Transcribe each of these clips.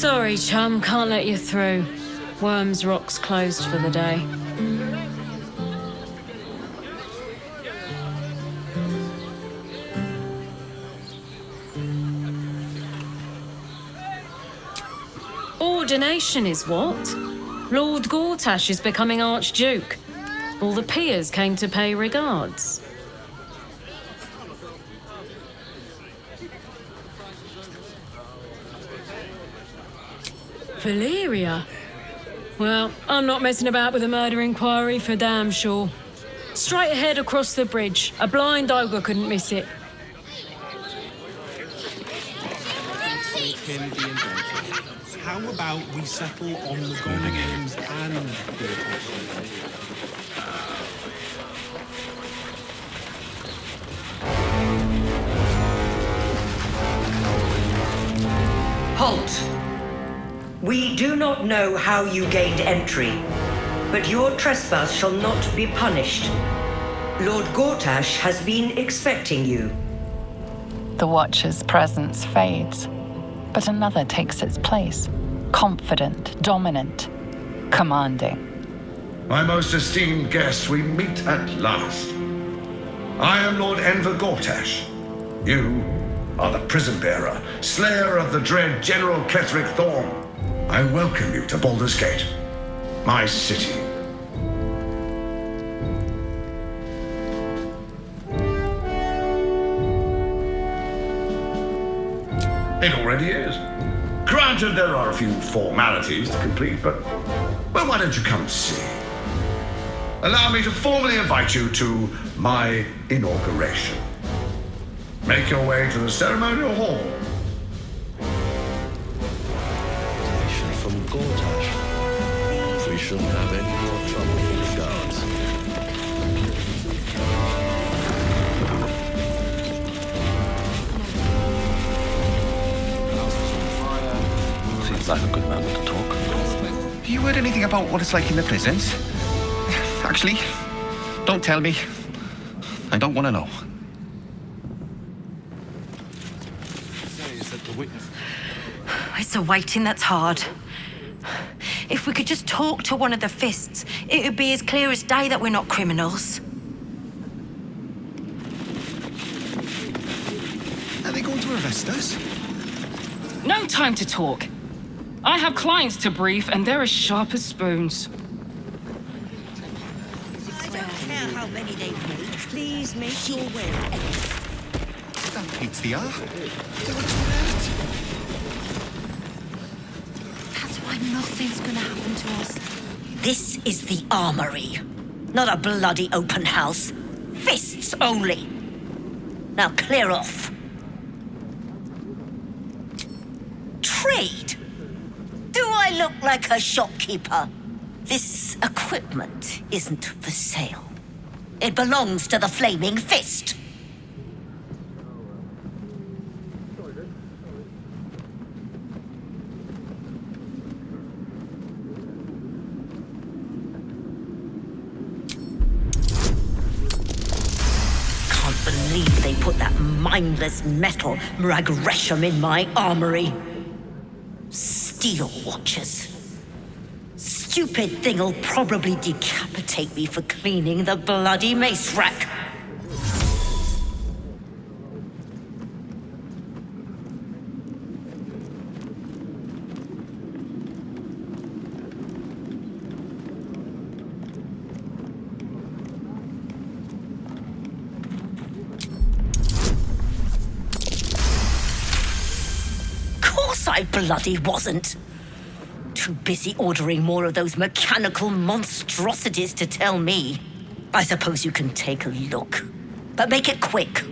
Sorry, chum, can't let you through. Worms Rock's closed for the day. Ordination is what? Lord Gortash is becoming Archduke. All the peers came to pay regards. Valyria? Well, I'm not messing about with a murder inquiry for damn sure. Straight ahead across the bridge. A blind ogre couldn't miss it. How about we settle on the golden games and the Halt! We do not know how you gained entry, but your trespass shall not be punished. Lord Gortash has been expecting you. The Watcher's presence fades, but another takes its place. Confident, dominant, commanding. My most esteemed guest, we meet at last. I am Lord Enver Gortash. You are the prison bearer, slayer of the dread General Ketheric Thorm. I welcome you to Baldur's Gate, my city. It already is. Granted, there are a few formalities to complete, but well, why don't you come see? Allow me to formally invite you to my inauguration. Make your way to the ceremonial hall. From Gortash. We shouldn't have any more trouble with the guards. Seems like a good moment to talk. Have you heard anything about what it's like in the prisons? Actually, don't tell me. I don't want to know. It's the waiting that's hard. If we could just talk to one of the fists, it would be as clear as day that we're not criminals. Are they going to arrest us? No time to talk. I have clients to brief, and they're as sharp as spoons. I don't care how many they make. Please make your way. That beats the R. That's why nothing's gonna happen to us. This is the armory, not a bloody open house. Fists only. Now clear off. Trade? Do I look like a shopkeeper? This equipment isn't for sale. It belongs to the Flaming Fist. Can't believe they put that mindless metal Mragresham in my armory. Steel Watchers. Stupid thing'll probably decapitate me for cleaning the bloody mace rack. Course I bloody wasn't. Too busy ordering more of those mechanical monstrosities to tell me. I suppose you can take a look, but make it quick.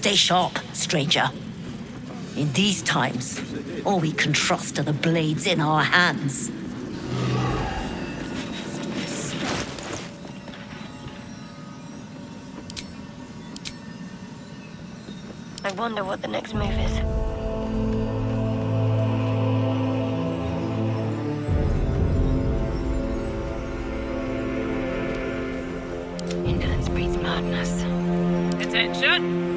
Stay sharp, stranger. In these times, all we can trust are the blades in our hands. I wonder what the next move is. Indolence breeds madness. Attention!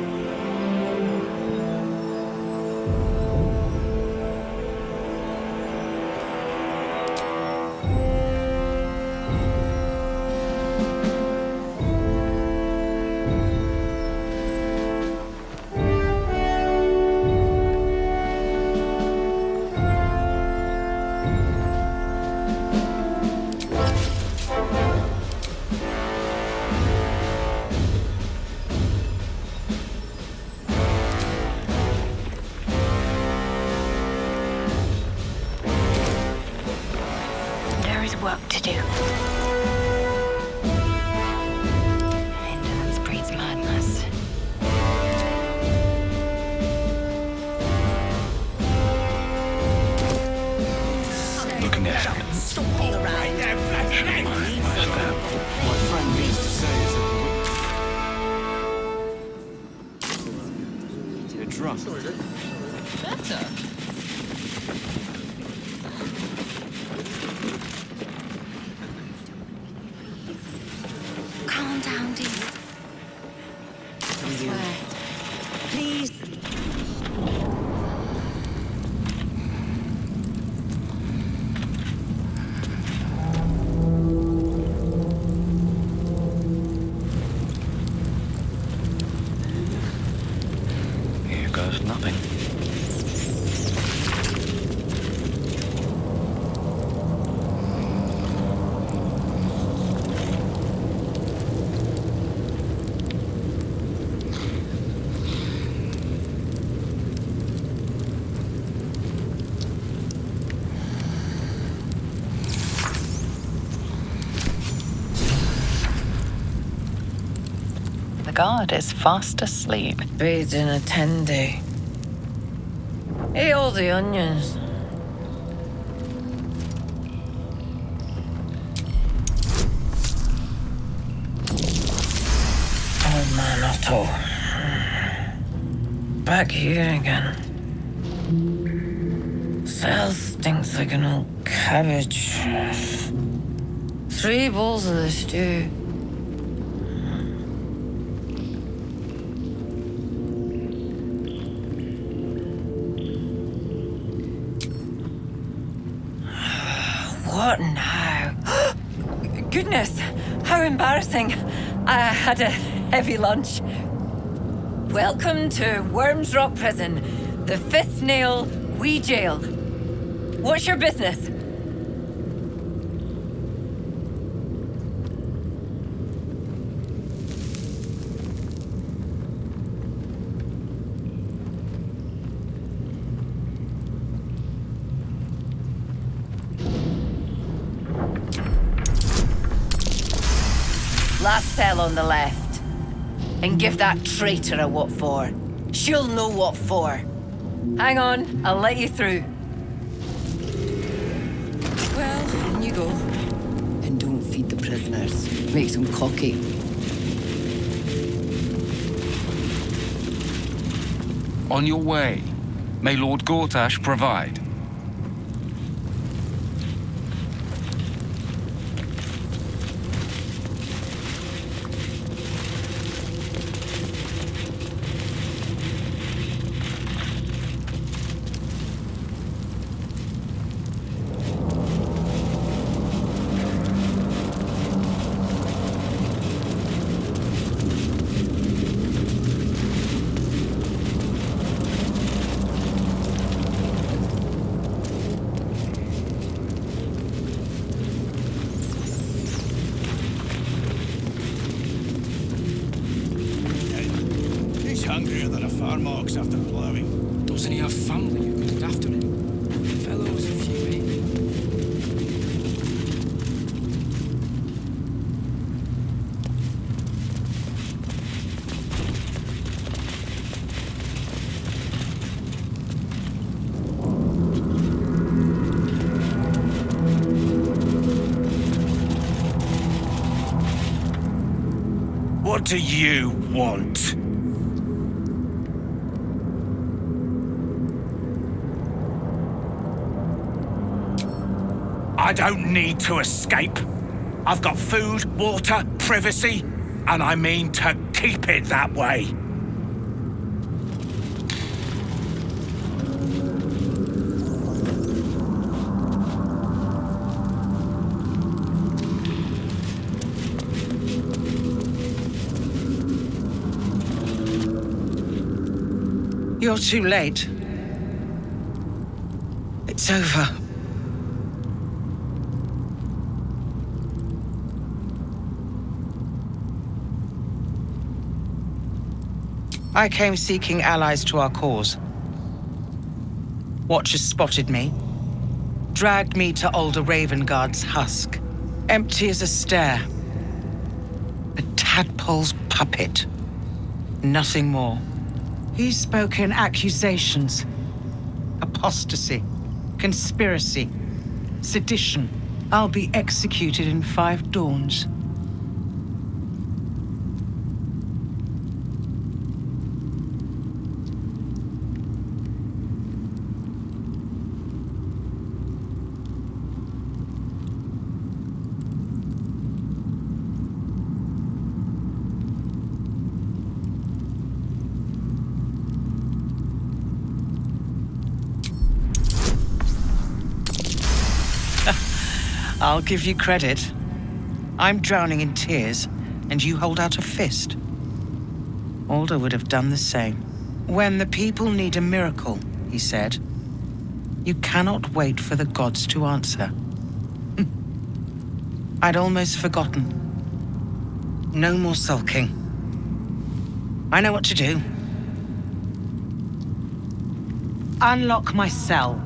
There is work to do. Indolence breeds madness. Looking ahead. My friend used to say is that you're drunk. Calm down, dear. I swear. Please. Here goes nothing. The guard is fast asleep. Bathed in a tendy. Ate all the onions. Oh man, Otto. Back here again. Cell stinks like an old cabbage. 3 bowls of the stew. What now? Goodness, how embarrassing. I had a heavy lunch. Welcome to Worms Rock Prison, the Fifth Nail Wee Jail. What's your business? Last cell on the left. And give that traitor a what for. She'll know what for. Hang on, I'll let you through. Well, in you go. And don't feed the prisoners. Makes them cocky. On your way. May Lord Gortash provide. Hungrier than a farm ox after ploughing. Doesn't he have family who looked after him? The fellow was infuriated. What do you want? I don't need to escape. I've got food, water, privacy, and I mean to keep it that way. You're too late. It's over. I came seeking allies to our cause. Watchers spotted me, dragged me to Alder Ravengard's husk, empty as a stare. A tadpole's puppet. Nothing more. He spoke in accusations. Apostasy, conspiracy, sedition. I'll be executed in 5 dawns. I'll give you credit. I'm drowning in tears, and you hold out a fist. Alder would have done the same. When the people need a miracle, he said, you cannot wait for the gods to answer. I'd almost forgotten. No more sulking. I know what to do. Unlock my cell.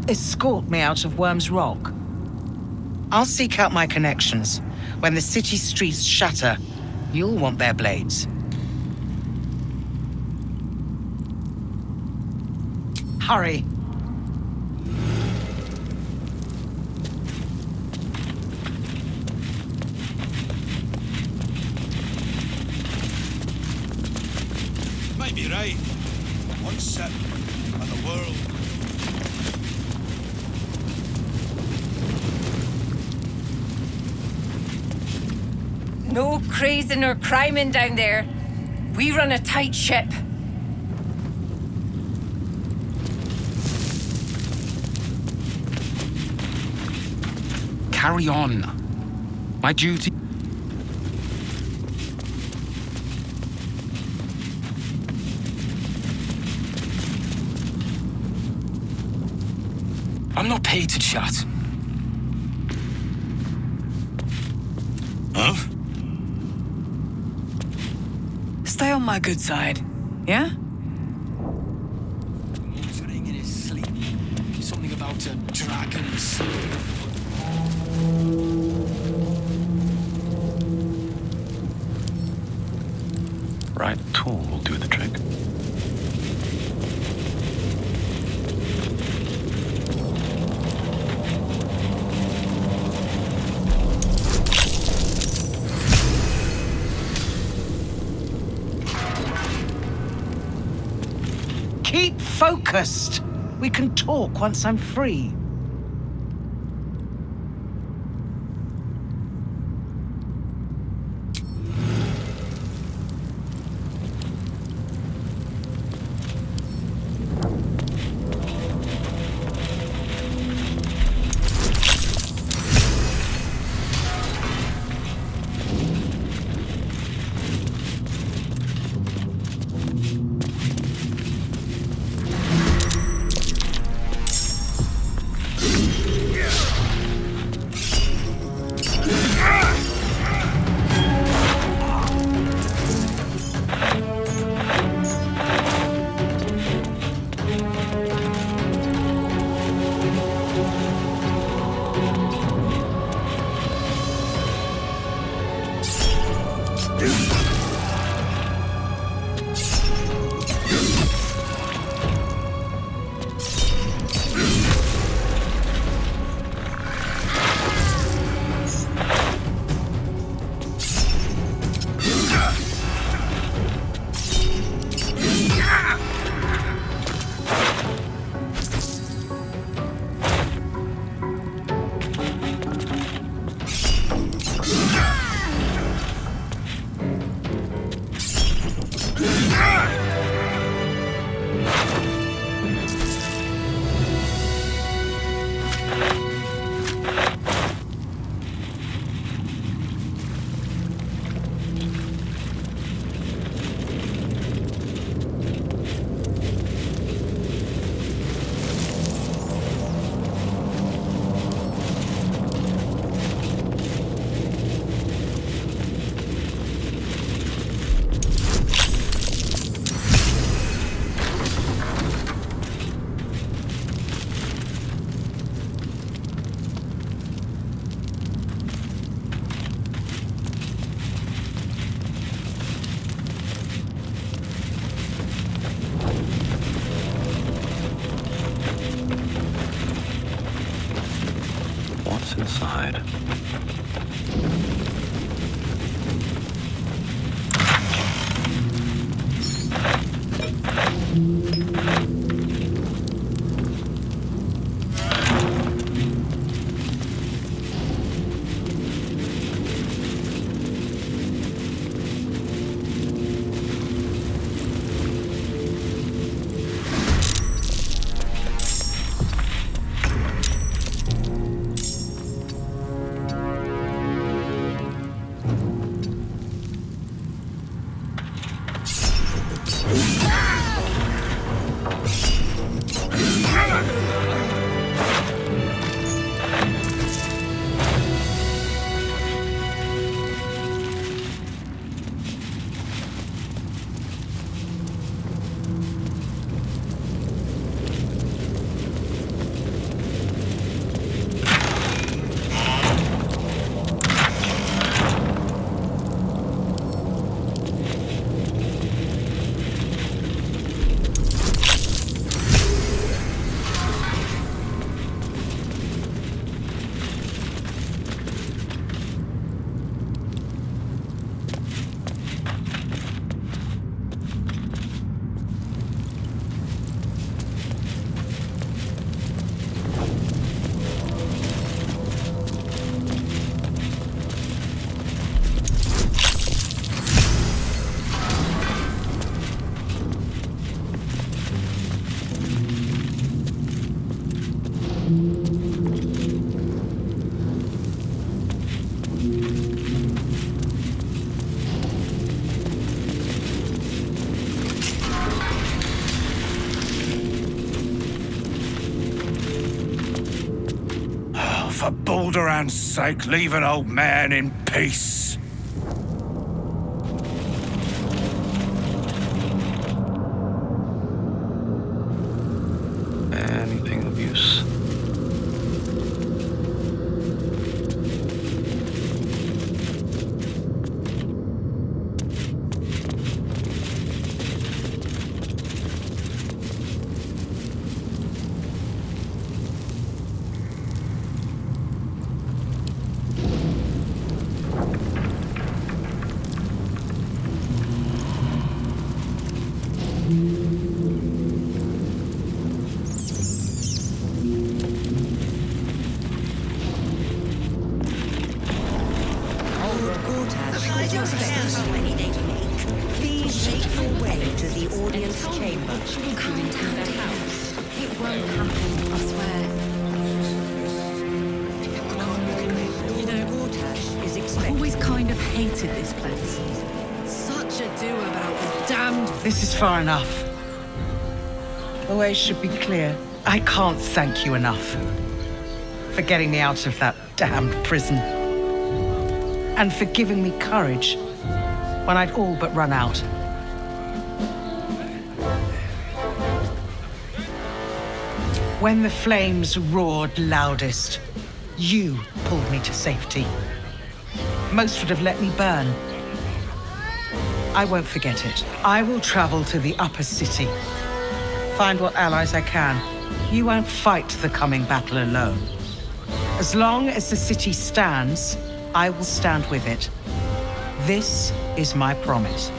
Escort me out of Worm's Rock. I'll seek out my connections. When the city streets shatter, you'll want their blades. Hurry. Might be right. One sip and the world. No crazing or criming down there. We run a tight ship. Carry on. My duty... I'm not paid to chat. Huh? Stay on my good side, yeah? Muttering in his sleep. Something about a dragon sleep. Right tool will do the trick. Keep focused. We can talk once I'm free. what's inside. For Baldur's sake, leave an old man in peace. Anything of use? Please make your way to the audience chamber. Come into the house. It won't happen, I swear. You know, is expected. I've always kind of hated this place. Such a do about the damned... This is far enough. The way should be clear. I can't thank you enough for getting me out of that damned prison. And for giving me courage when I'd all but run out. When the flames roared loudest, you pulled me to safety. Most would have let me burn. I won't forget it. I will travel to the upper city, find what allies I can. You won't fight the coming battle alone. As long as the city stands, I will stand with it. This is my promise.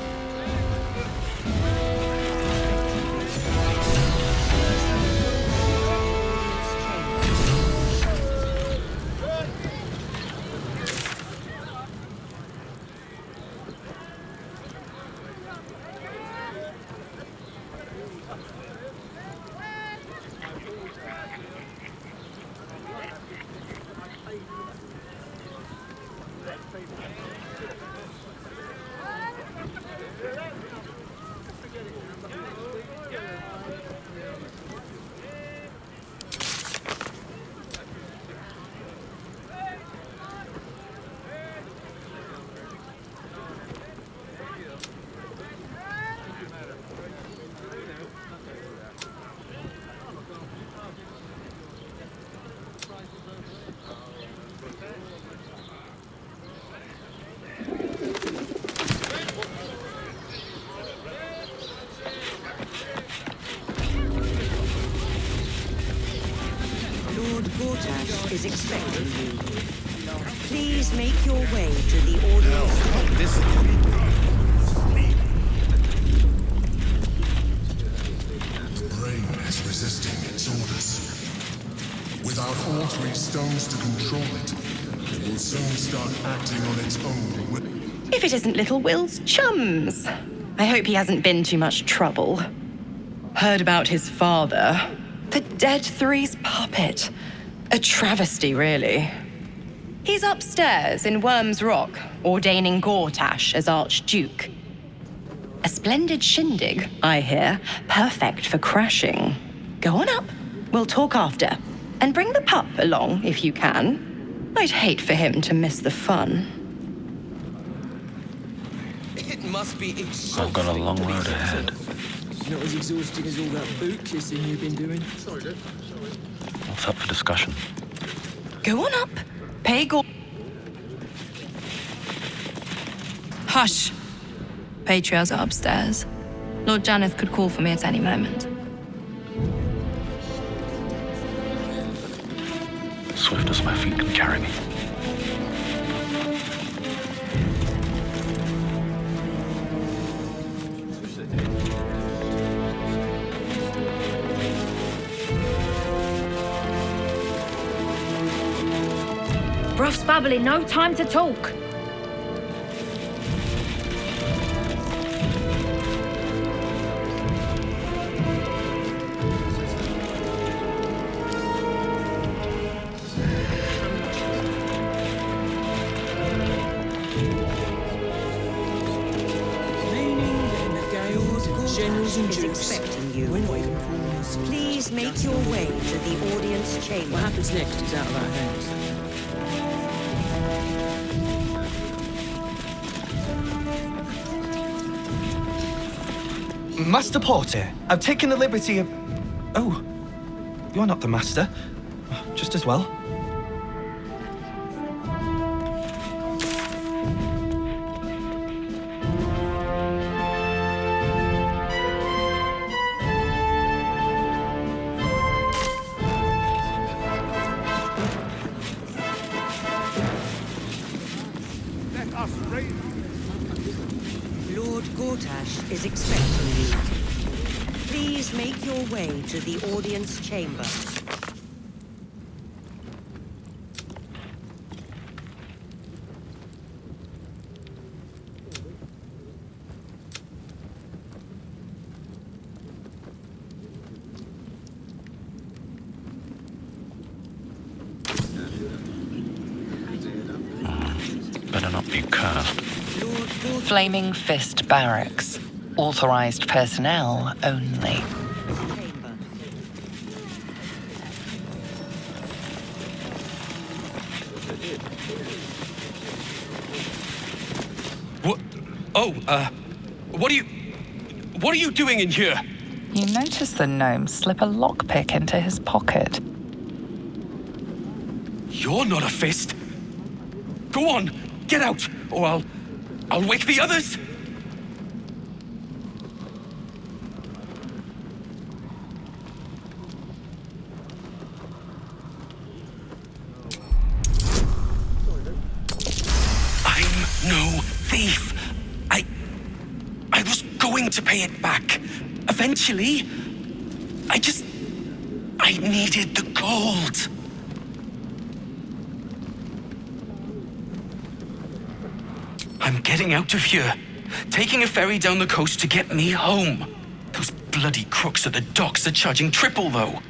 Lord Gortash is expecting you. Please make your way to the audience. The brain is resisting its orders. Without all three stones to control it, it will soon start acting on its own will. If it isn't little Will's chums. I hope he hasn't been too much trouble. Heard about his father. The Dead Three's puppet. A travesty, really. He's upstairs in Worm's Rock, ordaining Gortash as Archduke. A splendid shindig, I hear. Perfect for crashing. Go on up. We'll talk after. And bring the pup along, if you can. I'd hate for him to miss the fun. It must be exhausting. I've got a long road ahead. Not as exhausting as all that boot kissing you've been doing. What's up for discussion? Go on up. Pay Hush. Patriarchs are upstairs. Lord Janeth could call for me at any moment. Swift as my feet can carry me. Bruff's babbling, no time to talk. Is expecting you. Please make your way to the audience chamber. What happens next is out of our hands. Master Porter, I've taken the liberty of... Oh, you're not the master. Just as well. Lord Gortash is expecting you. Please make your way to the audience chamber. Better not be cursed. Flaming Fist Barracks. Authorized personnel only. What? Oh, what are you doing in here? You notice the gnome slip a lockpick into his pocket. You're not a fist. Go on, get out, or I'll wake the others. I'm no thief. I was going to pay it back. Eventually. I needed the gold. I'm getting out of here. Taking a ferry down the coast to get me home. Those bloody crooks at the docks are charging triple, though.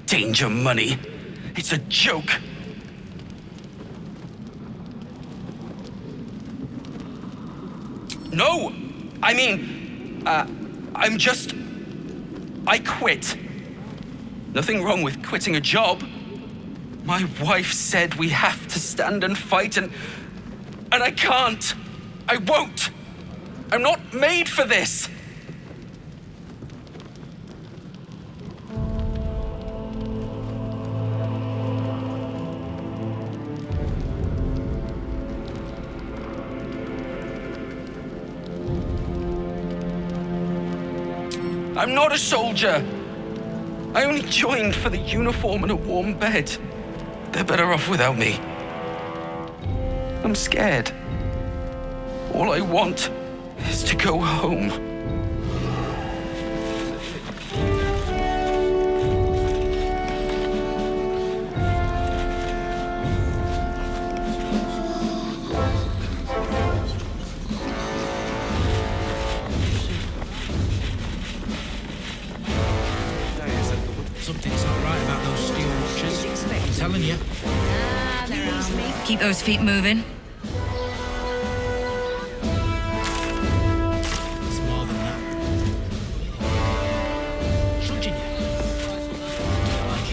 Danger money. It's a joke. No! I mean, I quit. Nothing wrong with quitting a job. My wife said we have to stand and fight, and I can't. I won't. I'm not made for this. I'm not a soldier. I only joined for the uniform and a warm bed. They're better off without me. I'm scared. All I want is to go home. Something's not right about those steel watches. I'm telling you. Keep those feet moving. It's more than that. Trudging you. I like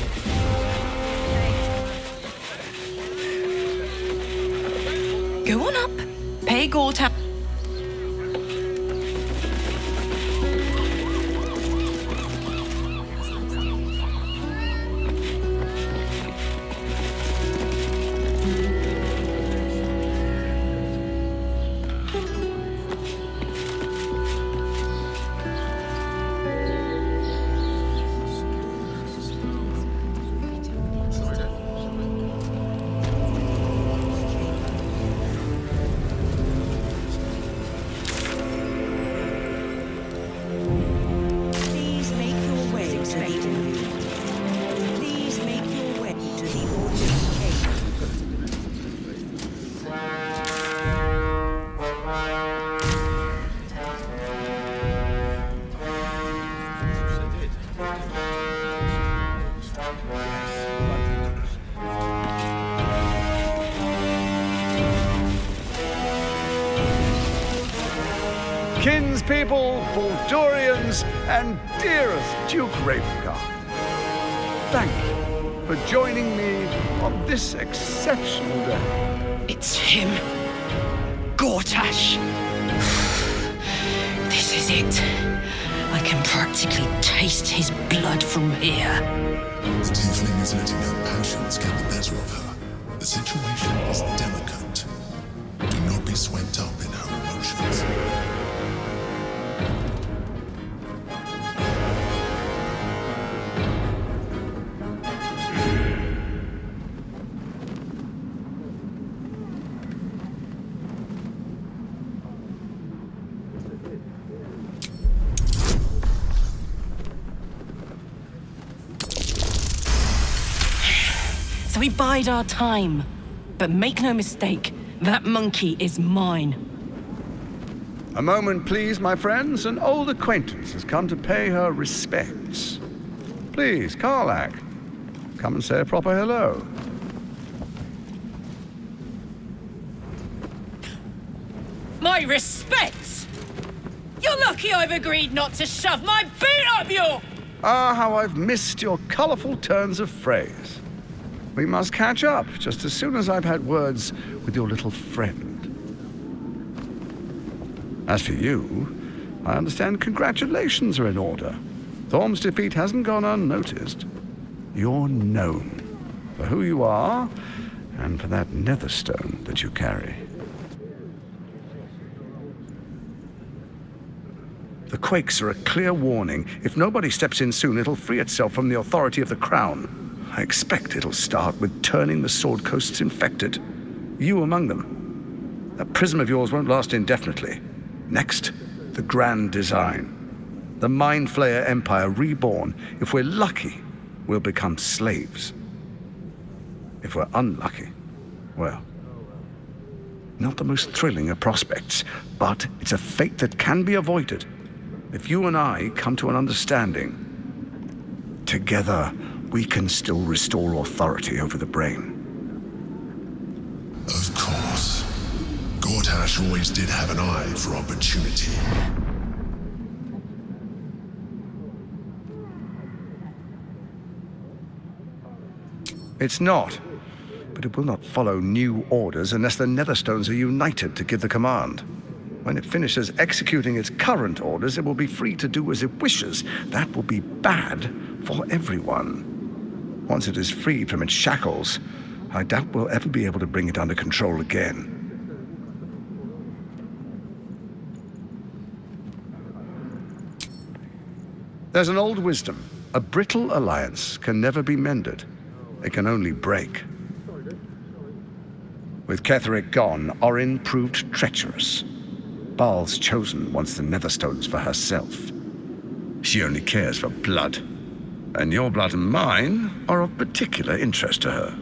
it. Go on up. Pay Gorta. Please make your way to the Please make your way to the audience chamber. Kinspeople, Baldurians, and dearest Duke Ravengard, thank you for joining me on this exceptional day. It's him. Gortash. This is it. I can practically taste his blood from here. The tiefling is letting her passions get the better of her. The situation is delicate. Do not be swept up in her emotions. So we bide our time. But make no mistake, that monkey is mine. A moment, please, my friends. An old acquaintance has come to pay her respects. Please, Karlak, come and say a proper hello. My respects! You're lucky I've agreed not to shove my boot up your... Ah, how I've missed your colourful turns of phrase. We must catch up just as soon as I've had words with your little friend. As for you, I understand congratulations are in order. Thorm's defeat hasn't gone unnoticed. You're known for who you are and for that netherstone that you carry. The quakes are a clear warning. If nobody steps in soon, it'll free itself from the authority of the crown. I expect it'll start with turning the Sword Coasts infected. You among them. That prism of yours won't last indefinitely. Next, the grand design. The Mind Flayer Empire reborn. If we're lucky, we'll become slaves. If we're unlucky, well, not the most thrilling of prospects, but it's a fate that can be avoided. If you and I come to an understanding, together we can still restore authority over the brain. Of course. Gortash always did have an eye for opportunity. It's not, but it will not follow new orders unless the Netherstones are united to give the command. When it finishes executing its current orders, it will be free to do as it wishes. That will be bad for everyone. Once it is freed from its shackles, I doubt we'll ever be able to bring it under control again. There's an old wisdom. A brittle alliance can never be mended. It can only break. With Ketheric gone, Orin proved treacherous. Baal's chosen wants the Netherstones for herself. She only cares for blood. And your blood and mine are of particular interest to her.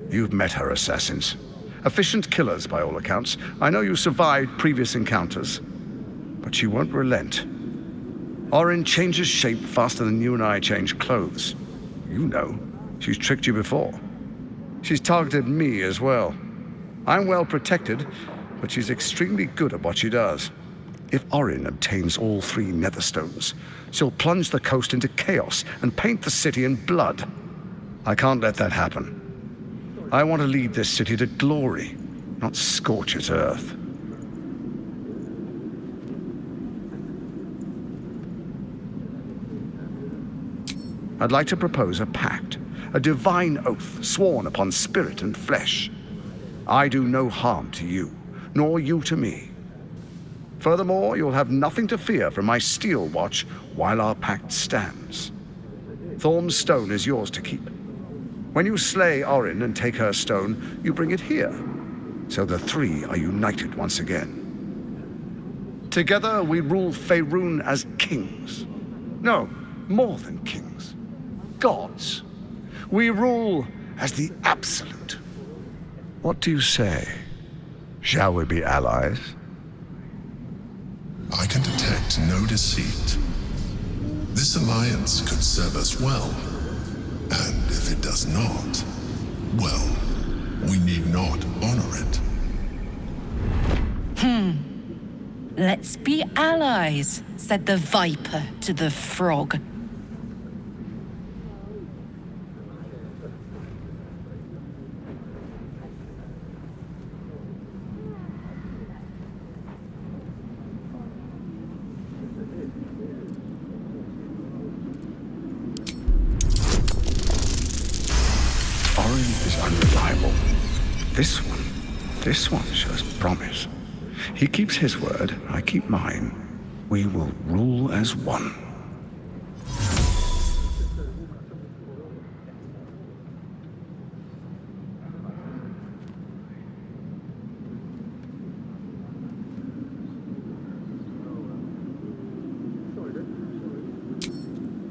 You've met her assassins. Efficient killers, by all accounts. I know you survived previous encounters, but she won't relent. Orin changes shape faster than you and I change clothes. You know, she's tricked you before. She's targeted me as well. I'm well protected, but she's extremely good at what she does. If Orin obtains all 3 Netherstones, she'll plunge the coast into chaos and paint the city in blood. I can't let that happen. I want to lead this city to glory, not scorch its earth. I'd like to propose a pact, a divine oath sworn upon spirit and flesh. I do no harm to you, nor you to me. Furthermore, you'll have nothing to fear from my steel watch while our pact stands. Thorm's stone is yours to keep. When you slay Orin and take her stone, you bring it here, so the 3 are united once again. Together we rule Faerun as kings. No, more than kings. Gods. We rule as the Absolute. What do you say? Shall we be allies? I can detect no deceit. This alliance could serve us well. And if it does not, well, we need not honor it. Let's be allies, said the viper to the frog. Unreliable. This one shows promise. He keeps his word, I keep mine. We will rule as one.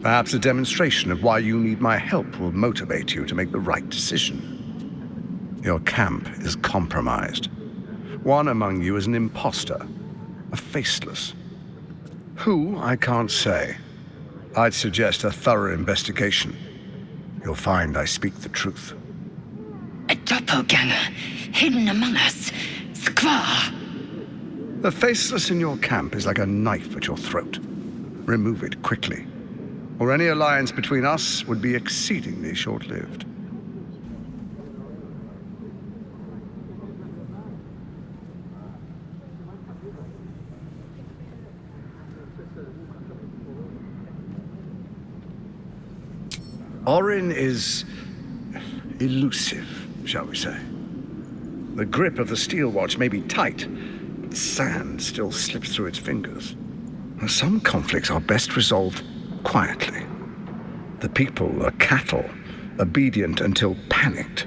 Perhaps a demonstration of why you need my help will motivate you to make the right decision. Your camp is compromised. One among you is an imposter, a faceless. Who, I can't say. I'd suggest a thorough investigation. You'll find I speak the truth. A doppelganger, hidden among us. Squaw! The faceless in your camp is like a knife at your throat. Remove it quickly, or any alliance between us would be exceedingly short-lived. Orin is elusive, shall we say. The grip of the steel watch may be tight, but sand still slips through its fingers. Some conflicts are best resolved quietly. The people are cattle, obedient until panicked.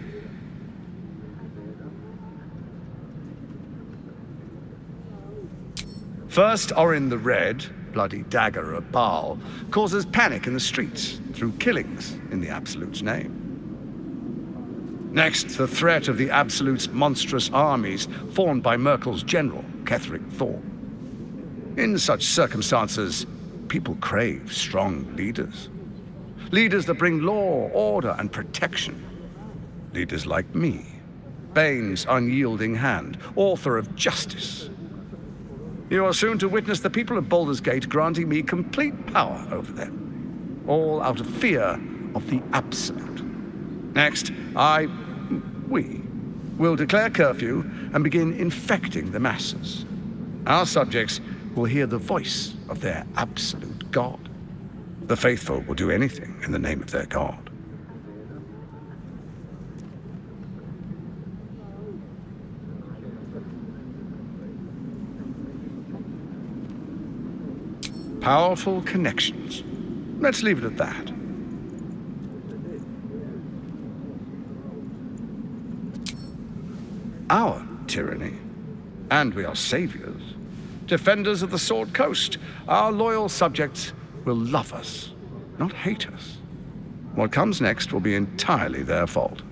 First, Orin the Red, bloody dagger of Baal, causes panic in the streets through killings in the Absolute's name. Next, the threat of the Absolute's monstrous armies formed by Merkel's general, Ketheric Thorm. In such circumstances, people crave strong leaders. Leaders that bring law, order, and protection. Leaders like me, Bane's unyielding hand, author of justice. You are soon to witness the people of Baldur's Gate granting me complete power over them, all out of fear of the Absolute. Next, we will declare curfew and begin infecting the masses. Our subjects will hear the voice of their absolute God. The faithful will do anything in the name of their God. Powerful connections. Let's leave it at that. Our tyranny. And we are saviors. Defenders of the Sword Coast. Our loyal subjects will love us, not hate us. What comes next will be entirely their fault.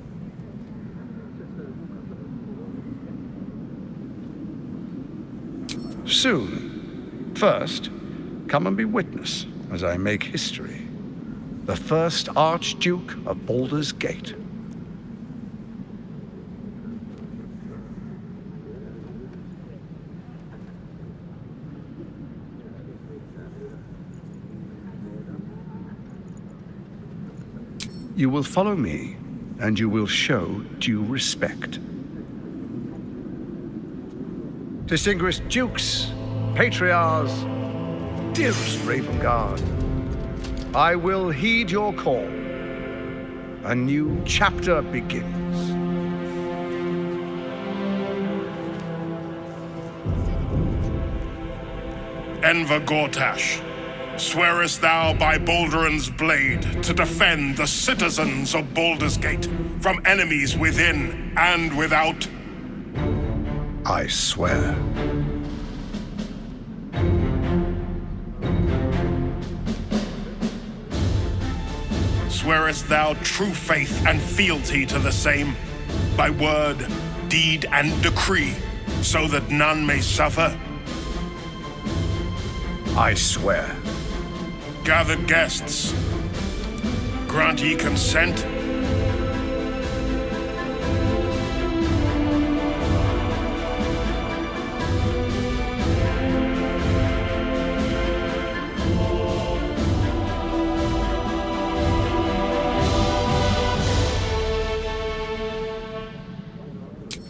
Soon. First, come and be witness as I make history. The first Archduke of Baldur's Gate. You will follow me, and you will show due respect. Distinguished dukes, patriarchs, dearest Raven Guard, I will heed your call. A new chapter begins. Enver Gortash, swearest thou by Balduran's blade to defend the citizens of Baldur's Gate from enemies within and without? I swear. Swearest thou true faith and fealty to the same, by word, deed, and decree, so that none may suffer? I swear. Gathered guests, grant ye consent?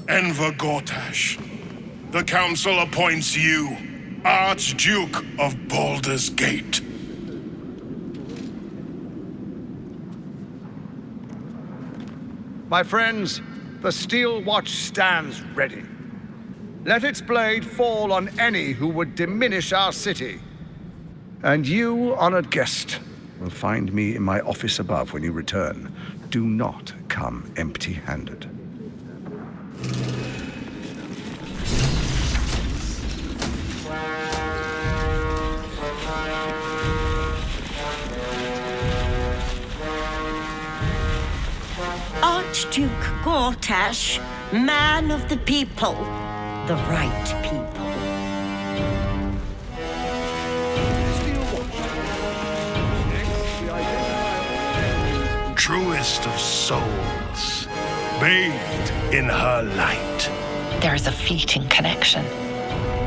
Enver Gortash, the Council appoints you Archduke of Baldur's Gate. My friends, the Steel Watch stands ready. Let its blade fall on any who would diminish our city. And you, honored guest, will find me in my office above when you return. Do not come empty-handed. Archduke Gortash, man of the people, the right people. Truest of souls, bathed in her light. There is a fleeting connection.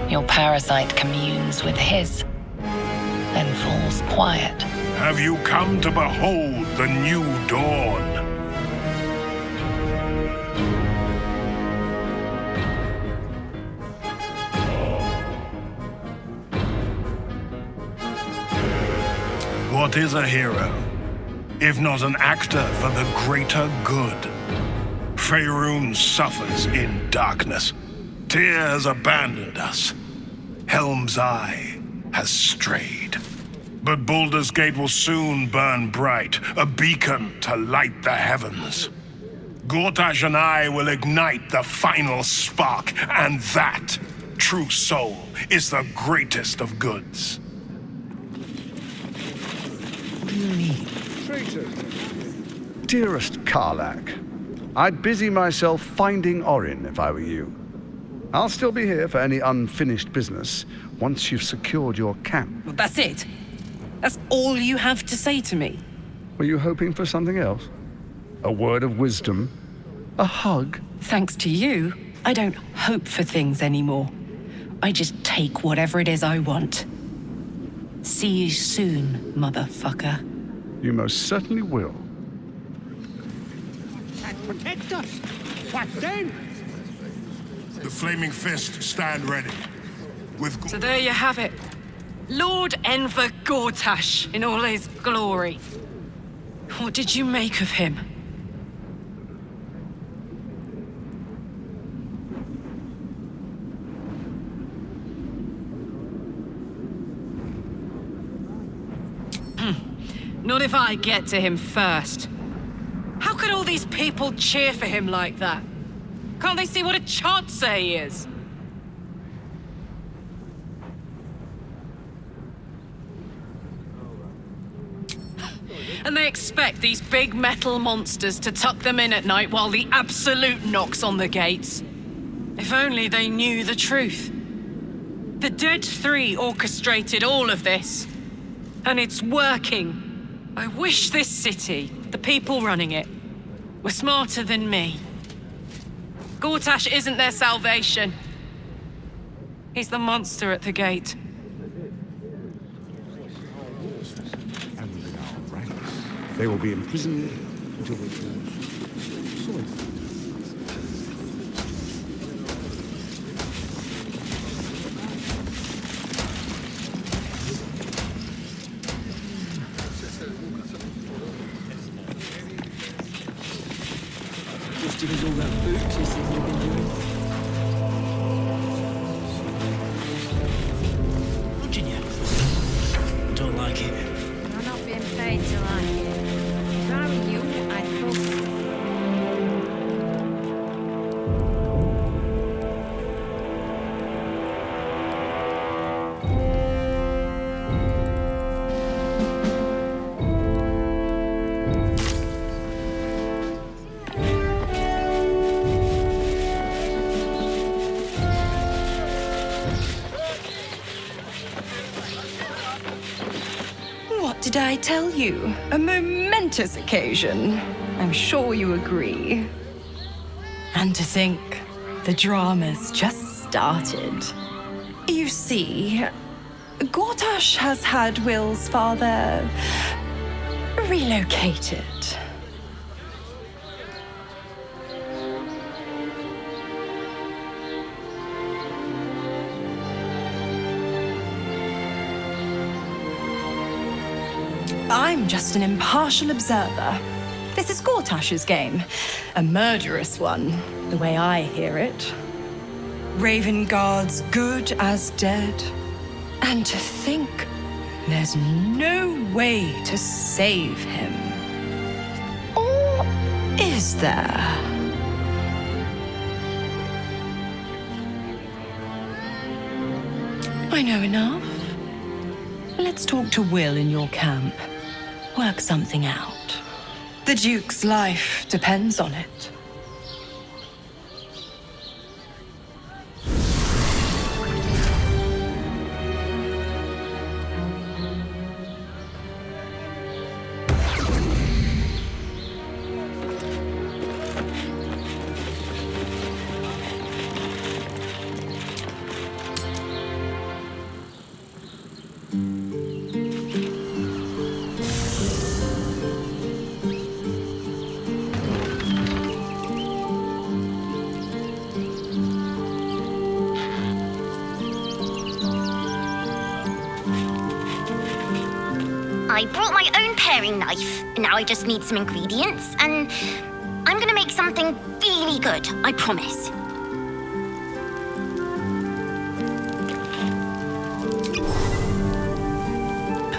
Your parasite communes with his, then falls quiet. Have you come to behold the new dawn? What is a hero, if not an actor for the greater good? Faerun suffers in darkness. Tyr has abandoned us. Helm's Eye has strayed. But Baldur's Gate will soon burn bright, a beacon to light the heavens. Gortash and I will ignite the final spark, and that, true soul, is the greatest of goods. What do you mean? Traitor. Dearest Karlak, I'd busy myself finding Orin if I were you. I'll still be here for any unfinished business once you've secured your camp. Well, that's it? That's all you have to say to me? Were you hoping for something else? A word of wisdom? A hug? Thanks to you, I don't hope for things anymore. I just take whatever it is I want. See you soon, motherfucker. You most certainly will. Protect us! What then? The Flaming Fist stand ready. With So there you have it. Lord Enver Gortash in all his glory. What did you make of him? Not if I get to him first. How could all these people cheer for him like that? Can't they see what a chancer he is? And they expect these big metal monsters to tuck them in at night while the Absolute knocks on the gates. If only they knew the truth. The Dead Three orchestrated all of this. And it's working. I wish this city, the people running it, were smarter than me. Gortash isn't their salvation. He's the monster at the gate. They will be imprisoned until they Just give us all that food tasting you've been doing. Virginia. Don't like it. I'm not being paid to like it. If I were you, I'd focus. What did I tell you? A momentous occasion. I'm sure you agree. And to think, the drama's just started. You see, Gortash has had Will's father relocated. I'm just an impartial observer. This is Gortash's game. A murderous one, the way I hear it. Ravenguard's good as dead. And to think there's no way to save him. Or is there? I know enough. Let's talk to Will in your camp. Work something out. The Duke's life depends on it. I brought my own paring knife. Now I just need some ingredients, and I'm gonna make something really good, I promise.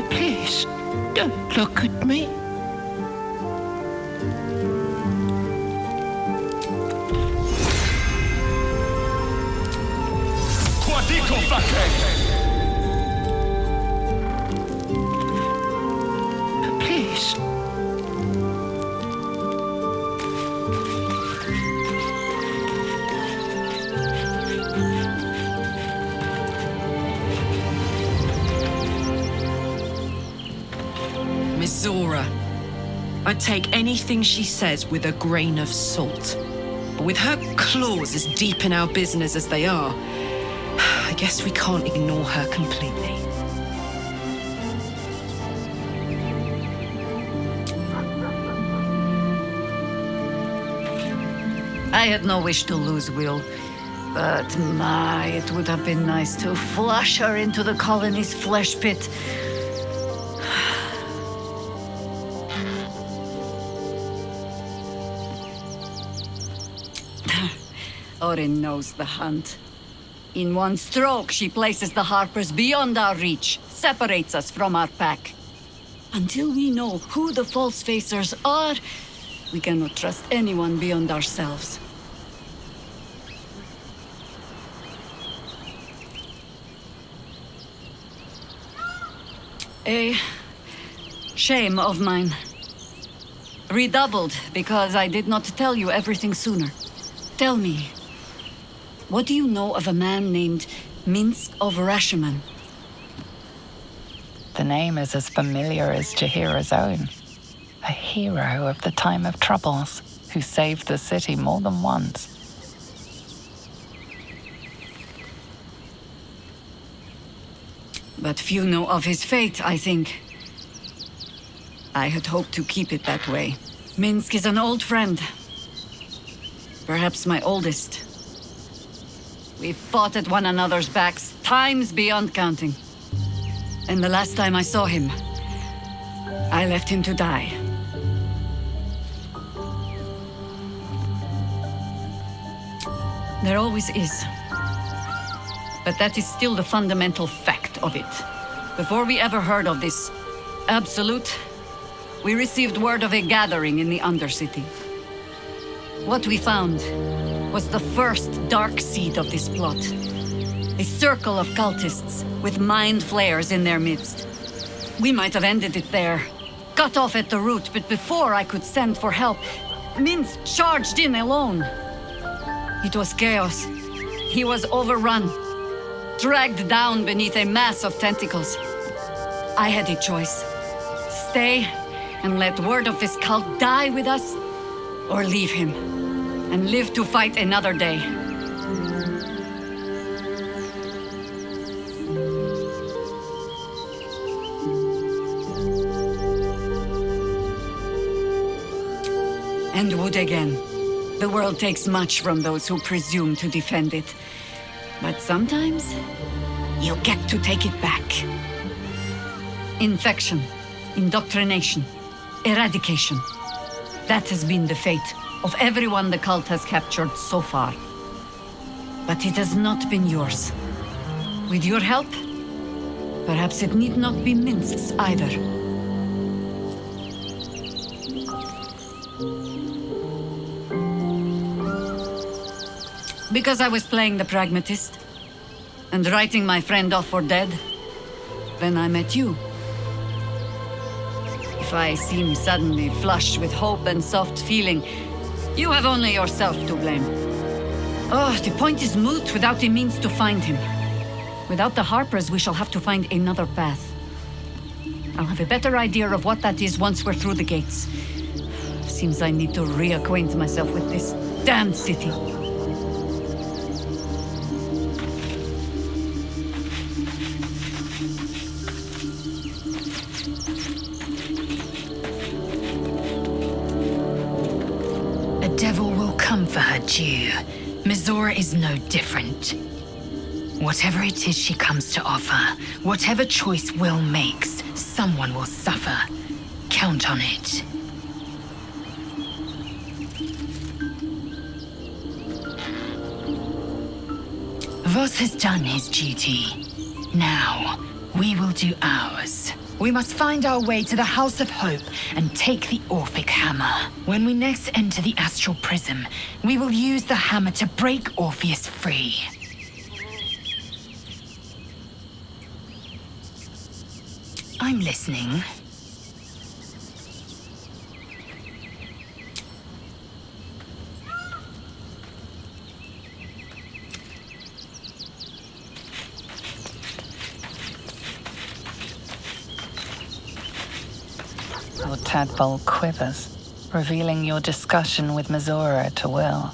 Please, don't look at me. Please. Miss Zora, I'd take anything she says with a grain of salt. But with her claws as deep in our business as they are, I guess we can't ignore her completely. I had no wish to lose Will, but my, it would have been nice to flush her into the colony's flesh pit. Orin knows the hunt. In one stroke, she places the Harpers beyond our reach, separates us from our pack. Until we know who the false facers are, we cannot trust anyone beyond ourselves. A shame of mine. Redoubled because I did not tell you everything sooner. Tell me, what do you know of a man named Minsk of Rashomon? The name is as familiar as Jahira's own. A hero of the time of troubles, who saved the city more than once. But few know of his fate, I think. I had hoped to keep it that way. Minsk is an old friend. Perhaps my oldest. We fought at one another's backs times beyond counting. And the last time I saw him, I left him to die. There always is. But that is still the fundamental fact of it. Before we ever heard of this absolute, we received word of a gathering in the Undercity. What we found was the first dark seed of this plot. A circle of cultists with mind flayers in their midst. We might have ended it there, cut off at the root, but before I could send for help, Minsk charged in alone. It was chaos. He was overrun, dragged down beneath a mass of tentacles. I had a choice. Stay and let word of this cult die with us, or leave him and live to fight another day. And would again. The world takes much from those who presume to defend it. But sometimes, you get to take it back. Infection, indoctrination, eradication. That has been the fate of everyone the cult has captured so far. But it has not been yours. With your help, perhaps it need not be Minsk's either. Because I was playing the pragmatist and writing my friend off for dead, then I met you. If I seem suddenly flush with hope and soft feeling, you have only yourself to blame. Oh, the point is moot without a means to find him. Without the Harpers, we shall have to find another path. I'll have a better idea of what that is once we're through the gates. Seems I need to reacquaint myself with this damned city. For her due. Mizora is no different. Whatever it is she comes to offer, whatever choice Will makes, someone will suffer. Count on it. Voss has done his duty. Now, we will do ours. We must find our way to the House of Hope and take the Orphic Hammer. When we next enter the Astral Prism, we will use the hammer to break Orpheus free. I'm listening. Your tadpole quivers, revealing your discussion with Mizora to Will.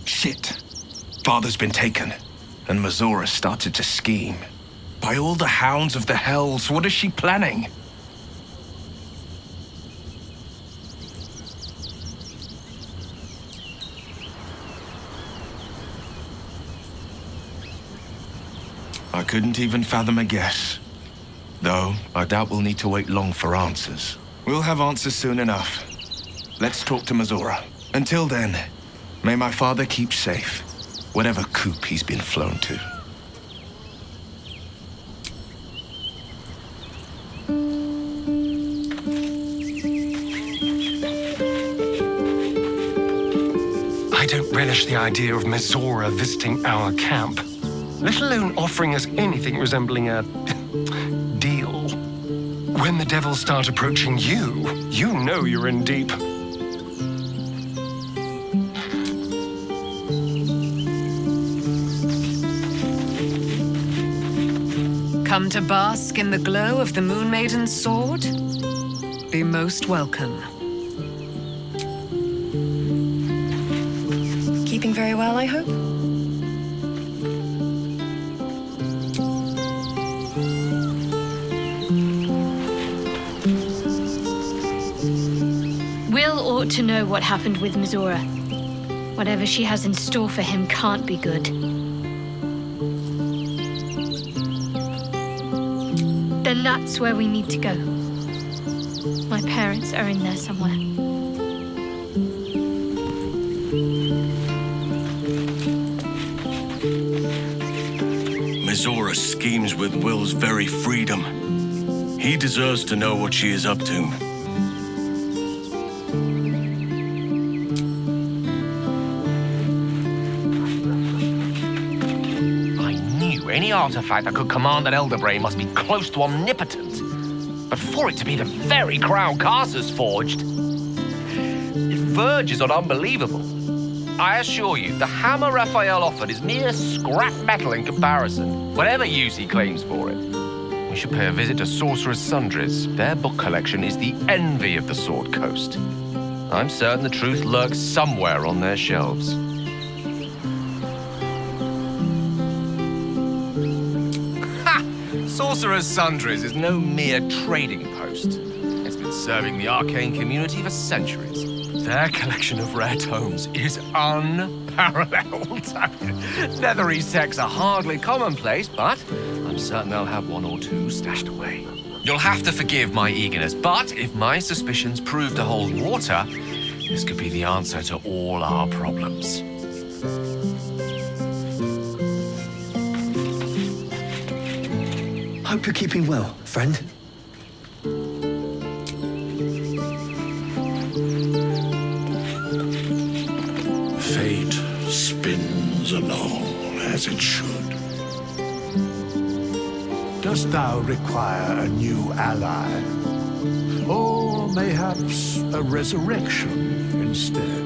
Shit. Father's been taken, and Mizora started to scheme. By all the hounds of the hells, what is she planning? I couldn't even fathom a guess. Though, I doubt we'll need to wait long for answers. We'll have answers soon enough. Let's talk to Mizora. Until then, may my father keep safe, whatever coop he's been flown to. relish the idea of Mizora visiting our camp, let alone offering us anything resembling a deal. When the devils start approaching you, you know you're in deep. Come to bask in the glow of the Moon Maiden's sword? Be most welcome. Keeping very well, I hope? Will ought to know what happened with Mizora. Whatever she has in store for him can't be good. Then that's where we need to go. My parents are in there somewhere. Mizora schemes with Will's very freedom. He deserves to know what she is up to. Any artifact that could command an Elder Brain must be close to omnipotent. But for it to be the very crown Carcer's forged, it verges on unbelievable. I assure you, the hammer Raphael offered is mere scrap metal in comparison, whatever use he claims for it. We should pay a visit to Sorcerer's Sundries. Their book collection is the envy of the Sword Coast. I'm certain the truth lurks somewhere on their shelves. Sorcerer's Sundries is no mere trading post. It's been serving the arcane community for centuries. Their collection of rare tomes is unparalleled. Leathery sects are hardly commonplace, but I'm certain they'll have one or two stashed away. You'll have to forgive my eagerness, but if my suspicions prove to hold water, this could be the answer to all our problems. Hope you're keeping well, friend. Fate spins along as it should. Dost thou require a new ally? Or mayhaps a resurrection instead?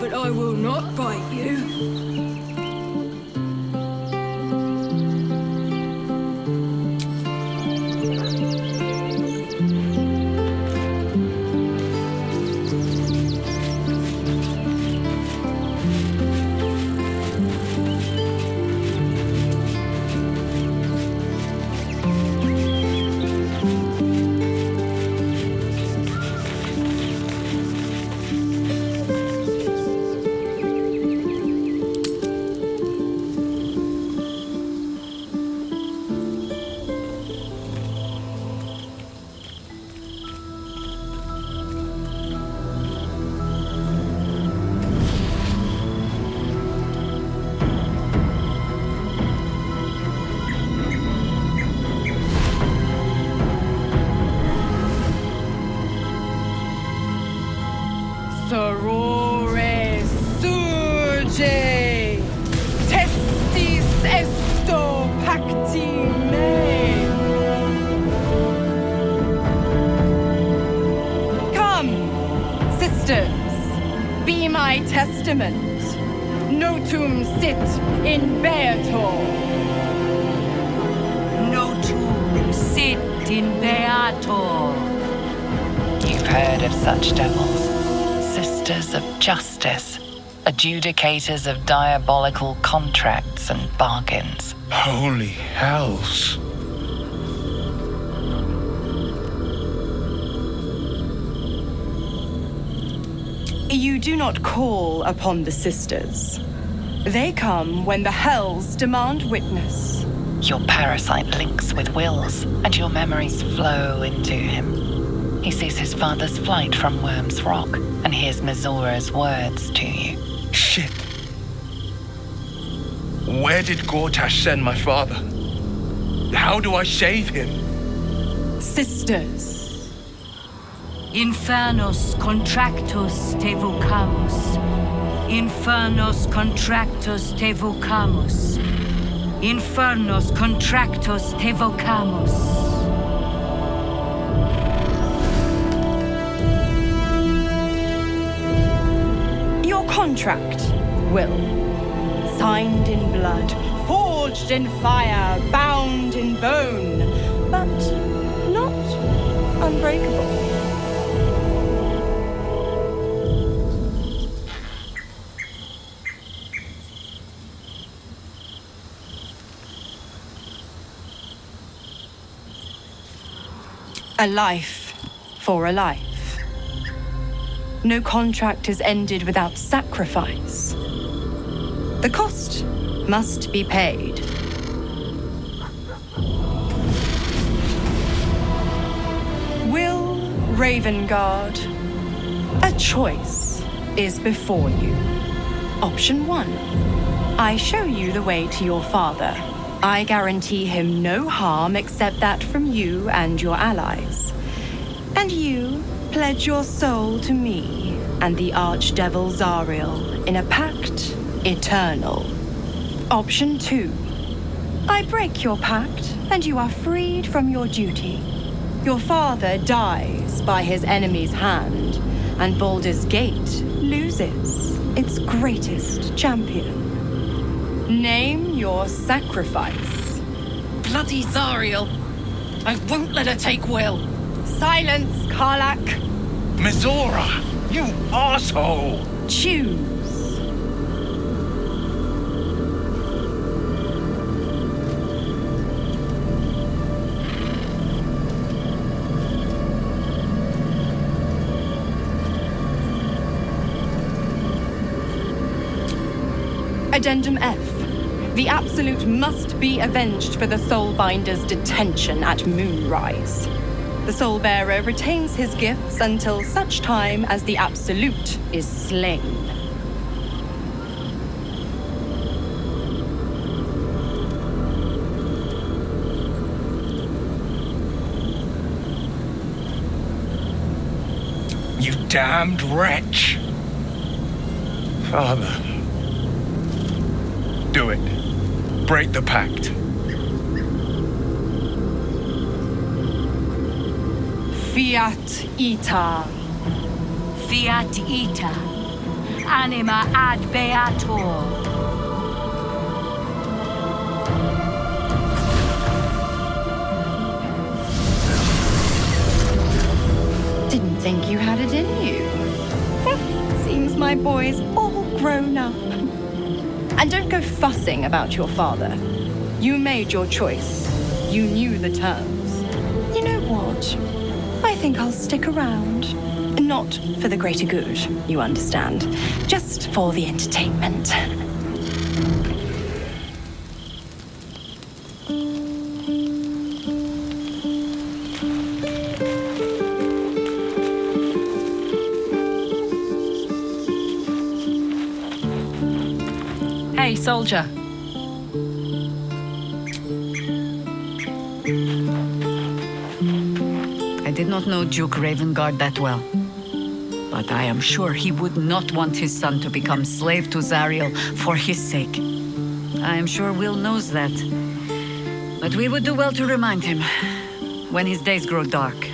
But I will not bite you. Sorore surge, testis esto pacti me. Come, sisters, be my testament. Notum sit in beator. Notum sit in beator. You've heard of such devils. Sisters of justice, adjudicators of diabolical contracts and bargains. Holy hells. You do not call upon the sisters. They come when the hells demand witness. Your parasite links with Will's, and your memories flow into him. He sees his father's flight from Worm's Rock and hears Mizora's words to you. Shit. Where did Gortash send my father? How do I save him? Sisters. Infernos contractus te vocamus. Infernos contractus te vocamus. Infernos contractus te vocamus. Your contract, Will. Signed in blood, forged in fire, bound in bone, but not unbreakable. A life for a life. No contract is ended without sacrifice. The cost must be paid. Will Ravengard, a choice is before you. Option 1. I show you the way to your father. I guarantee him no harm except that from you and your allies. And you pledge your soul to me and the Archdevil Zariel in a pact eternal. Option 2. I break your pact and you are freed from your duty. Your father dies by his enemy's hand, and Baldur's Gate loses its greatest champion. Name your sacrifice. Bloody Zariel. I won't let her take Will. Silence, Karlak. Mizora, you asshole! Choose. Addendum F. The Absolute must be avenged for the Soulbinder's detention at Moonrise. The Soulbearer retains his gifts until such time as the Absolute is slain. You damned wretch! Father. Do it. Break the pact. Fiat ita. Fiat ita. Anima ad beator. Didn't think you had it in you. Seems my boy's all grown up. And don't go fussing about your father. You made your choice. You knew the terms. You know what? I think I'll stick around. Not for the greater good, you understand. Just for the entertainment. Hey, soldier. I did not know Duke Ravengard that well, but I am sure he would not want his son to become slave to Zariel for his sake. I am sure Will knows that, but we would do well to remind him when his days grow dark.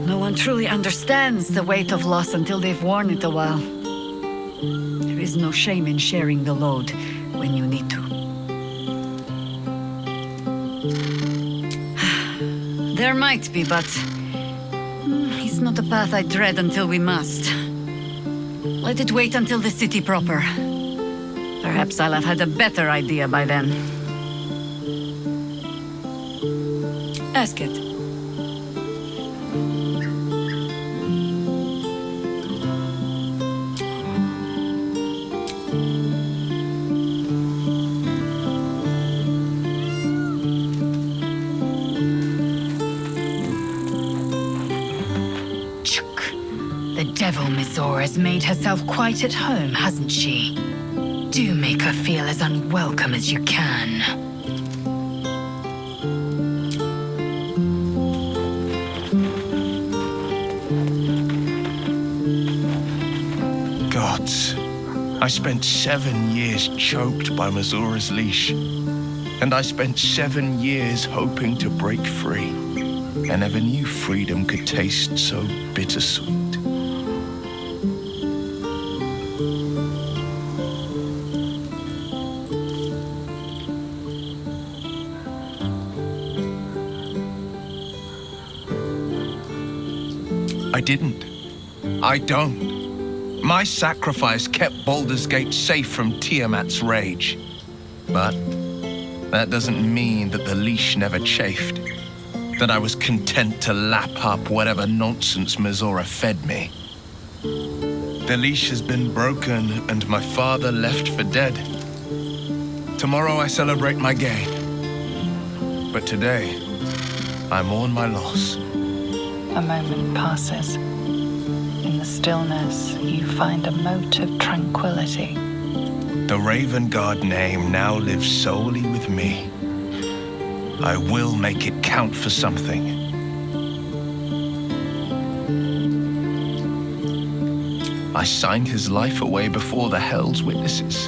No one truly understands the weight of loss until they've worn it a while. There is no shame in sharing the load when you need to. There might be, but it's not a path I tread until we must. Let it wait until the city proper. Perhaps I'll have had a better idea by then. Ask it. Devil Mizora's made herself quite at home, hasn't she? Do make her feel as unwelcome as you can. Gods, I spent 7 years choked by Mizora's leash. And I spent 7 years hoping to break free. I never knew freedom could taste so bittersweet. I didn't. I don't. My sacrifice kept Baldur's Gate safe from Tiamat's rage. But that doesn't mean that the leash never chafed. That I was content to lap up whatever nonsense Mizora fed me. The leash has been broken and my father left for dead. Tomorrow I celebrate my gain. But today, I mourn my loss. A moment passes. In the stillness, you find a mote of tranquility. The Raven Guard name now lives solely with me. I will make it count for something. I signed his life away before the Hell's Witnesses.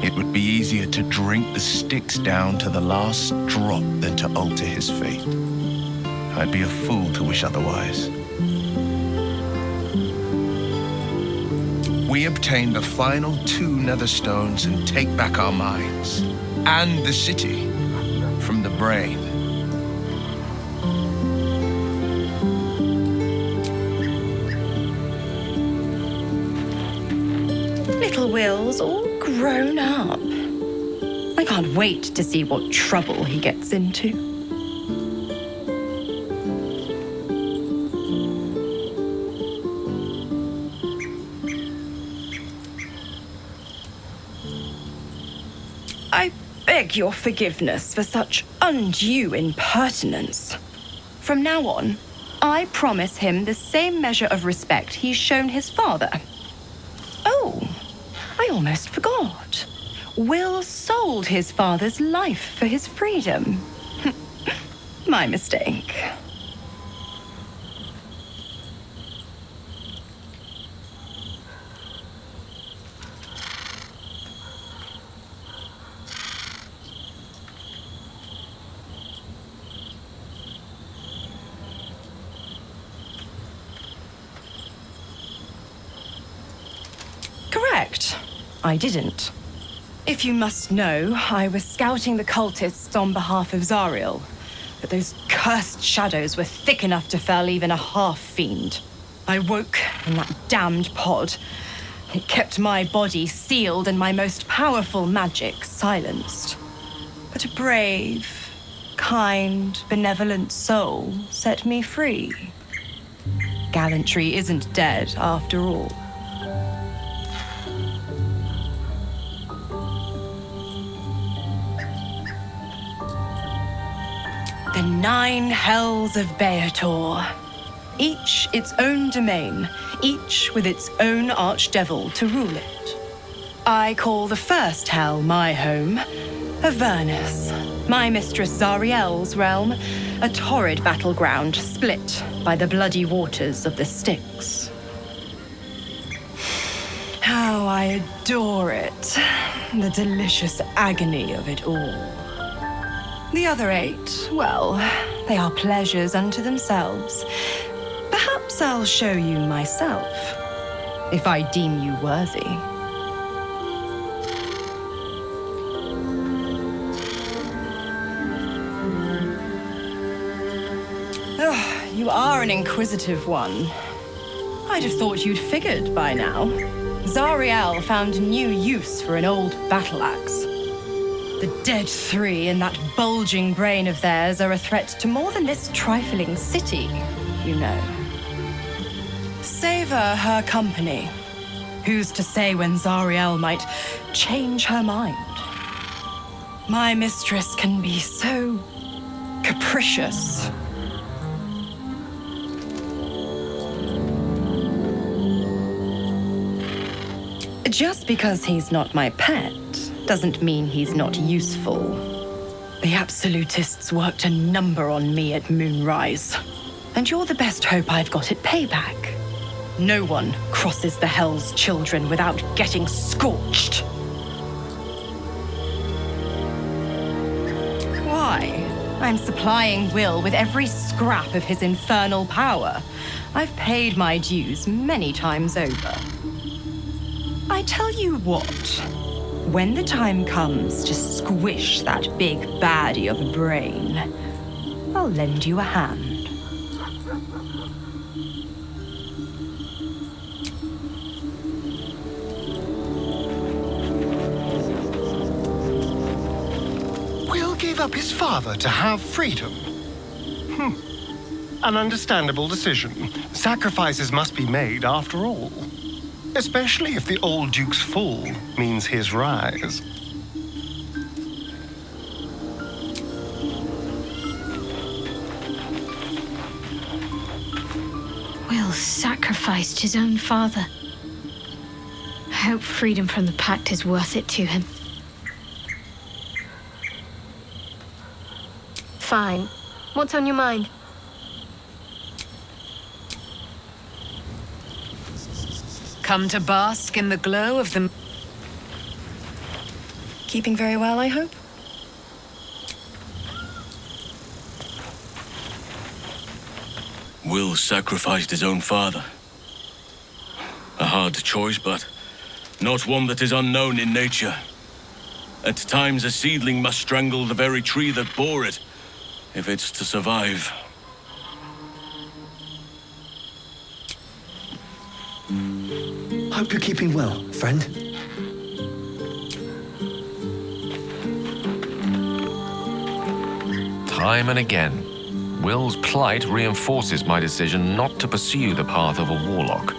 It would be easier to drink the Styx down to the last drop than to alter his fate. I'd be a fool to wish otherwise. We obtain the final 2 Netherstones and take back our minds and the city from the brain. Little Will's all grown up. I can't wait to see what trouble he gets into. I beg your forgiveness for such undue impertinence. From now on, I promise him the same measure of respect he's shown his father. Oh, I almost forgot. Will sold his father's life for his freedom. My mistake. Correct. I didn't. If you must know, I was scouting the cultists on behalf of Zariel, but those cursed shadows were thick enough to fell even a half-fiend. I woke in that damned pod. It kept my body sealed and my most powerful magic silenced. But a brave, kind, benevolent soul set me free. Gallantry isn't dead after all. The 9 hells of Beator. Each its own domain, each with its own archdevil to rule it. I call the first hell my home, Avernus, my mistress Zariel's realm, a torrid battleground split by the bloody waters of the Styx. How I adore it, the delicious agony of it all. The other 8, well, they are pleasures unto themselves. Perhaps I'll show you myself, if I deem you worthy. Oh, you are an inquisitive one. I'd have thought you'd figured by now. Zariel found a new use for an old battle axe. The dead 3 in that bulging brain of theirs are a threat to more than this trifling city, you know. Savor her company. Who's to say when Zariel might change her mind? My mistress can be so capricious. Just because he's not my pet doesn't mean he's not useful. The Absolutists worked a number on me at Moonrise, and you're the best hope I've got at payback. No one crosses the Hell's Children without getting scorched. Why? I'm supplying Will with every scrap of his infernal power. I've paid my dues many times over. I tell you what, when the time comes to squish that big baddie of a brain, I'll lend you a hand. Will gave up his father to have freedom. An understandable decision. Sacrifices must be made after all. Especially if the old Duke's fall means his rise. Will sacrificed his own father. I hope freedom from the Pact is worth it to him. Fine. What's on your mind? Come to bask in the glow of the... Keeping very well, I hope? Will sacrificed his own father. A hard choice, but not one that is unknown in nature. At times, a seedling must strangle the very tree that bore it, if it's to survive. Hope you're keeping well, friend. Time and again, Will's plight reinforces my decision not to pursue the path of a warlock.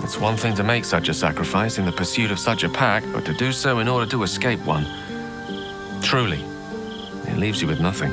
It's one thing to make such a sacrifice in the pursuit of such a pack, but to do so in order to escape one. Truly, it leaves you with nothing.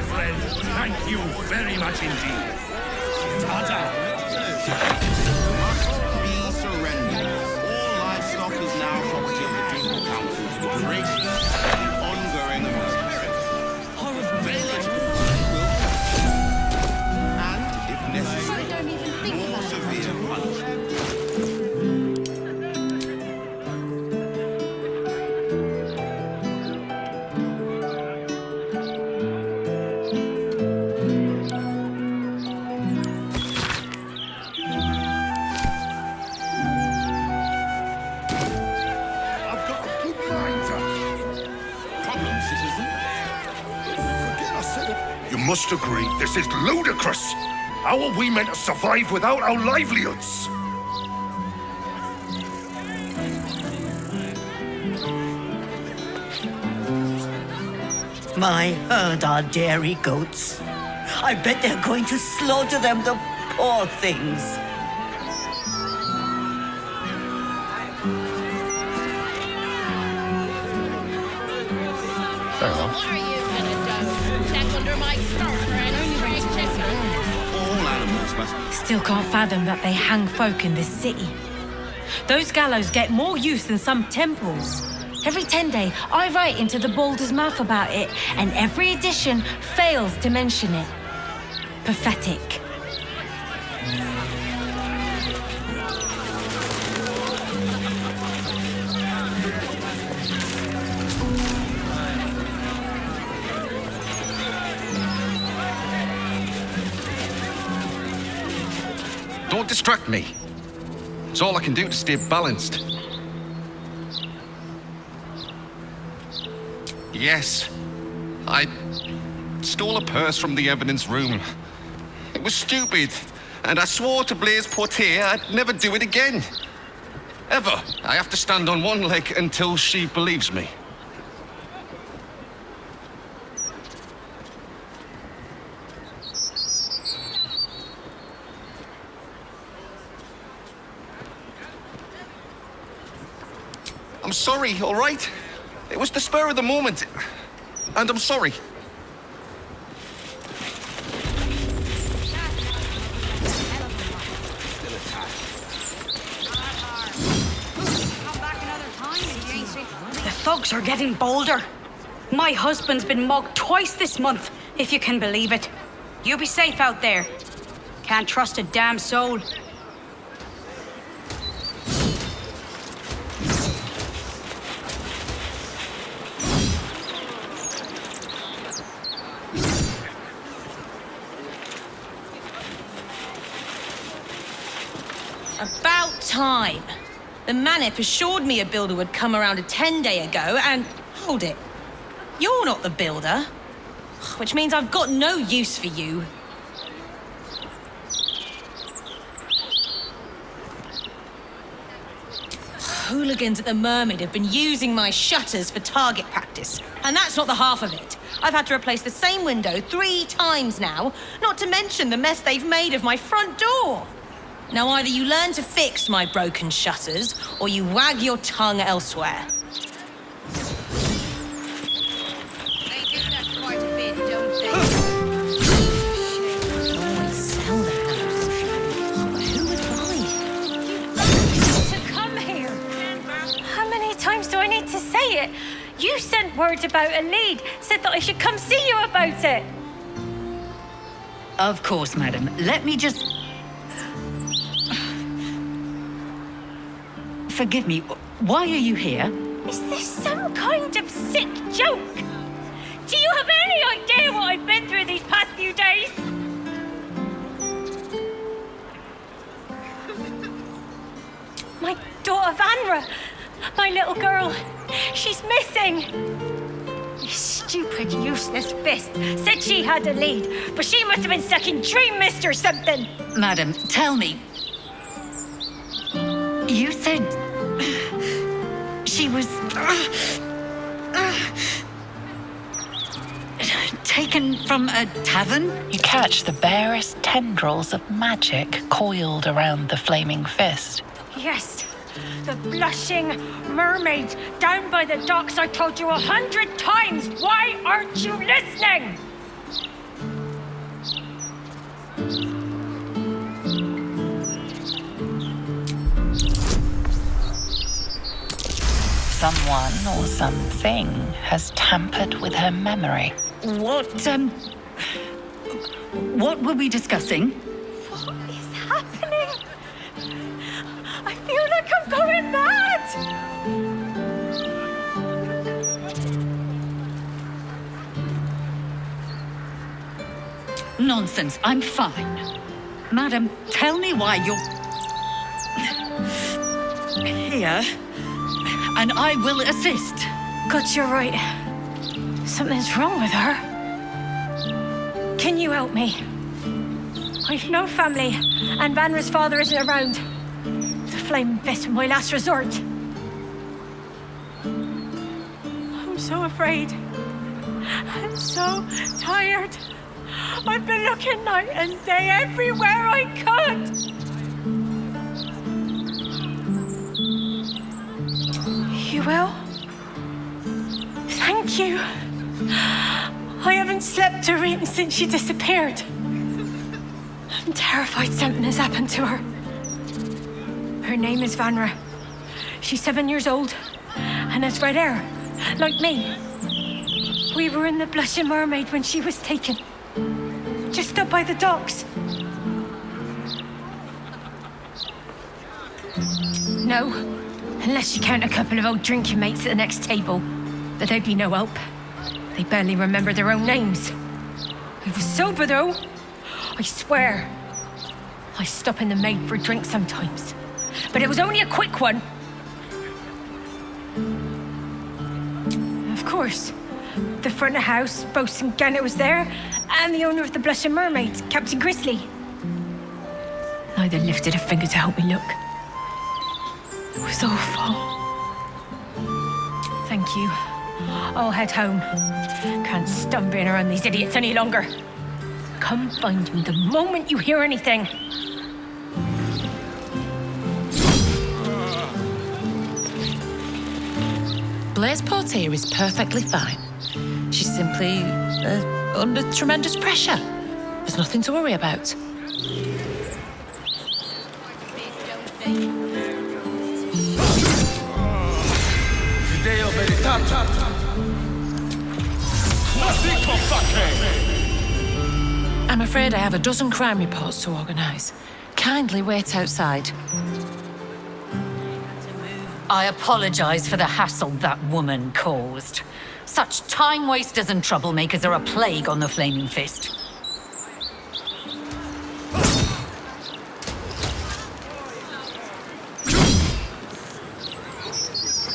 my friend. Thank you very much indeed. Ta-ta. Be surrendered. All livestock is now property of the Ducal Council for the duration and ongoing horrible and, if necessary, more severe punishment. You must agree, this is ludicrous. How are we meant to survive without our livelihoods? My herd are dairy goats. I bet they're going to slaughter them, the poor things. Very well. What are you gonna do? Check under my skirt for any rag chicken? All animals must be. Still can't fathom that they hang folk in this city. Those gallows get more use than some temples. Every 10 day, I write into the Baldur's mouth about it, and every edition fails to mention it. Pathetic. Don't distract me. It's all I can do to stay balanced. Yes, I stole a purse from the evidence room. It was stupid, and I swore to Blaise Portier I'd never do it again. Ever. I have to stand on one leg until she believes me. I'm sorry, all right? It was the spur of the moment. And I'm sorry. The thugs are getting bolder. My husband's been mugged twice this month, if you can believe it. You be safe out there. Can't trust a damn soul. About time. The Manip assured me a builder would come around a 10-day ago, and hold it. You're not the builder, which means I've got no use for you. Hooligans at the Mermaid have been using my shutters for target practice, and that's not the half of it. I've had to replace the same window 3 times now, not to mention the mess they've made of my front door. Now either you learn to fix my broken shutters, or you wag your tongue elsewhere. They do that quite a bit, don't they? Always sell the house. But who would buy it? To come here. How many times do I need to say it? You sent word about a lead, said that I should come see you about it. Of course, madam. Let me just... Forgive me, why are you here? Is this some kind of sick joke? Do you have any idea what I've been through these past few days? My daughter Vanra, my little girl, she's missing. This stupid, useless fist said she had a lead, but she must have been stuck in Dream Mist or something. Madam, tell me. You said... she was... taken from a tavern? You catch the barest tendrils of magic coiled around the flaming fist. Yes, the blushing mermaid down by the docks I told you 100 times. Why aren't you listening? Someone or something has tampered with her memory. What were we discussing? What is happening? I feel like I'm going mad! Nonsense, I'm fine. Madam, tell me why you're here, and I will assist. God, you're right. Something's wrong with her. Can you help me? I've no family, and Vanra's father isn't around. The Flaming Fist was my last resort. I'm so afraid. I'm so tired. I've been looking night and day everywhere I could. You will? Thank you. I haven't slept or eaten since she disappeared. I'm terrified something has happened to her. Her name is Vanra. She's 7 years old and has red hair, like me. We were in the Blushing Mermaid when she was taken. Just up by the docks. No, unless you count a couple of old drinking mates at the next table. But they'd be no help. They barely remember their own names. I was sober, though. I swear. I stop in the maid for a drink sometimes. But it was only a quick one. Of course. The front of house, Bosun Gannet was there, and the owner of the Blushing Mermaid, Captain Grizzly. Neither lifted a finger to help me look. It was awful. Thank you. I'll head home. Can't stand being around these idiots any longer. Come find me the moment you hear anything. Blaise Portier is perfectly fine. She's simply under tremendous pressure. There's nothing to worry about. I'm afraid I have a dozen crime reports to organise. Kindly wait outside. I apologize for the hassle that woman caused. Such time wasters and troublemakers are a plague on the Flaming Fist.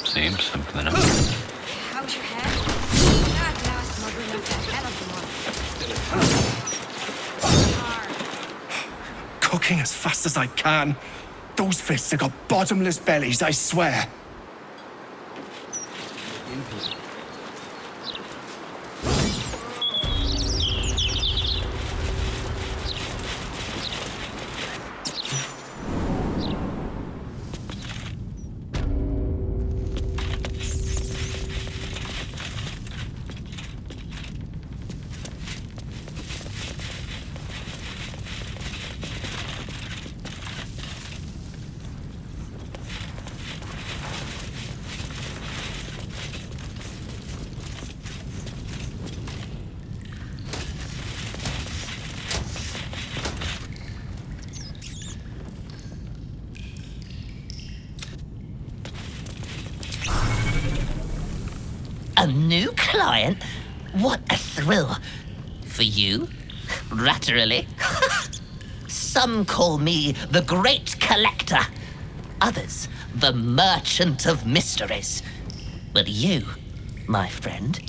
Seems simple enough. How's your hair? That last mug will look a hell of a lot. Cooking as fast as I can. Those fists have got bottomless bellies, I swear. A new client? What a thrill. For you? Latterly? Some call me the Great Collector. Others, the Merchant of Mysteries. But you, my friend,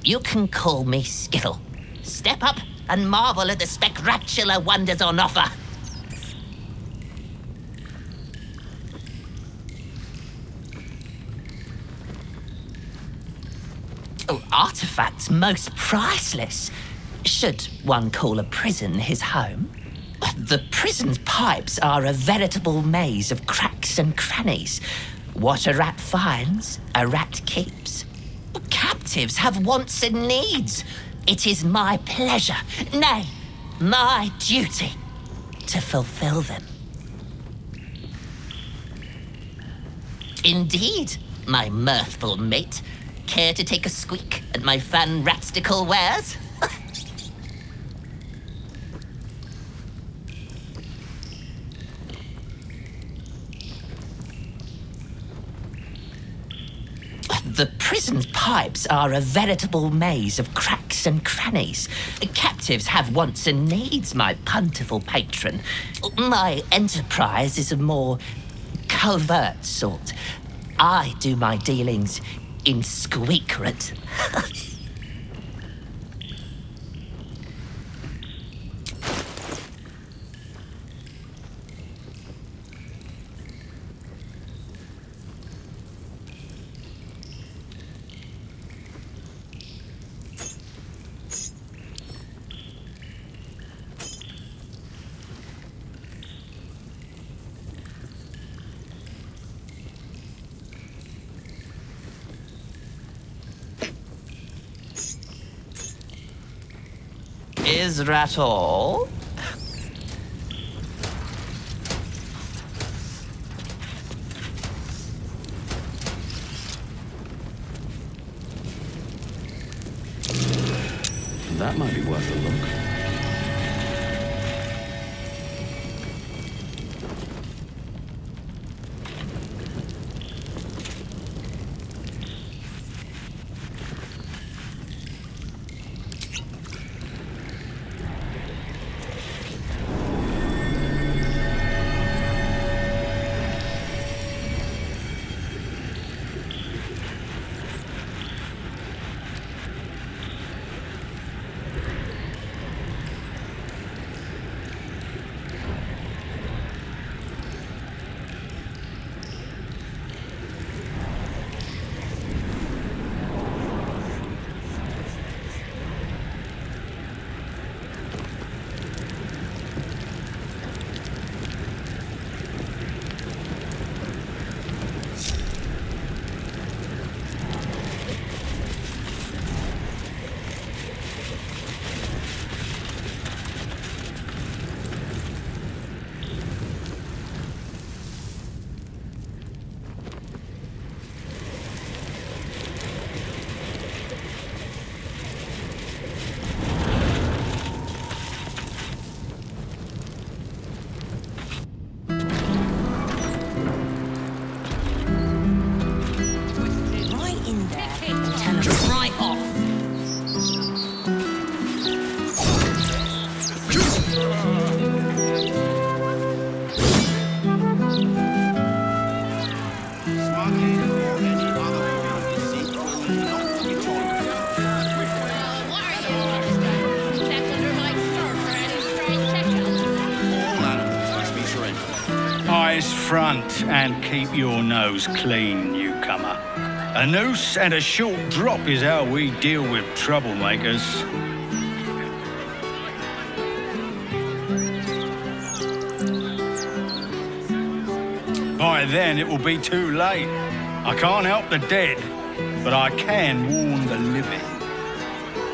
you can call me Skittle. Step up and marvel at the spectacular wonders on offer. Oh, artifacts most priceless. Should one call a prison his home? The prison's pipes are a veritable maze of cracks and crannies. What a rat finds, a rat keeps. Captives have wants and needs. It is my pleasure, nay, my duty, to fulfill them. Indeed, my mirthful mate. Care to take a squeak at my fun ratstical wares? The prison's pipes are a veritable maze of cracks and crannies. Captives have wants and needs, my plentiful patron. My enterprise is a more covert sort. I do my dealings in squeakret. Is that all? That might be worth a look. Eyes front and keep your nose clean, newcomer. A noose and a short drop is how we deal with troublemakers. By then, it will be too late. I can't help the dead, but I can warn the living.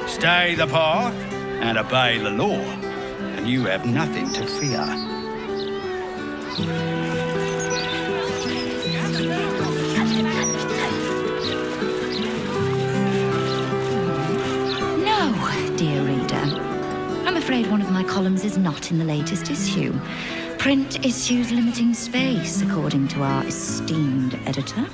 Stay the path and obey the law, and you have nothing to fear. No, dear reader. I'm afraid one of my columns is not in the latest issue. Print issues limiting space, according to our esteemed editor.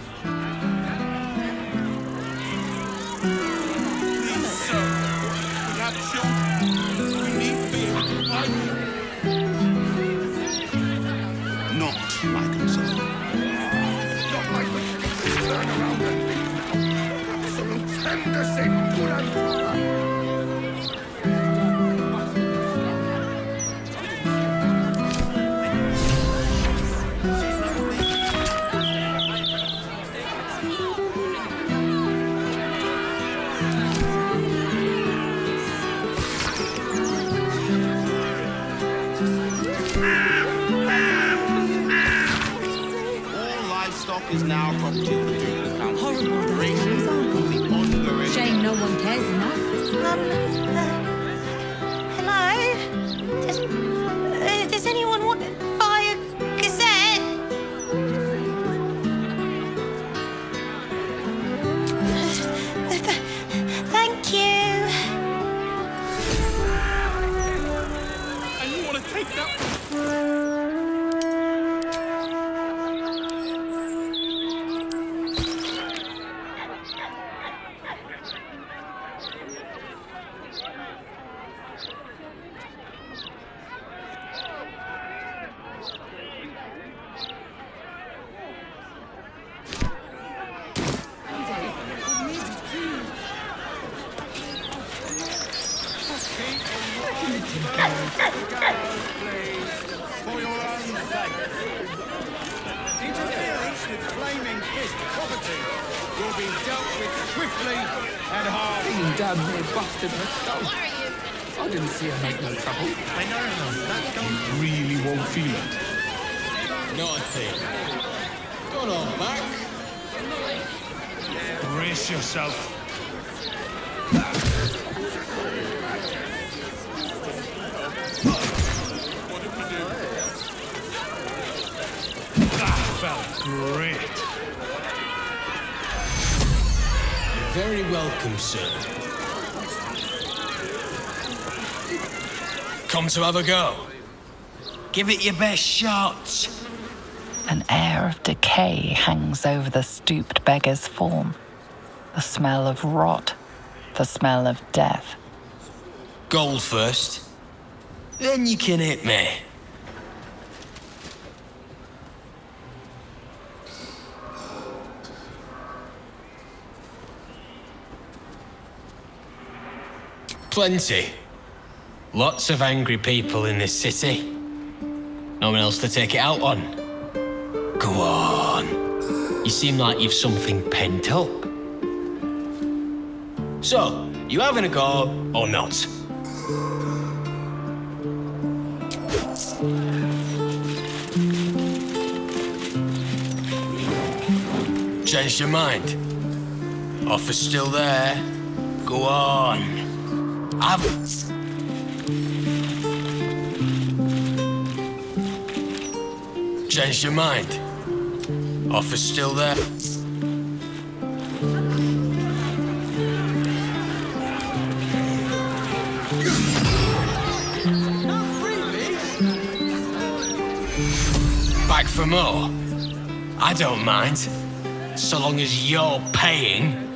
Not my concern. Not my concern. Turn around and be absolute tender, grandfather. Is now property of the Ducal Council. Horrible. Shame no one cares enough. Hello? Does anyone want to buy a cassette? flaming fist property will be dealt with swiftly and hard. Being damn near busted her skull. I didn't see her make no trouble. I know. That's You really won't feel it. Not a thing. Gone on back. Brace yourself. That felt great. You're very welcome, sir. Come to have a go. Give it your best shot. An air of decay hangs over the stooped beggar's form. The smell of rot, the smell of death. Gold first. Then you can hit me. Plenty. Lots of angry people in this city. No one else to take it out on. Go on. You seem like you've something pent up. So, you having a go or not? Changed your mind? Offer's still there? Go on. Changed your mind? Offer's still there? Back for more? I don't mind, so long as you're paying.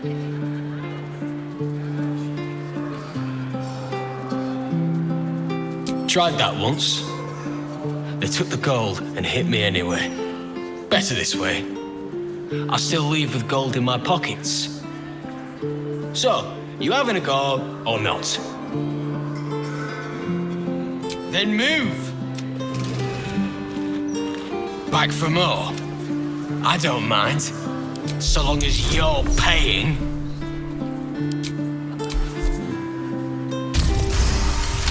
Tried that once. They took the gold and hit me anyway. Better this way. I still leave with gold in my pockets. So, you having a go or not? Then move! Back for more? I don't mind, so long as you're paying.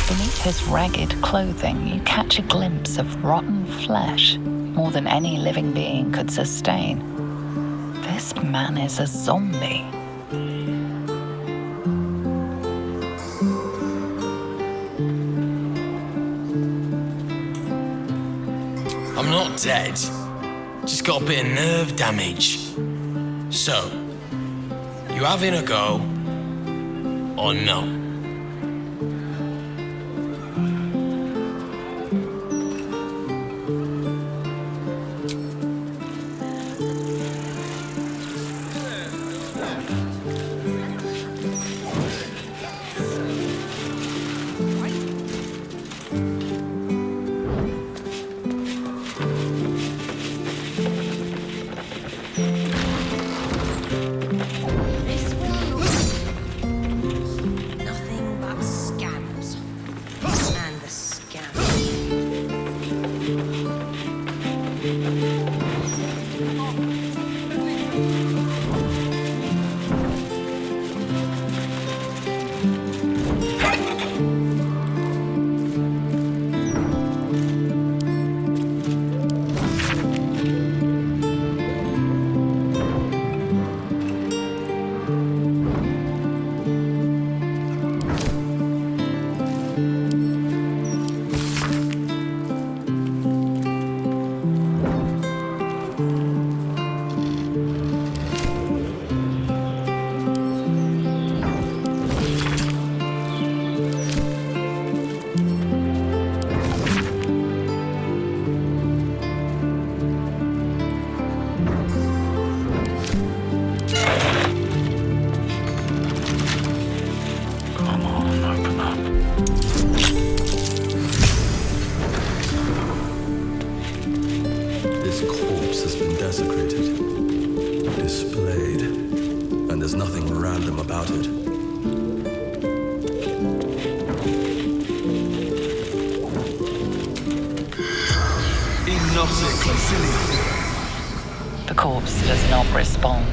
Beneath his ragged clothing, you catch a glimpse of rotten flesh, more than any living being could sustain. This man is a zombie. I'm not dead, just got a bit of nerve damage. So, you having a go or not? Nothing but scams. And the scams. This corpse has been desecrated, displayed, and there's nothing random about it. Enough, Cecilia. The corpse does not respond.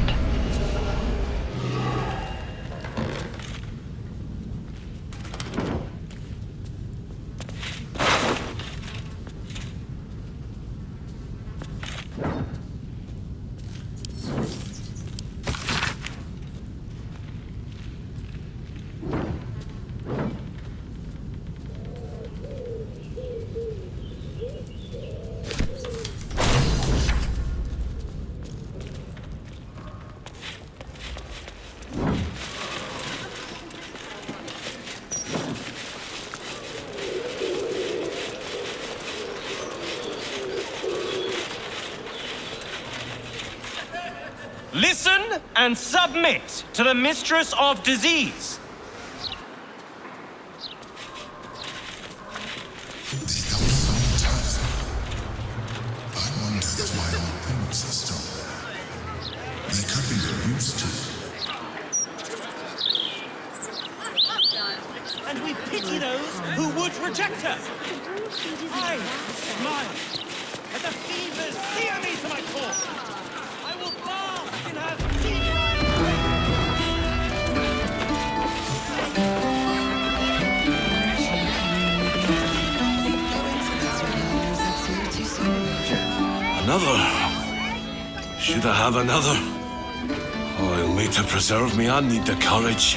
Listen and submit to the mistress of disease. I wonder if my old things are still there. They could be of use to. And we pity those who would reject her. I smile at the fevers sear me to my core. I will bask in her Another? Should I have another? Oh, he'll need to preserve me. I need the courage.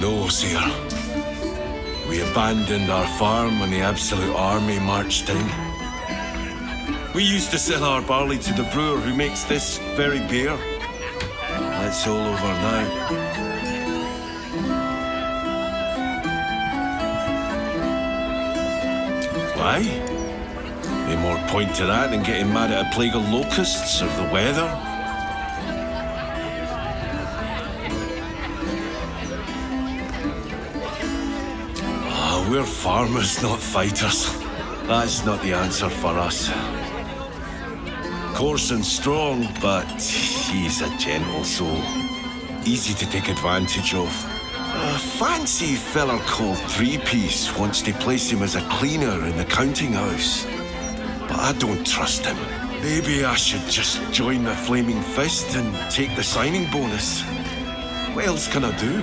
No, sir. We abandoned our farm when the Absolute Army marched in. We used to sell our barley to the brewer who makes this very beer. That's all over now. Why? Any more point to that than getting mad at a plague of locusts or the weather? We're farmers, not fighters. That's not the answer for us. Coarse and strong, but he's a gentle soul. Easy to take advantage of. A fancy feller called Three-Piece wants to place him as a cleaner in the counting house. But I don't trust him. Maybe I should just join the Flaming Fist and take the signing bonus. What else can I do?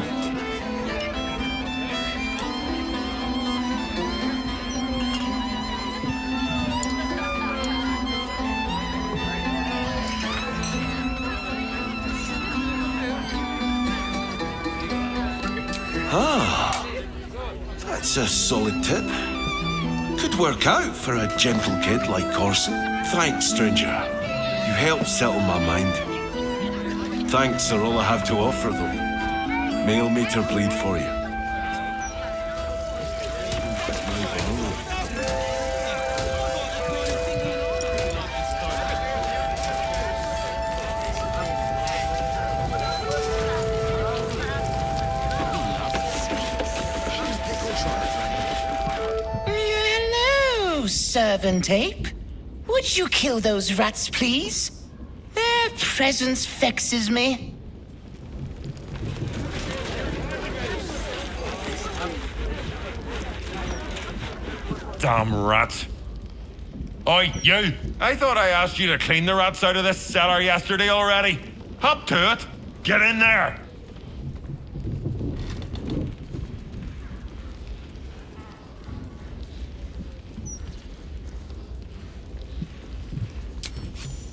Ah, that's a solid tip. Could work out for a gentle kid like Corson. Thanks, stranger. You helped settle my mind. Thanks are all I have to offer, though. Mail meter bleed for you. Servant ape, would you kill those rats, please? Their presence vexes me. Damn rat. Oi, you! I thought I asked you to clean the rats out of this cellar yesterday already. Hop to it. Get in there.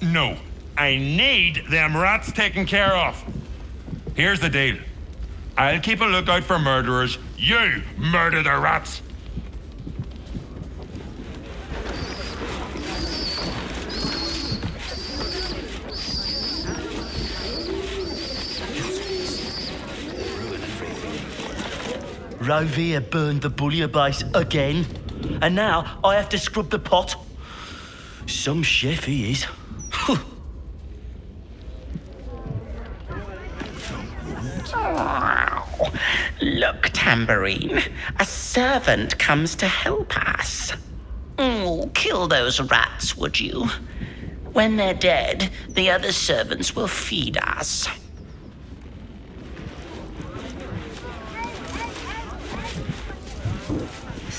No, I need them rats taken care of. Here's the deal. I'll keep a lookout for murderers. You murder the rats. Rovia burned the bouillabaisse again, and now I have to scrub the pot. Some chef he is. Look, Tambourine, a servant comes to help us. Kill those rats, would you? When they're dead, the other servants will feed us.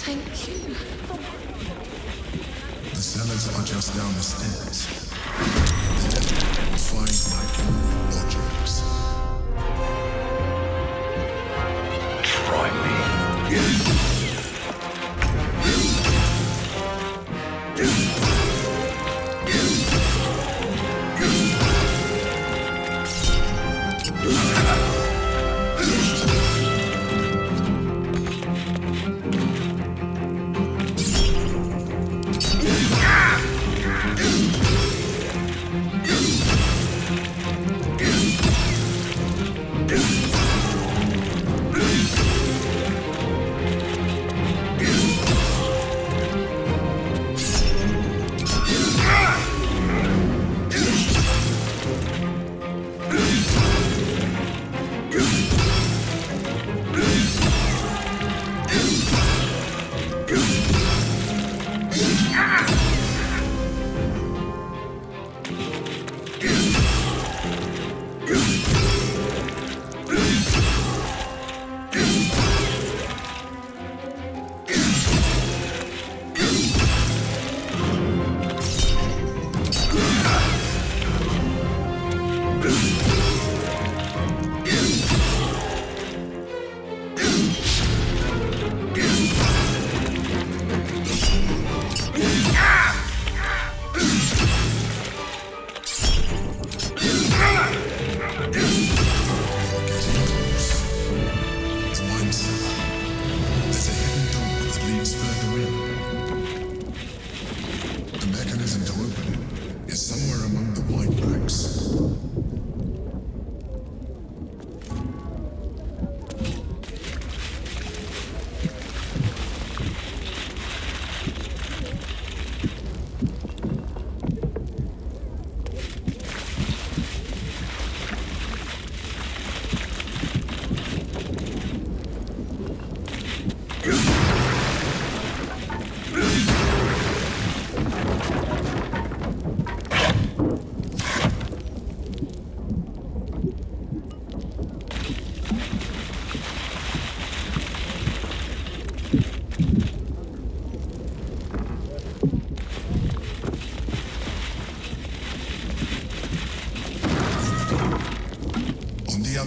Thank you. The cellars are just down the stairs. Find my lodgings. Try me.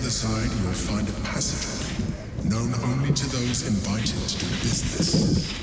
Side, you'll find a passage known only to those invited to do business.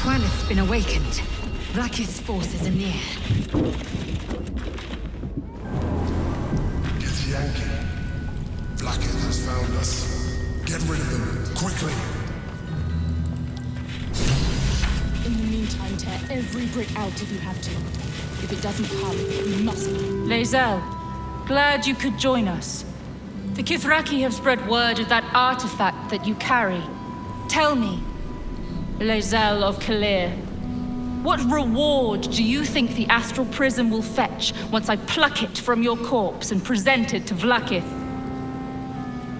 Planet's been awakened. Vlakith's forces are near. Get Yankee. Vlakith has found us. Get rid of them, quickly. In the meantime, tear every brick out if you have to. If it doesn't come, we must. Lae'zel, glad you could join us. The Kithraki have spread word of that artifact that you carry. Tell me, Lae'zel of Kalir, what reward do you think the astral prism will fetch once I pluck it from your corpse and present it to Vlakith?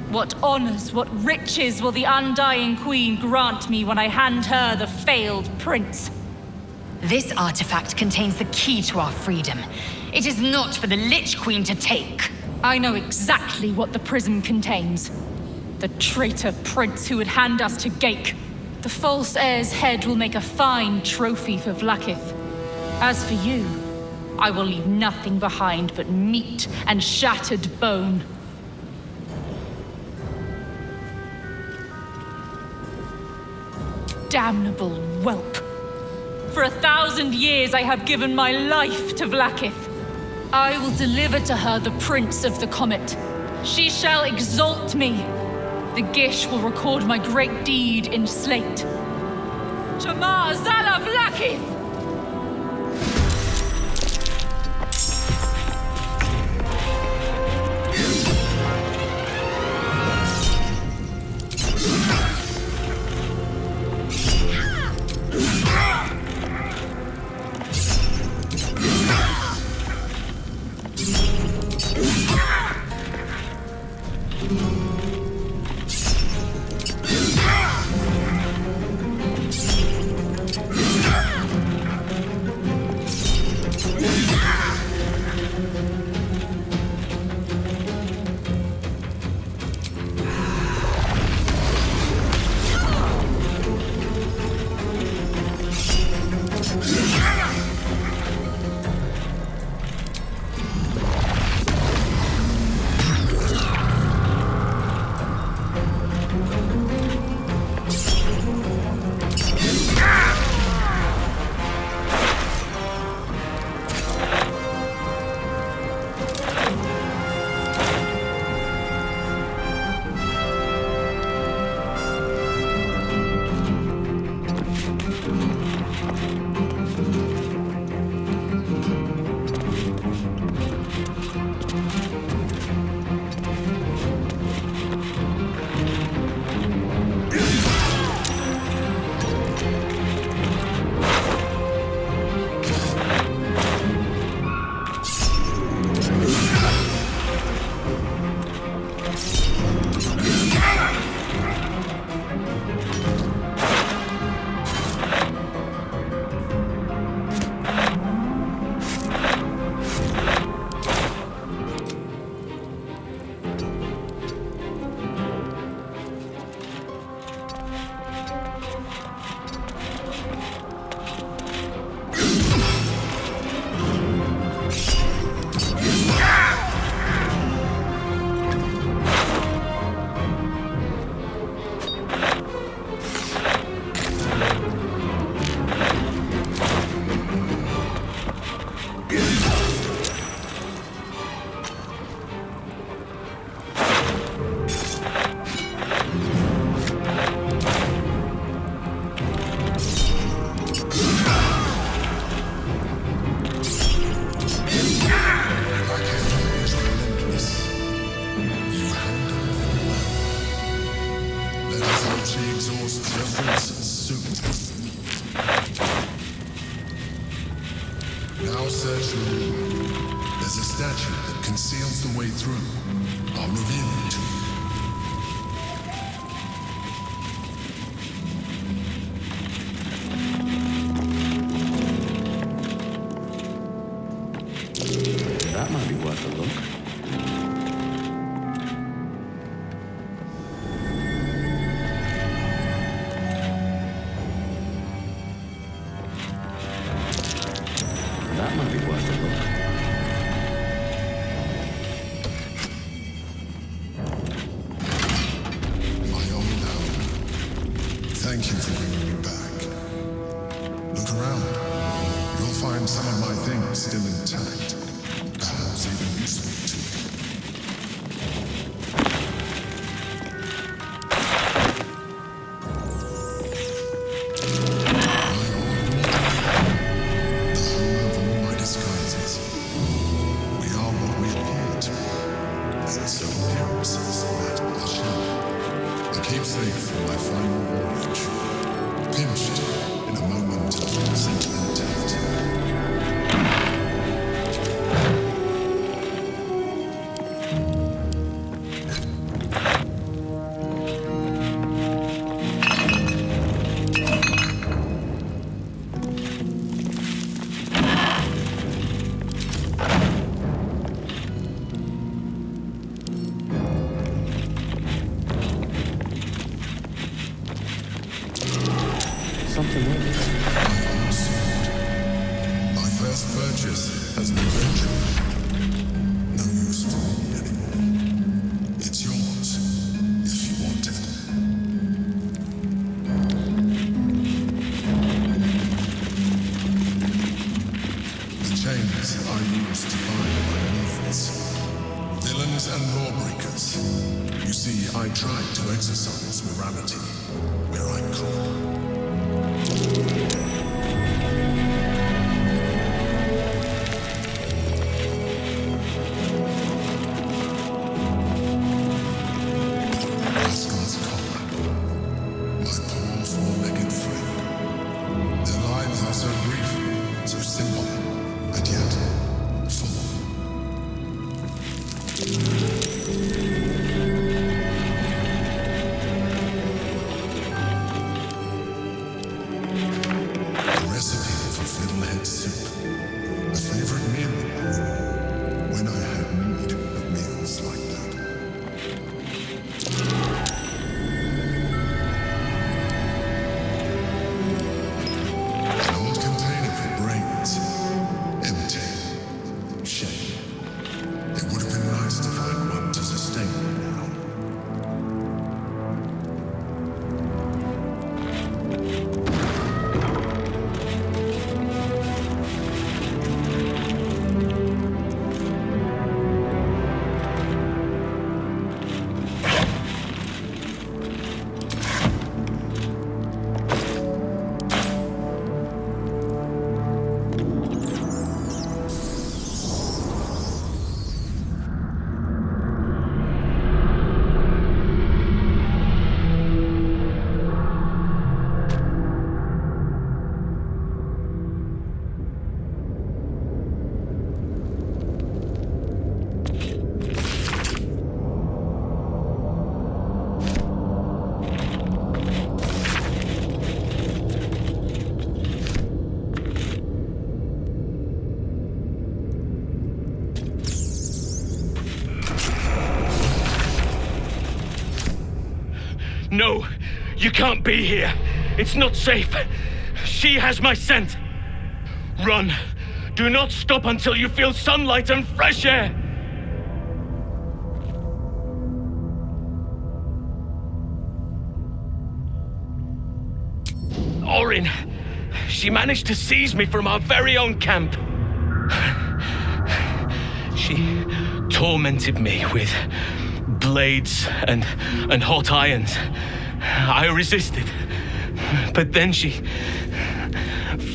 What honors, what riches will the Undying Queen grant me when I hand her the failed prince? This artifact contains the key to our freedom. It is not for the Lich Queen to take. I know exactly what the prism contains. The traitor prince who would hand us to Gake. The false heir's head will make a fine trophy for Vlakith. As for you, I will leave nothing behind but meat and shattered bone. Damnable whelp. For 1,000 years I have given my life to Vlaakith. I will deliver to her the Prince of the Comet. She shall exalt me. The Gish will record my great deed in slate. Jamar Zala Vlaakith! Now search the room. There's a statue that conceals the way through. I'll reveal it to you. That might be worth a look. That might be worth a look. My old home. Thank you for bringing me back. Look around. You'll find some of my things still intact. Perhaps even useful to you. first purchase has been ventured. No use to me anymore. It's yours, if you want it. The chains I use to bind my needs. Villains and lawbreakers. You see, I tried to exercise morality where I could. No, you can't be here. It's not safe. She has my scent. Run. Do not stop until you feel sunlight and fresh air. Orin, she managed to seize me from our very own camp. She tormented me with blades and hot irons. I resisted, but then she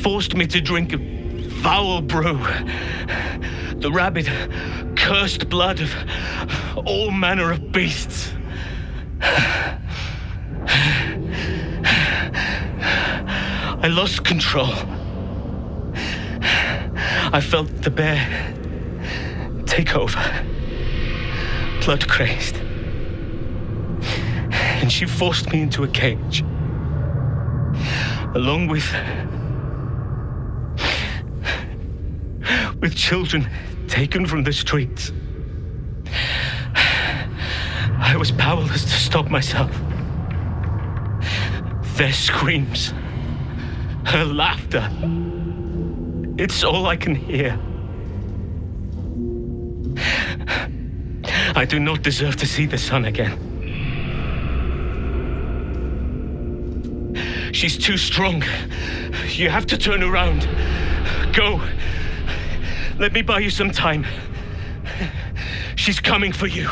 forced me to drink a foul brew. The rabid, cursed blood of all manner of beasts. I lost control. I felt the bear take over, blood crazed. And she forced me into a cage, along with children taken from the streets. I was powerless to stop myself. Their screams, her laughter, it's all I can hear. I do not deserve to see the sun again. She's too strong. You have to turn around. Go. Let me buy you some time. She's coming for you.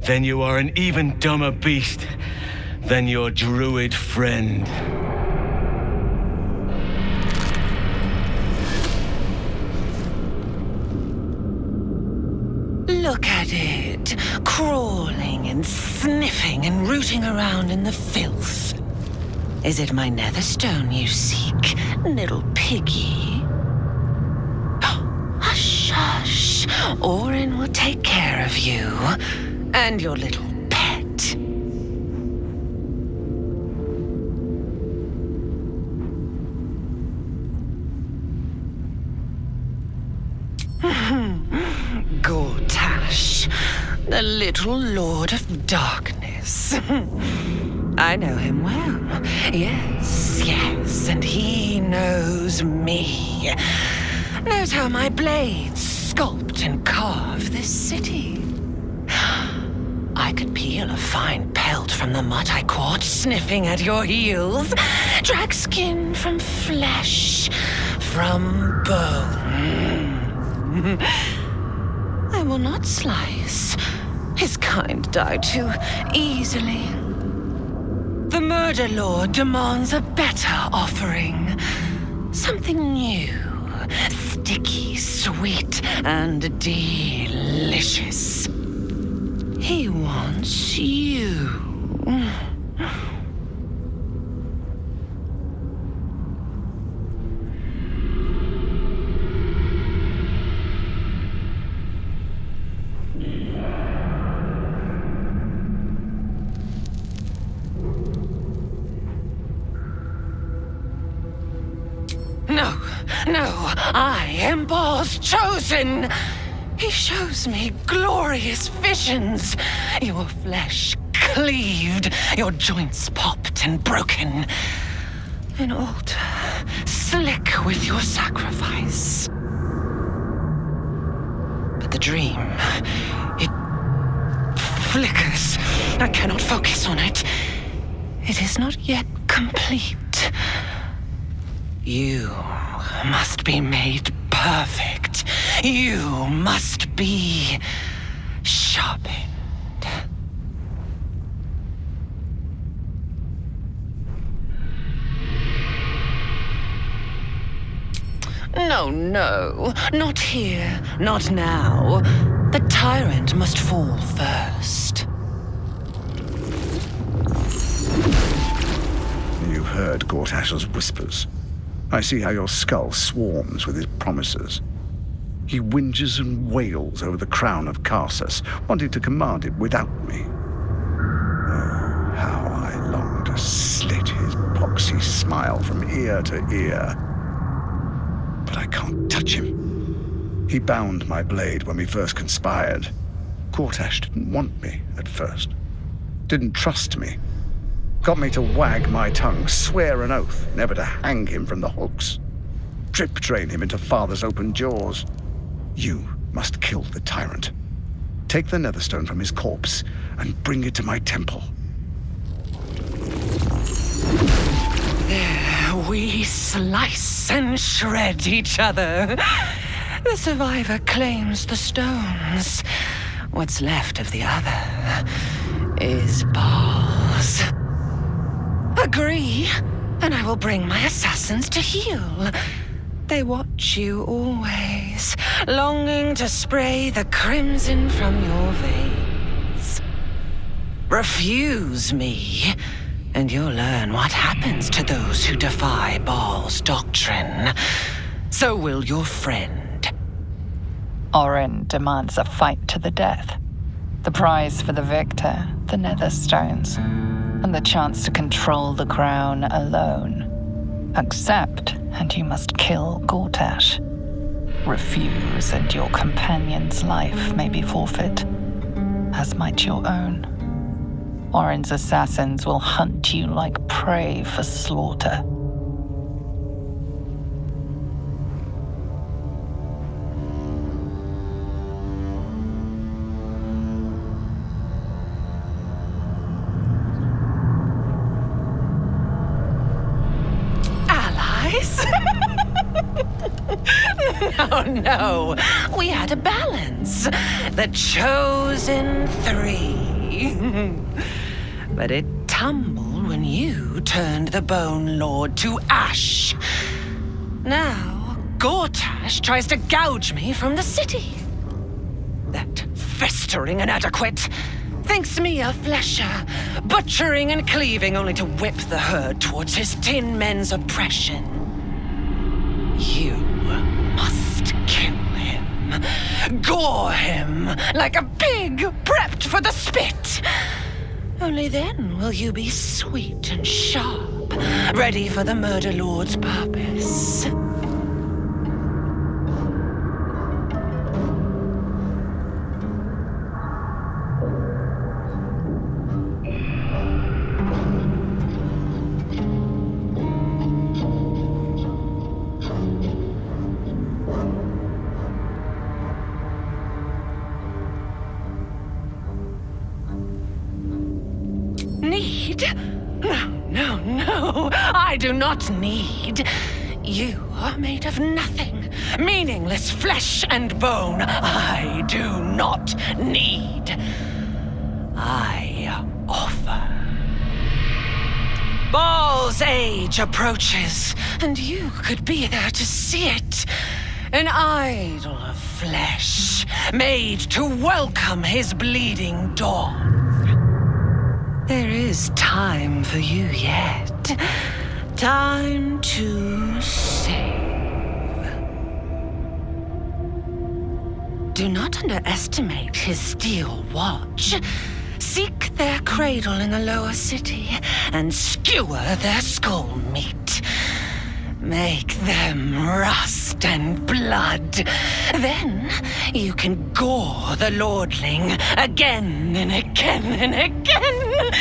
Then you are an even dumber beast than your druid friend. Look at it, crawling and sniffing and rooting around in the filth. Is it my netherstone you seek, little piggy? Hush, hush. Orin will take care of you and your little pet. Gortash, The little Lord of Darkness. I know him well. Yes, and he knows me. Knows how my blades sculpt and carve this city. I could peel a fine pelt from the mud I caught sniffing at your heels. Drag skin from flesh, from bone. I will not slice. His kind die too easily. The Murder Lord demands a better offering. Something new, sticky, sweet, and delicious. He wants you. No, I am Baal's chosen. He shows me glorious visions. Your flesh cleaved, your joints popped and broken. An altar slick with your sacrifice. But the dream, it flickers. I cannot focus on it. It is not yet complete. You must be made perfect. You must be sharpened. No, not here, not now. The tyrant must fall first. You've heard Gortash's whispers. I see how your skull swarms with his promises. He whinges and wails over the crown of Karsus, wanting to command it without me. Oh, how I long to slit his poxy smile from ear to ear. But I can't touch him. He bound my blade when we first conspired. Gortash didn't want me at first. Didn't trust me. Got me to wag my tongue, swear an oath never to hang him from the hooks. Drip drain him into father's open jaws. You must kill the tyrant. Take the netherstone from his corpse and bring it to my temple. There we slice and shred each other. The survivor claims the stones. What's left of the other is Baal's. Agree, and I will bring my assassins to heal. They watch you always, longing to spray the crimson from your veins. Refuse me, and you'll learn what happens to those who defy Baal's doctrine. So will your friend. Orin demands a fight to the death. The prize for the victor, the Netherstones, and the chance to control the crown alone. Accept, and you must kill Gortash. Refuse, and your companion's life may be forfeit, as might your own. Orin's assassins will hunt you like prey for slaughter. No, we had a balance. The chosen three. But it tumbled when you turned the Bone Lord to ash. Now, Gortash tries to gouge me from the city. That festering inadequate thinks me a flesher, butchering and cleaving only to whip the herd towards his tin men's oppression. You must kill him. Gore him like a pig prepped for the spit. Only then will you be sweet and sharp, ready for the Murder Lord's purpose. need? No, I do not need. You are made of nothing, meaningless flesh and bone. I do not need. I offer. Baal's age approaches, and you could be there to see it. An idol of flesh, made to welcome his bleeding dawn. There is time for you yet. Time to save. Do not underestimate his steel watch. Seek their cradle in the lower city and skewer their skull meat. Make them rust and blood. Then you can gore the lordling again and again and again.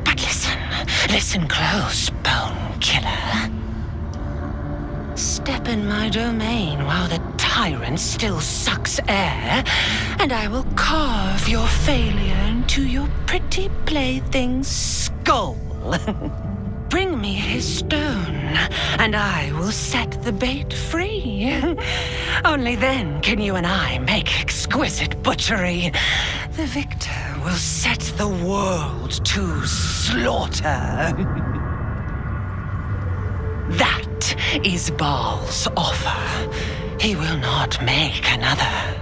But listen close, Bone Killer. Step in my domain while the tyrant still sucks air, and I will carve your failure into your pretty plaything's skull. Bring me his stone, and I will set the bait free. Only then can you and I make exquisite butchery. The victor will set the world to slaughter. That is Baal's offer. He will not make another.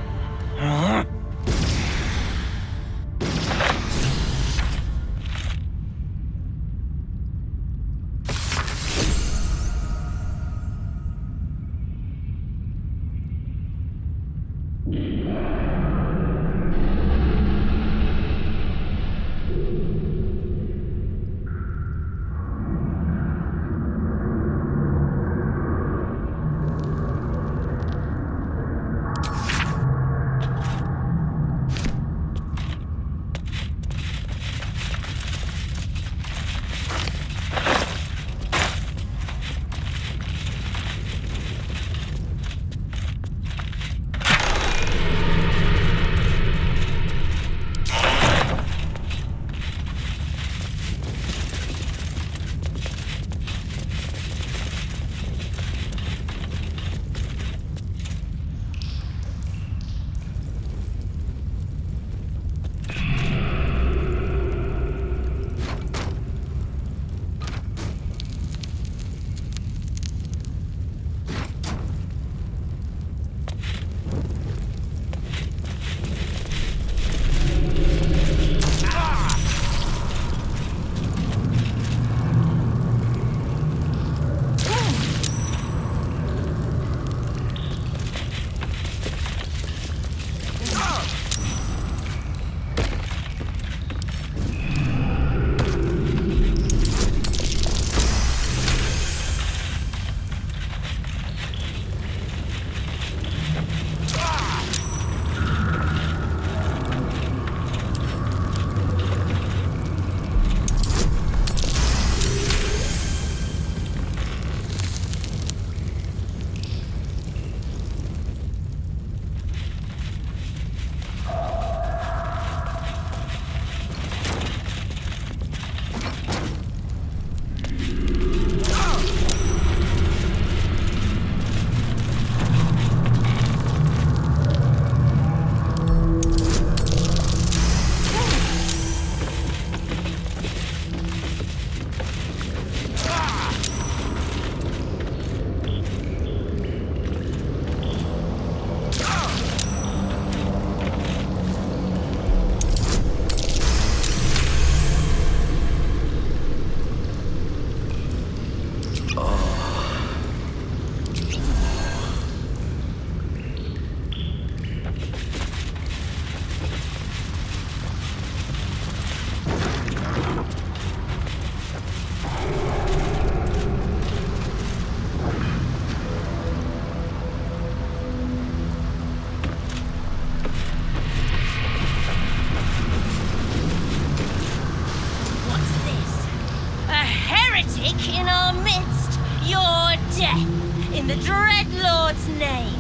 in our midst your death in the Dreadlord's name.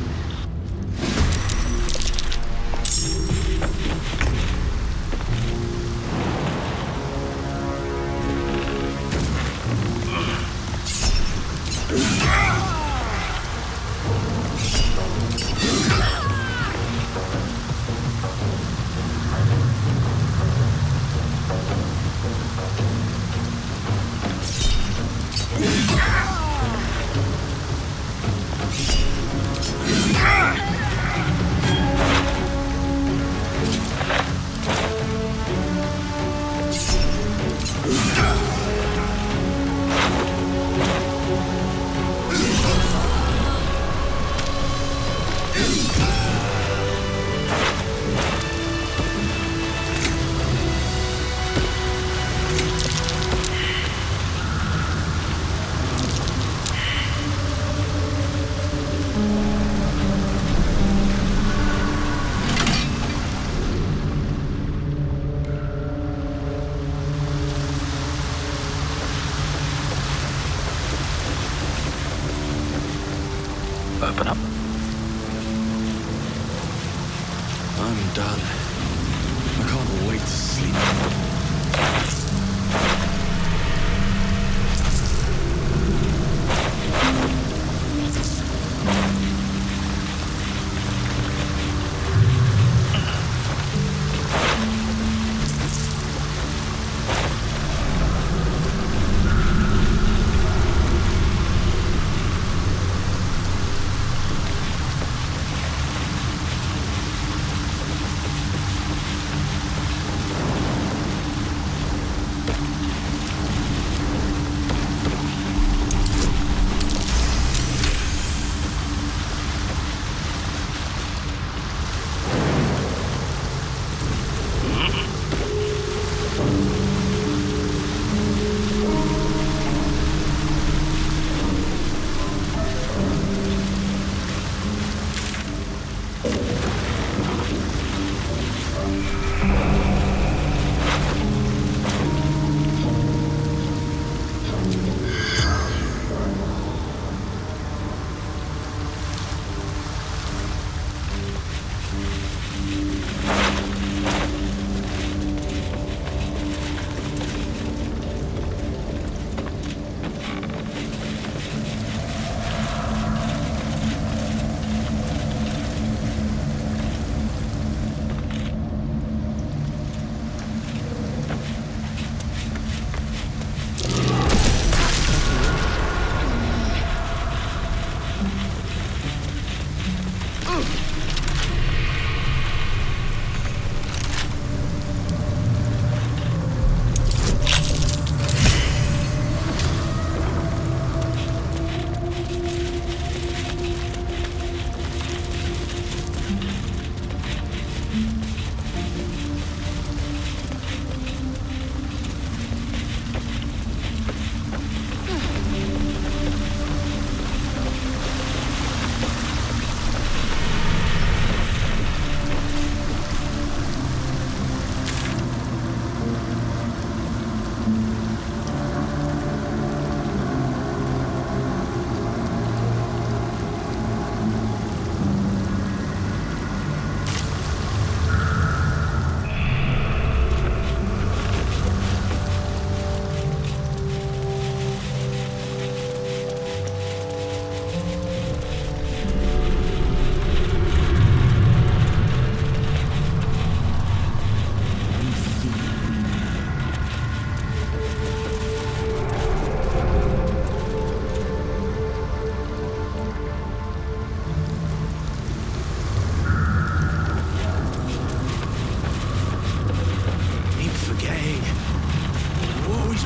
open up. I'm done. I can't wait to sleep.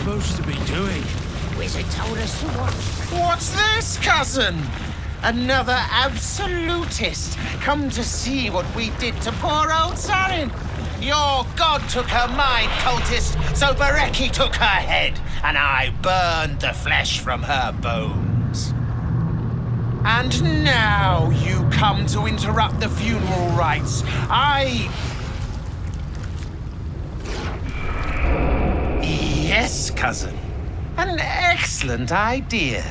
supposed to be doing? Wizard told us what. What's this, cousin? Another absolutist come to see what we did to poor old Sarin. Your god took her mind, cultist, so Bereki took her head, and I burned the flesh from her bones. And now you come to interrupt the funeral rites. Yes, cousin. An excellent idea.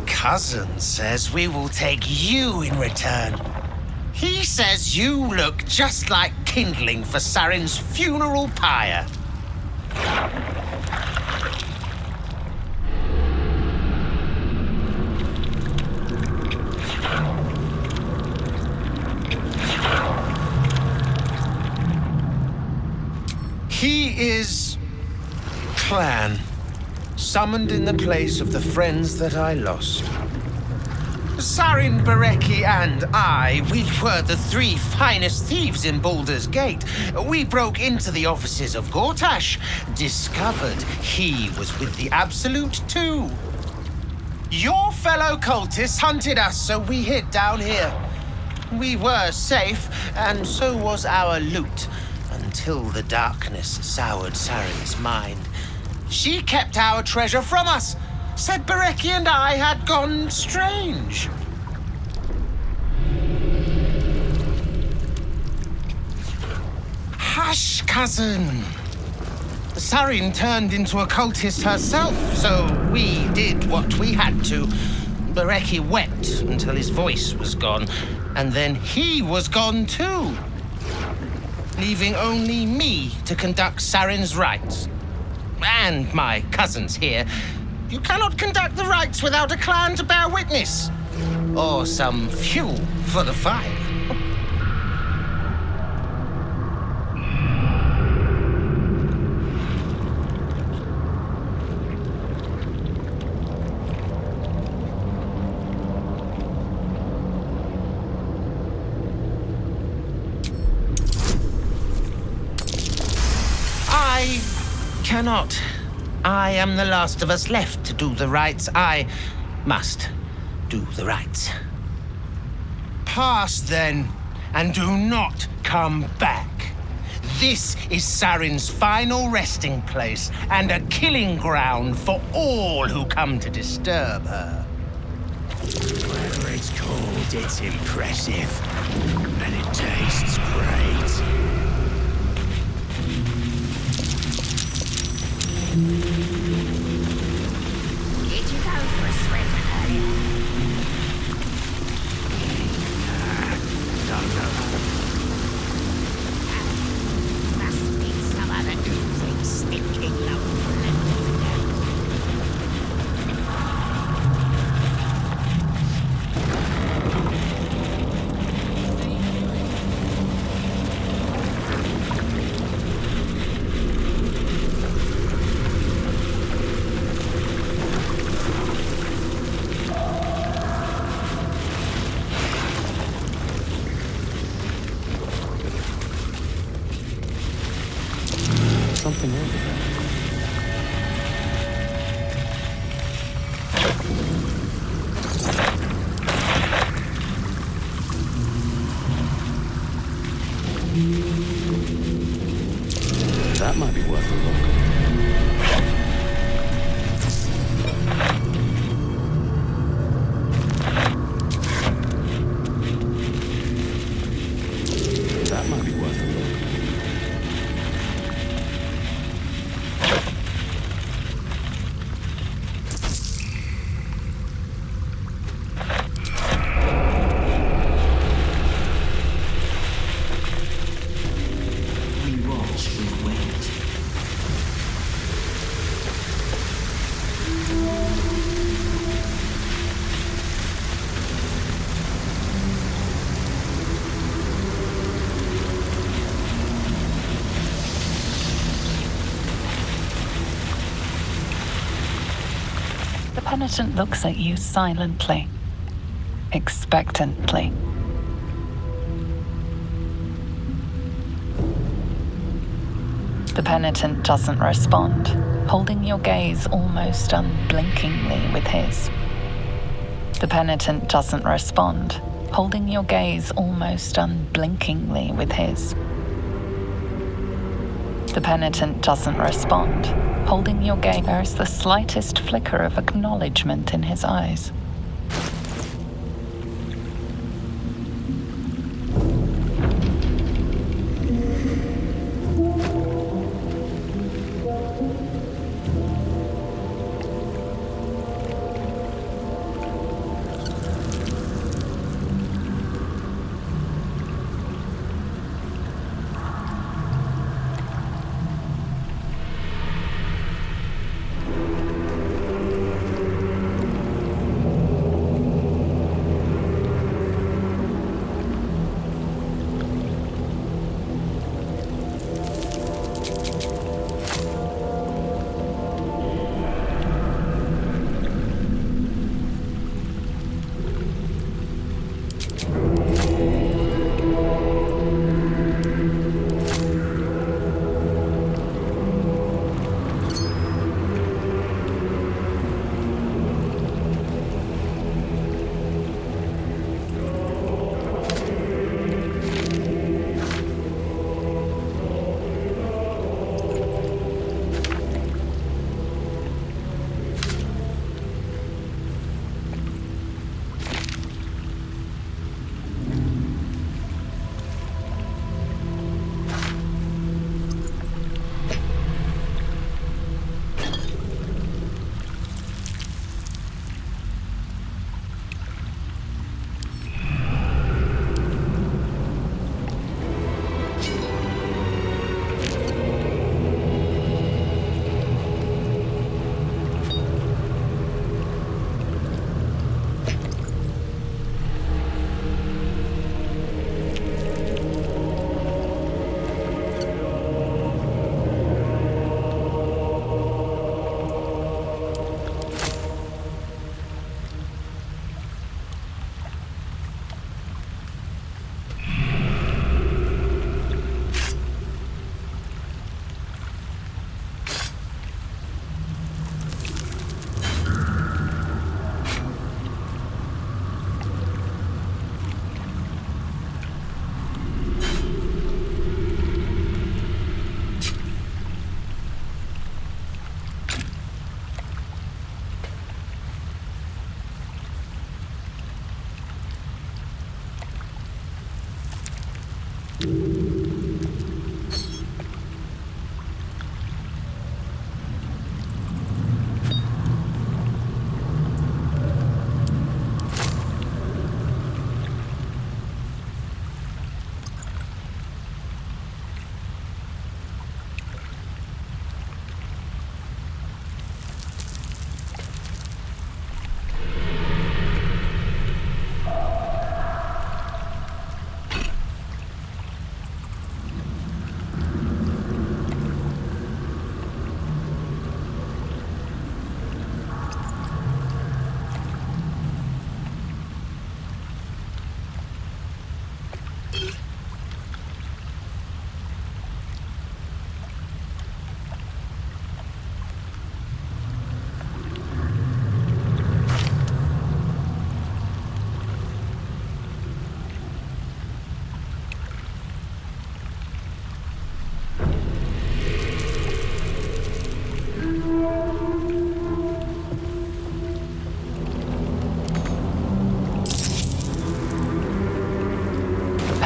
Cousin says we will take you in return. He says you look just like kindling for Sarin's funeral pyre. He is Clan, summoned in the place of the friends that I lost. Sarin, Bereki, and I, we were the three finest thieves in Baldur's Gate. We broke into the offices of Gortash, discovered he was with the Absolute too. Your fellow cultists hunted us, so we hid down here. We were safe, and so was our loot, until the darkness soured Sarin's mind. She kept our treasure from us, said Bereki and I had gone strange. Hush, cousin. Sarin turned into a cultist herself, so we did what we had to. Bereki wept until his voice was gone, and then he was gone too, leaving only me to conduct Saren's rites. And my cousins here. You cannot conduct the rites without a clan to bear witness, or some fuel for the fire. I cannot. I am the last of us left to do the rites. I must do the rites. Pass then, and do not come back. This is Saren's final resting place and a killing ground for all who come to disturb her. Whatever it's called, it's impressive. And it tastes great. Did you go for a swim earlier? Don't know. Must be some other oozing, stinking lump. Something over there. That might be worth a look. That might be worth a look. We watch, we wait. The penitent looks at you silently, expectantly. The penitent doesn't respond, holding your gaze almost unblinkingly with his. The penitent doesn't respond, holding your gaze almost unblinkingly with his. The penitent doesn't respond, holding your gaze. There is the slightest flicker of acknowledgement in his eyes.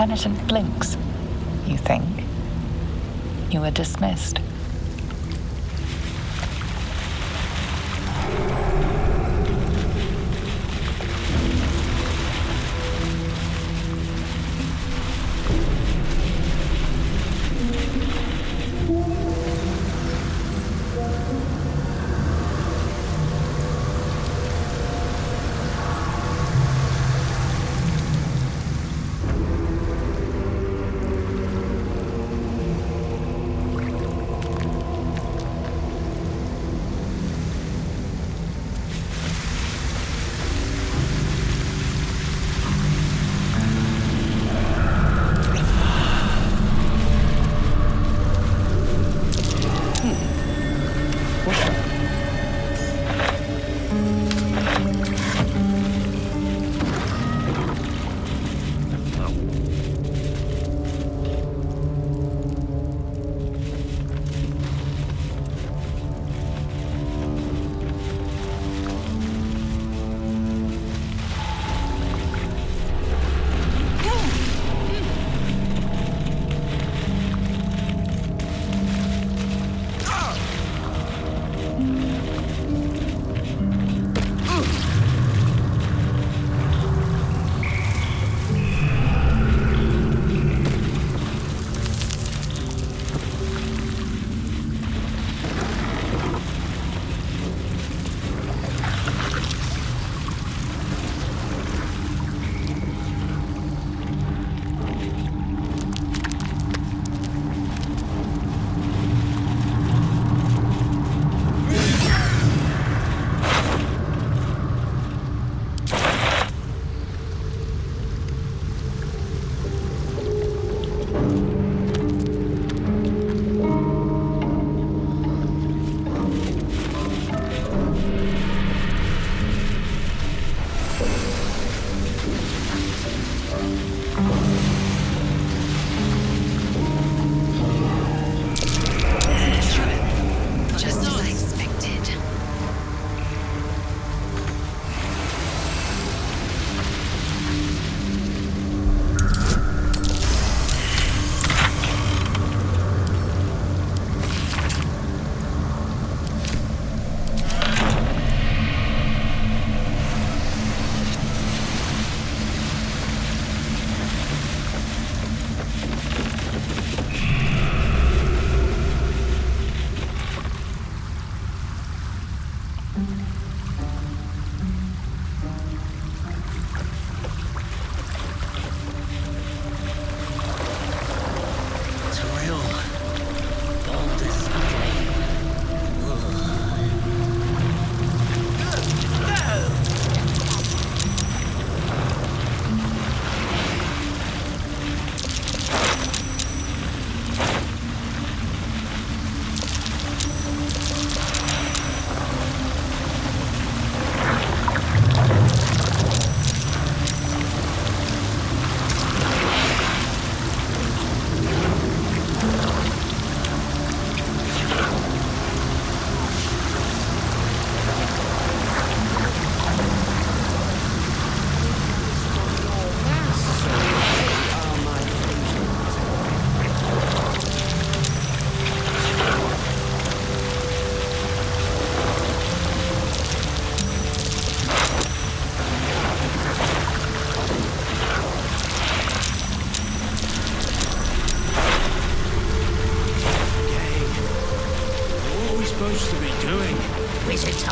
penitent blinks, you think. You were dismissed.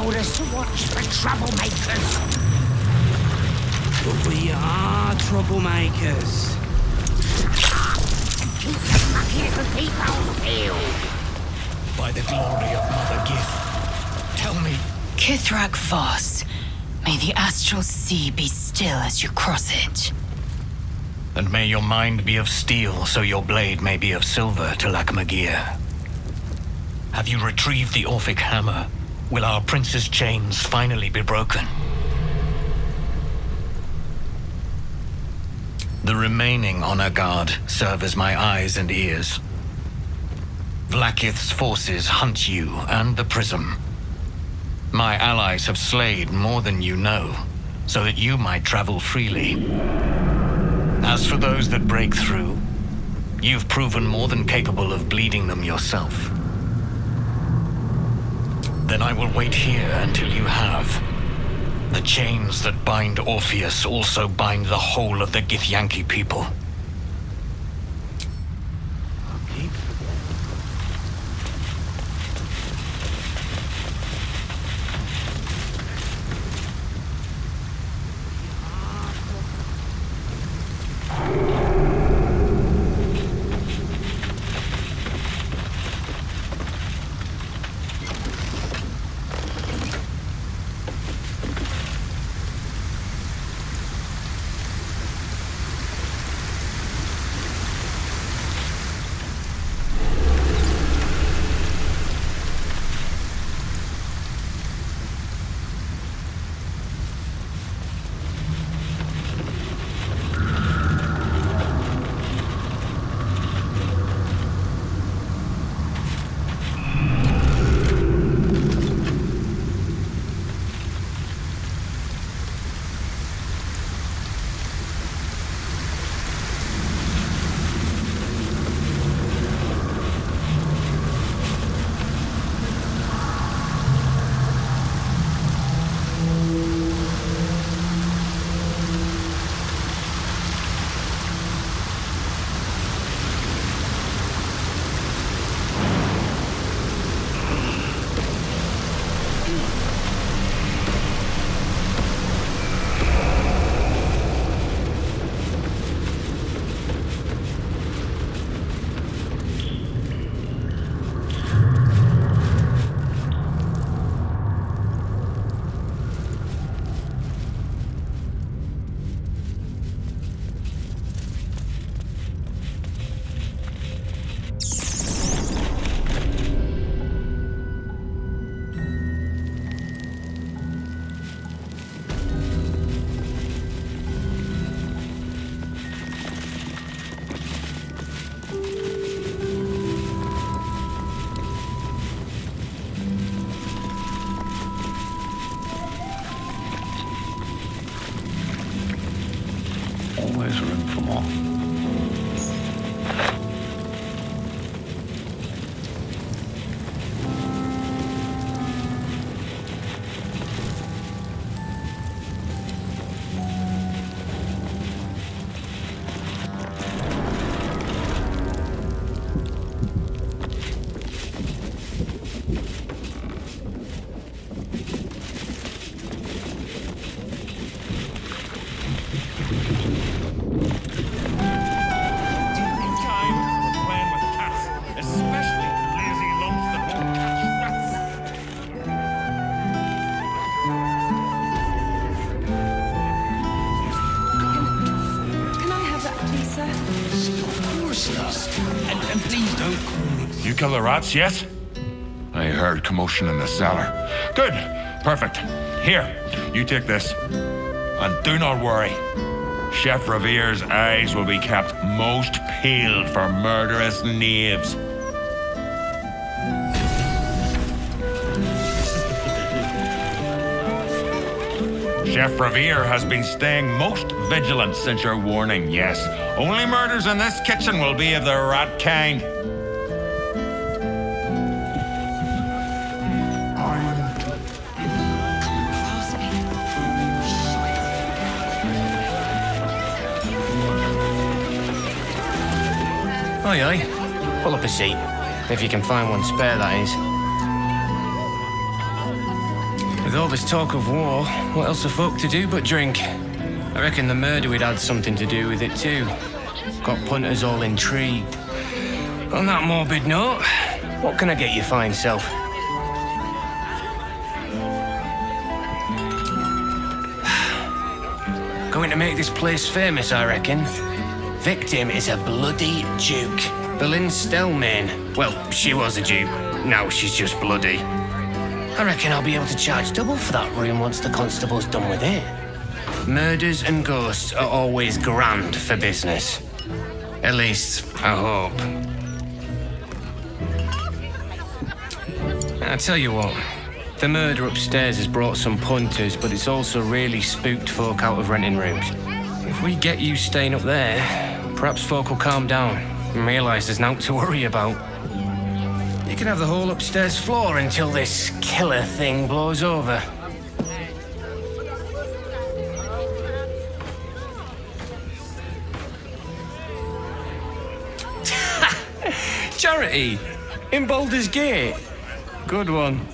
told us to watch for troublemakers. But we are troublemakers. Keep the lucky little people peeled. By the glory of Mother Gith, tell me. Kithrak Voss, may the astral sea be still as you cross it. And may your mind be of steel, so your blade may be of silver to Lakmagir. Have you retrieved the Orphic hammer? Will our prince's chains finally be broken? The remaining honor guard serve as my eyes and ears. Vlakith's forces hunt you and the prism. My allies have slayed more than you know, so that you might travel freely. As for those that break through, you've proven more than capable of bleeding them yourself. Then I will wait here until you have. The chains that bind Orpheus also bind the whole of the Githyanki people. Always room for more. And please don't call me. You kill the rats, yes? I heard commotion in the cellar. Good. Perfect. Here, you take this. And do not worry. Chef Revere's eyes will be kept most peeled for murderous knaves. Chef Revere has been staying most vigilant since your warning, yes. Only murders in this kitchen will be of the rat kind. Aye, aye. Pull up a seat. If you can find one spare, that is. With all this talk of war, what else are folk to do but drink? I reckon the murder would had something to do with it too. Got punters all intrigued. On that morbid note, what can I get you fine self? Going to make this place famous, I reckon. Victim is a bloody duke. Boleyn Stelmane. Well, she was a duke. Now she's just bloody. I reckon I'll be able to charge double for that room once the constable's done with it. Murders and ghosts are always grand for business. At least, I hope. I tell you what, the murder upstairs has brought some punters, but it's also really spooked folk out of renting rooms. If we get you staying up there, perhaps folk will calm down and realise there's naught to worry about. You can have the whole upstairs floor until this killer thing blows over. Charity! In Baldur's Gate! Good one.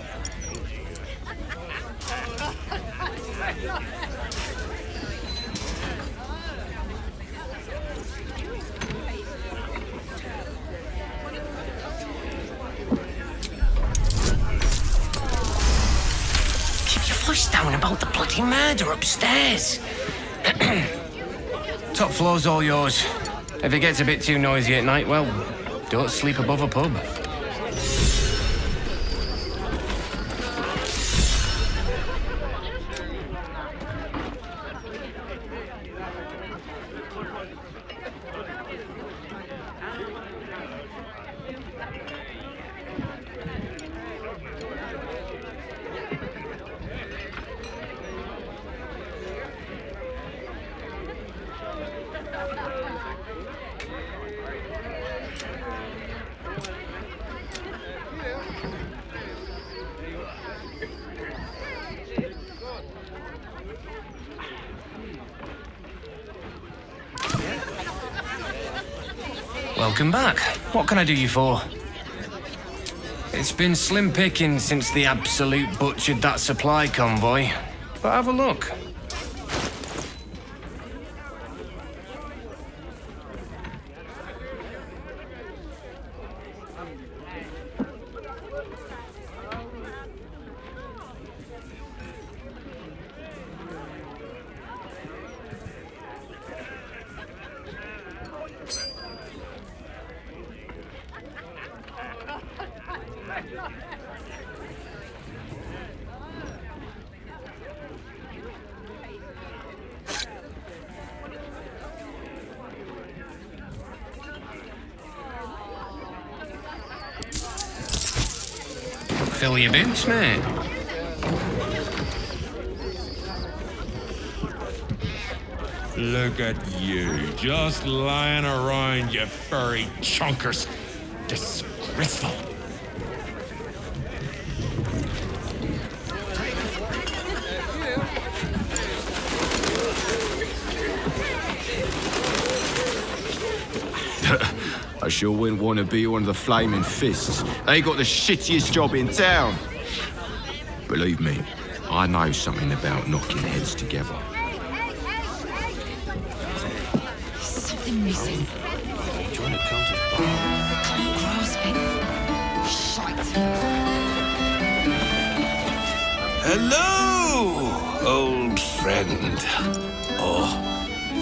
Keep your voice down about the bloody murder upstairs. Top floor's all yours. If it gets a bit too noisy at night, well, don't sleep above a pub. Welcome back. What can I do you for? It's been slim pickings since the Absolute butchered that supply convoy. But have a look. Fill your boots, mate. Look at you, just lying around, you furry chunkers. Disgraceful. I sure wouldn't want to be one of the Flaming Fists. They got the shittiest job in town. Believe me, I know something about knocking heads together. Something missing. Trying to counter. Can't grasp it. Shite. Hello, old friend. Oh,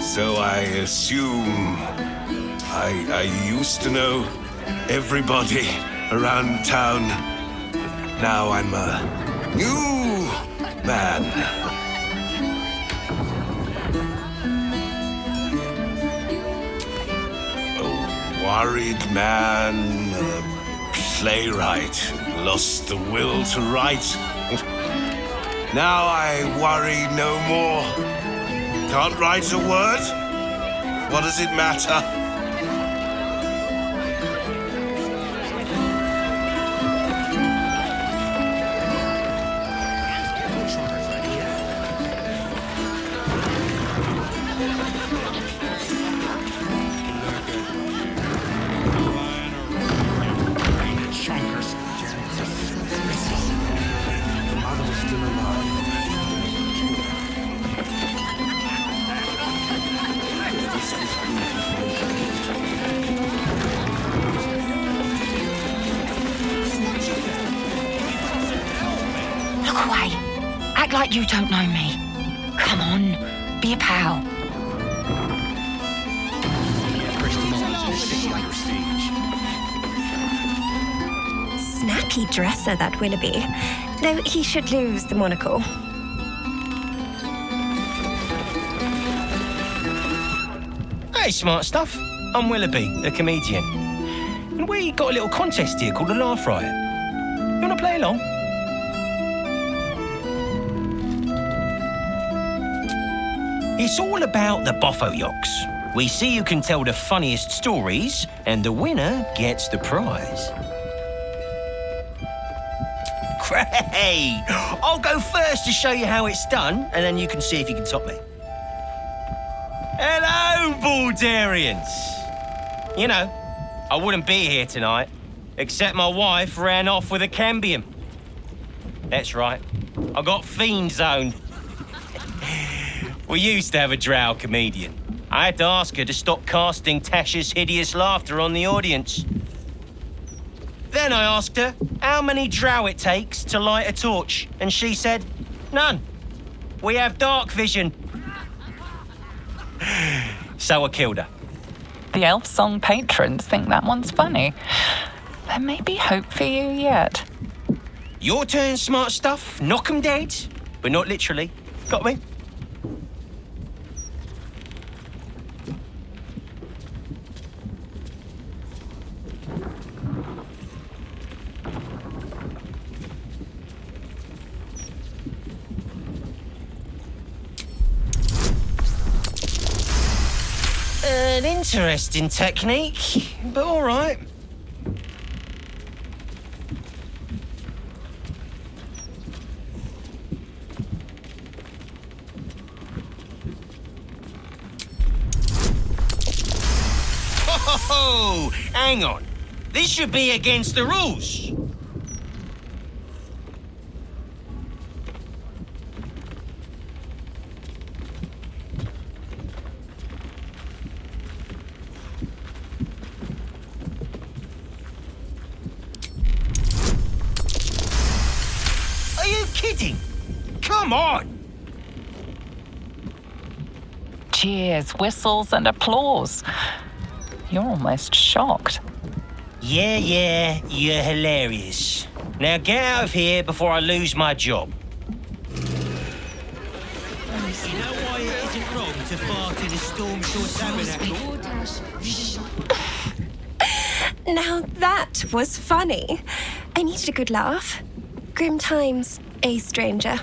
so I assume I used to know everybody around town. Now I'm a new man. A worried man, a playwright who lost the will to write. Now I worry no more. Can't write a word? What does it matter? Look away. Act like you don't know me. Come on, be a pal. Snappy dresser, that Willoughby. Though he should lose the monocle. Hey, smart stuff. I'm Willoughby, the comedian. And we got a little contest here called the Laugh Riot. You want to play along? It's all about the Boffoyoks. We see who can tell the funniest stories, and the winner gets the prize. Great! I'll go first to show you how it's done, and then you can see if you can top me. Hello, Baldurians! You know, I wouldn't be here tonight, except my wife ran off with a cambium. That's right, I got fiend zoned. We used to have a drow comedian. I had to ask her to stop casting Tasha's hideous laughter on the audience. Then I asked her how many drow it takes to light a torch, and she said, none. We have dark vision. So I killed her. The Elf Song patrons think that one's funny. There may be hope for you yet. Your turn, smart stuff. Knock 'em dead, but not literally. Got me? An interesting technique, but all right. Oh, hang on. This should be against the rules. Are you kidding? Come on! Cheers, whistles, and applause. You're almost shocked. Yeah, you're hilarious. Now get out of here before I lose my job. You know why it isn't wrong to fart in a Stormshore tabernacle? Now that was funny. I needed a good laugh. Grim times, stranger.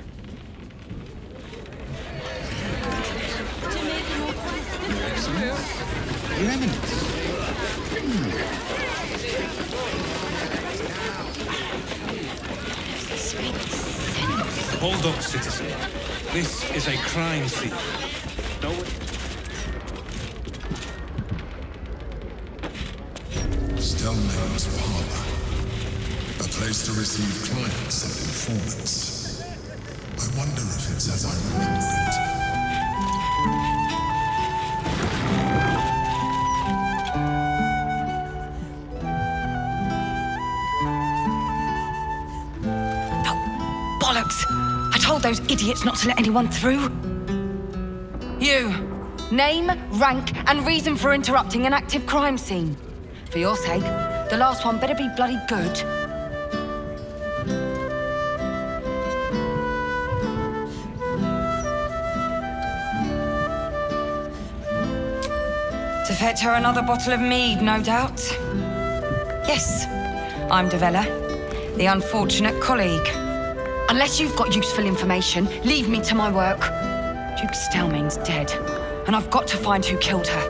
Your Eminence. Hold up, citizen. This is a crime scene. No one... Stelmane's parlor. A place to receive clients and informants. I wonder if it's as I remember it. Bollocks! I told those idiots not to let anyone through. You. Name, rank, and reason for interrupting an active crime scene. For your sake, the last one better be bloody good. To fetch her another bottle of mead, no doubt. Yes, I'm Devella, the unfortunate colleague. Unless you've got useful information, leave me to my work. Duke Stelmane's dead, and I've got to find who killed her.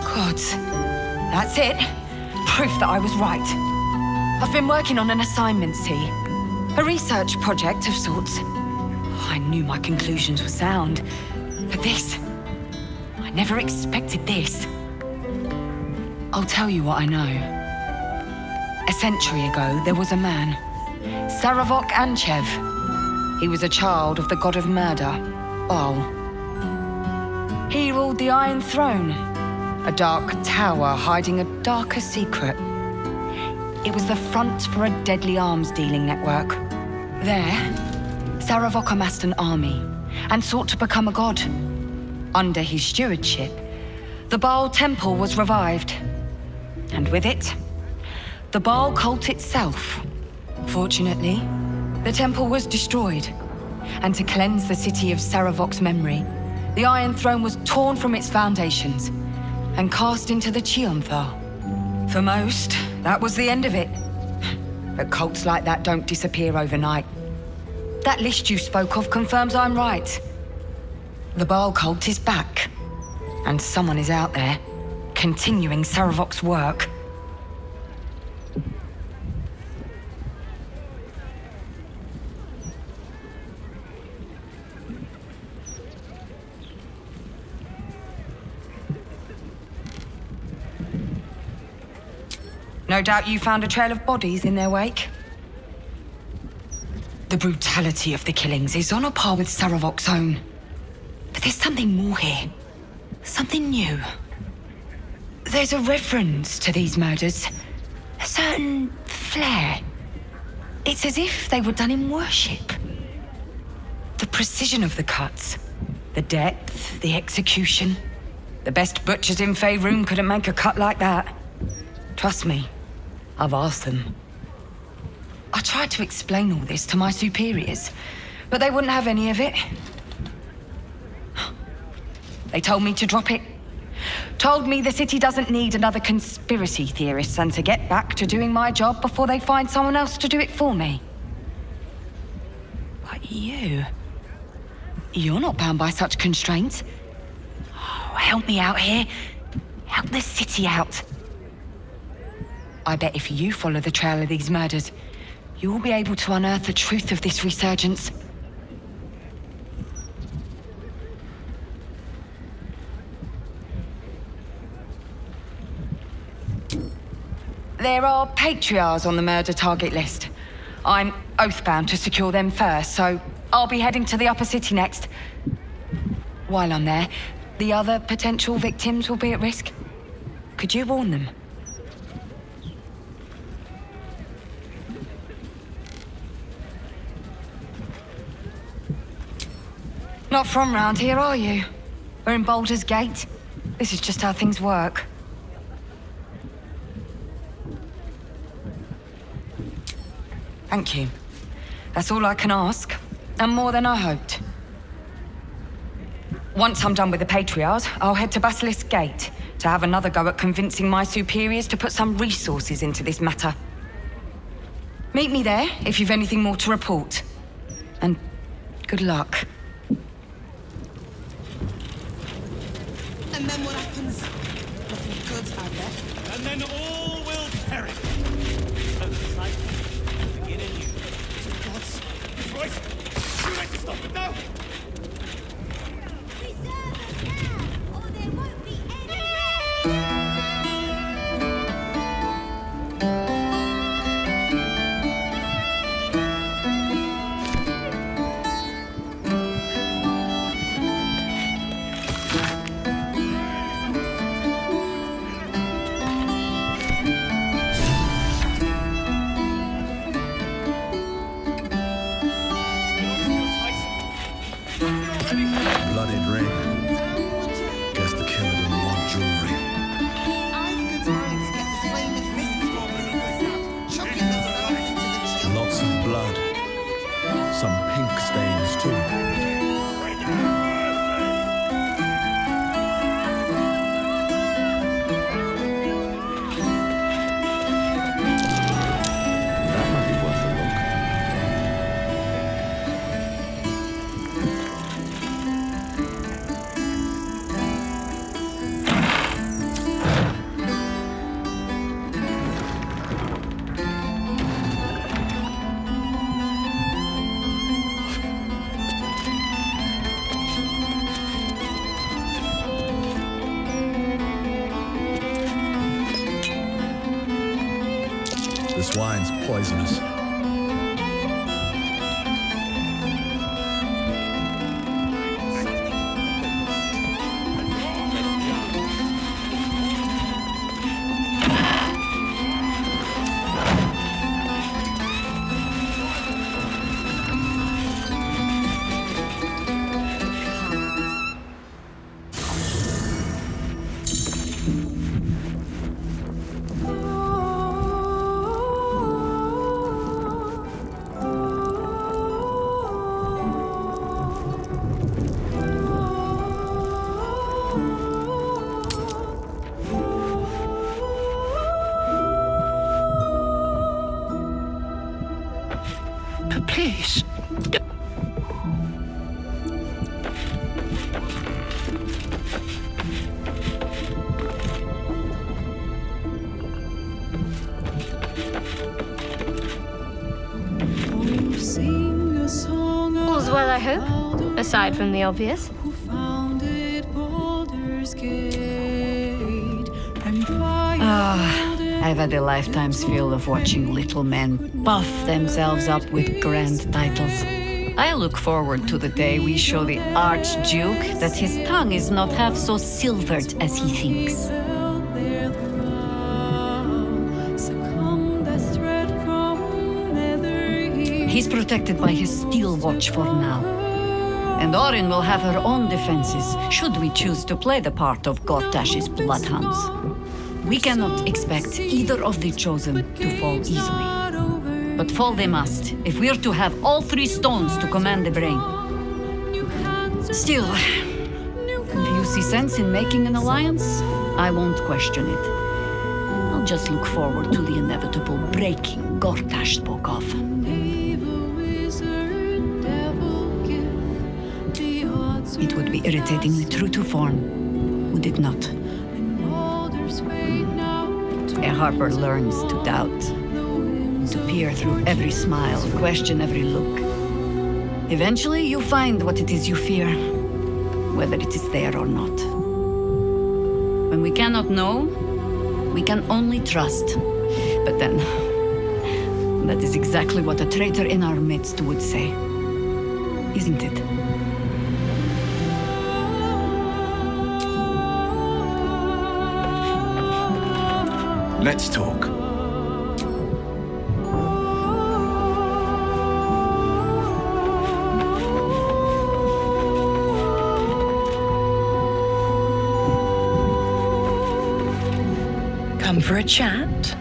Gods, that's it. Proof that I was right. I've been working on an assignment, see? A research project of sorts. I knew my conclusions were sound, but this... I never expected this. I'll tell you what I know. A century ago, there was a man, Saravok Anchev. He was a child of the god of murder, Baal. He ruled the Iron Throne, a dark tower hiding a darker secret. It was the front for a deadly arms-dealing network. There, Saravok amassed an army and sought to become a god. Under his stewardship, the Baal temple was revived. And with it, the Baal cult itself. Fortunately, the temple was destroyed. And to cleanse the city of Saravok's memory, the Iron Throne was torn from its foundations and cast into the Chiomthar. For most, that was the end of it. But cults like that don't disappear overnight. That list you spoke of confirms I'm right. The Baal cult is back, and someone is out there, continuing Saravok's work. No doubt you found a trail of bodies in their wake. The brutality of the killings is on a par with Saravok's own. But there's something more here. Something new. There's a reference to these murders. A certain flair. It's as if they were done in worship. The precision of the cuts. The depth, the execution. The best butchers in Faerun couldn't make a cut like that. Trust me, I've asked them. I tried to explain all this to my superiors, but they wouldn't have any of it. They told me to drop it. Told me the city doesn't need another conspiracy theorist and to get back to doing my job before they find someone else to do it for me. But you're not bound by such constraints. Oh, help me out here. Help the city out. I bet if you follow the trail of these murders, you'll be able to unearth the truth of this resurgence. There are patriarchs on the murder target list. I'm oathbound to secure them first, so I'll be heading to the upper city next. While I'm there, the other potential victims will be at risk. Could you warn them? Not from round here, are you? We're in Baldur's Gate. This is just how things work. Thank you. That's all I can ask, and more than I hoped. Once I'm done with the Patriarchs, I'll head to Basilisk Gate to have another go at convincing my superiors to put some resources into this matter. Meet me there if you've anything more to report. And good luck. And then what happens? Nothing good, I bet. And then all will perish. So the cycle will begin anew. God's Christ! Too late to stop it now! Blooded ring. Guess the killer didn't want jewelry. Lots of blood. Some pink stains too. That might be worth a look. This wine's poisonous. Please. All's well, I hope, aside from the obvious. I've had a lifetime's fill of watching little men puff themselves up with grand titles. I look forward to the day we show the Archduke that his tongue is not half so silvered as he thinks. He's protected by his steel watch for now. And Orin will have her own defenses, should we choose to play the part of Gortash's bloodhounds. We cannot expect either of the chosen to fall easily. But fall they must, if we're to have all three stones to command the brain. Still, if you see sense in making an alliance, I won't question it. I'll just look forward to the inevitable breaking Gortash spoke of. It would be irritatingly true to form, would it not? A Harper learns to doubt, to peer through every smile, question every look. Eventually, you find what it is you fear, whether it is there or not. When we cannot know, we can only trust. But then, that is exactly what a traitor in our midst would say, isn't it? Let's talk. Come for a chat?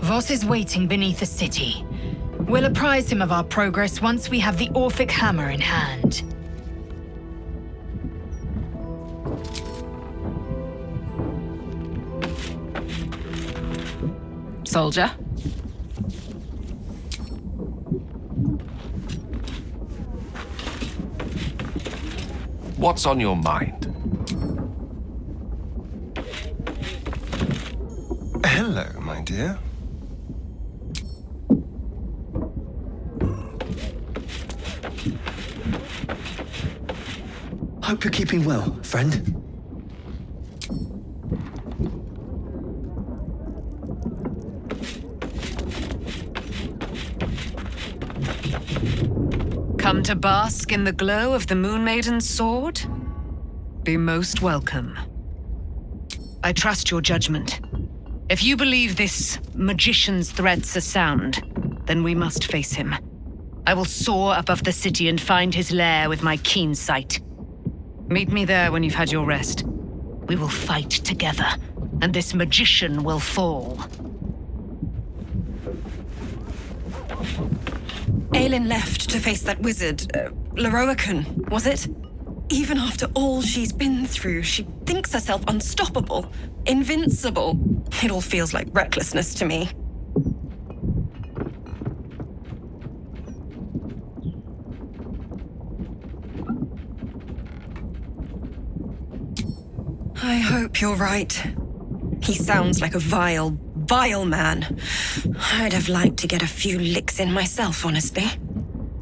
Voss is waiting beneath the city. We'll apprise him of our progress once we have the Orphic hammer in hand. Soldier? What's on your mind? Hello, my dear. Hope you're keeping well, friend. Come to bask in the glow of the Moon Maiden's sword? Be most welcome. I trust your judgment. If you believe this magician's threats are sound, then we must face him. I will soar above the city and find his lair with my keen sight. Meet me there when you've had your rest. We will fight together, and this magician will fall. Aelin left to face that wizard, Leroican, was it? Even after all she's been through, she thinks herself unstoppable, invincible. It all feels like recklessness to me. I hope you're right. He sounds like a vile, vile man. I'd have liked to get a few licks in myself, honestly.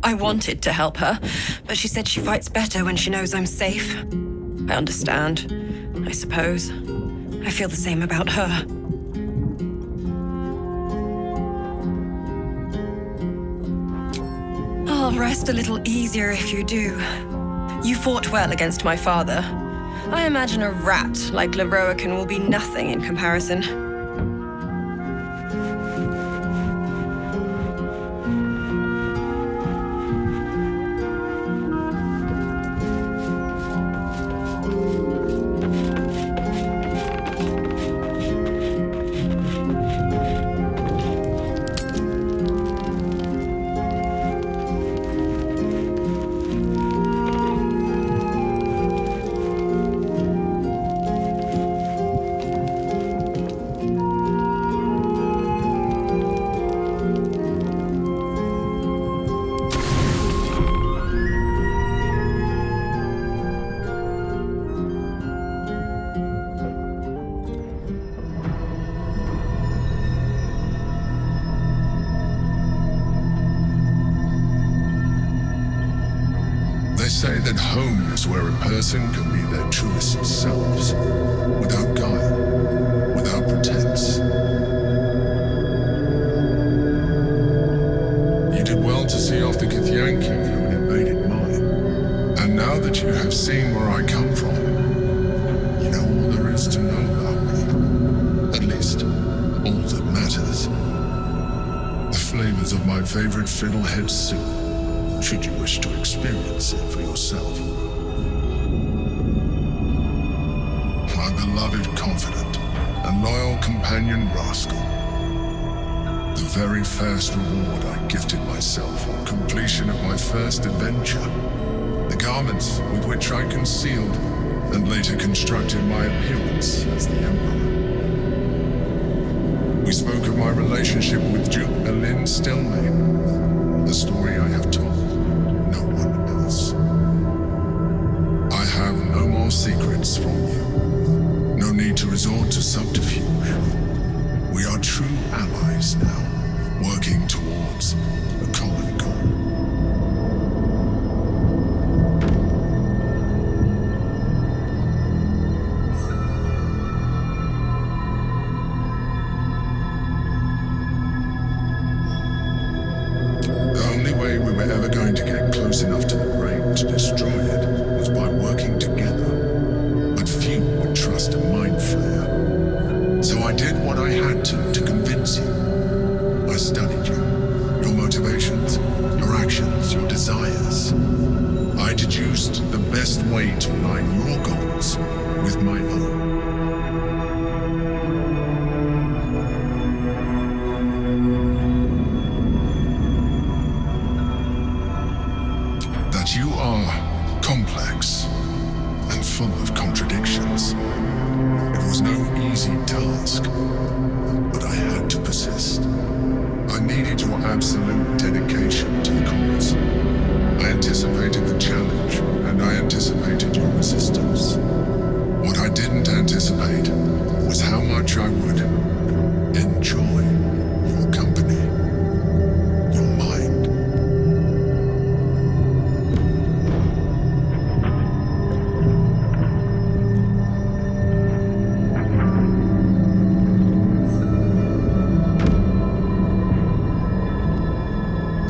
I wanted to help her, but she said she fights better when she knows I'm safe. I understand, I suppose. I feel the same about her. I'll rest a little easier if you do. You fought well against my father. I imagine a rat like Leroican will be nothing in comparison. say that home is where a person can be their truest selves, without guile, without pretense. You did well to see off the Githyanki who invaded mine. And now that you have seen where I come from, you know all there is to know about me. At least, all that matters. The flavors of my favorite fiddlehead soup, should you wish to experience it for yourself. My beloved confidant and loyal companion Rascal. The very first reward I gifted myself on completion of my first adventure. The garments with which I concealed and later constructed my appearance as the Emperor. We spoke of my relationship with Duke Berlin Stillmane, the story I have told. No one else. I have no more secrets from you. No need to resort to subterfuge. We are true allies now, working towards a common goal. The only way we were ever going to get close enough to the brain to destroy it was by working together. But few would trust a mind flayer. So I did what I had to convince you. I studied you, your motivations, your actions, your desires. I deduced the best way to align your goals with my own. That you are complex and full of contradictions. It was no easy task, but I had to persist. I needed your absolute dedication to the cause. I anticipated the challenge, and I anticipated your resistance. What I didn't anticipate was how much I would enjoy your company, your mind.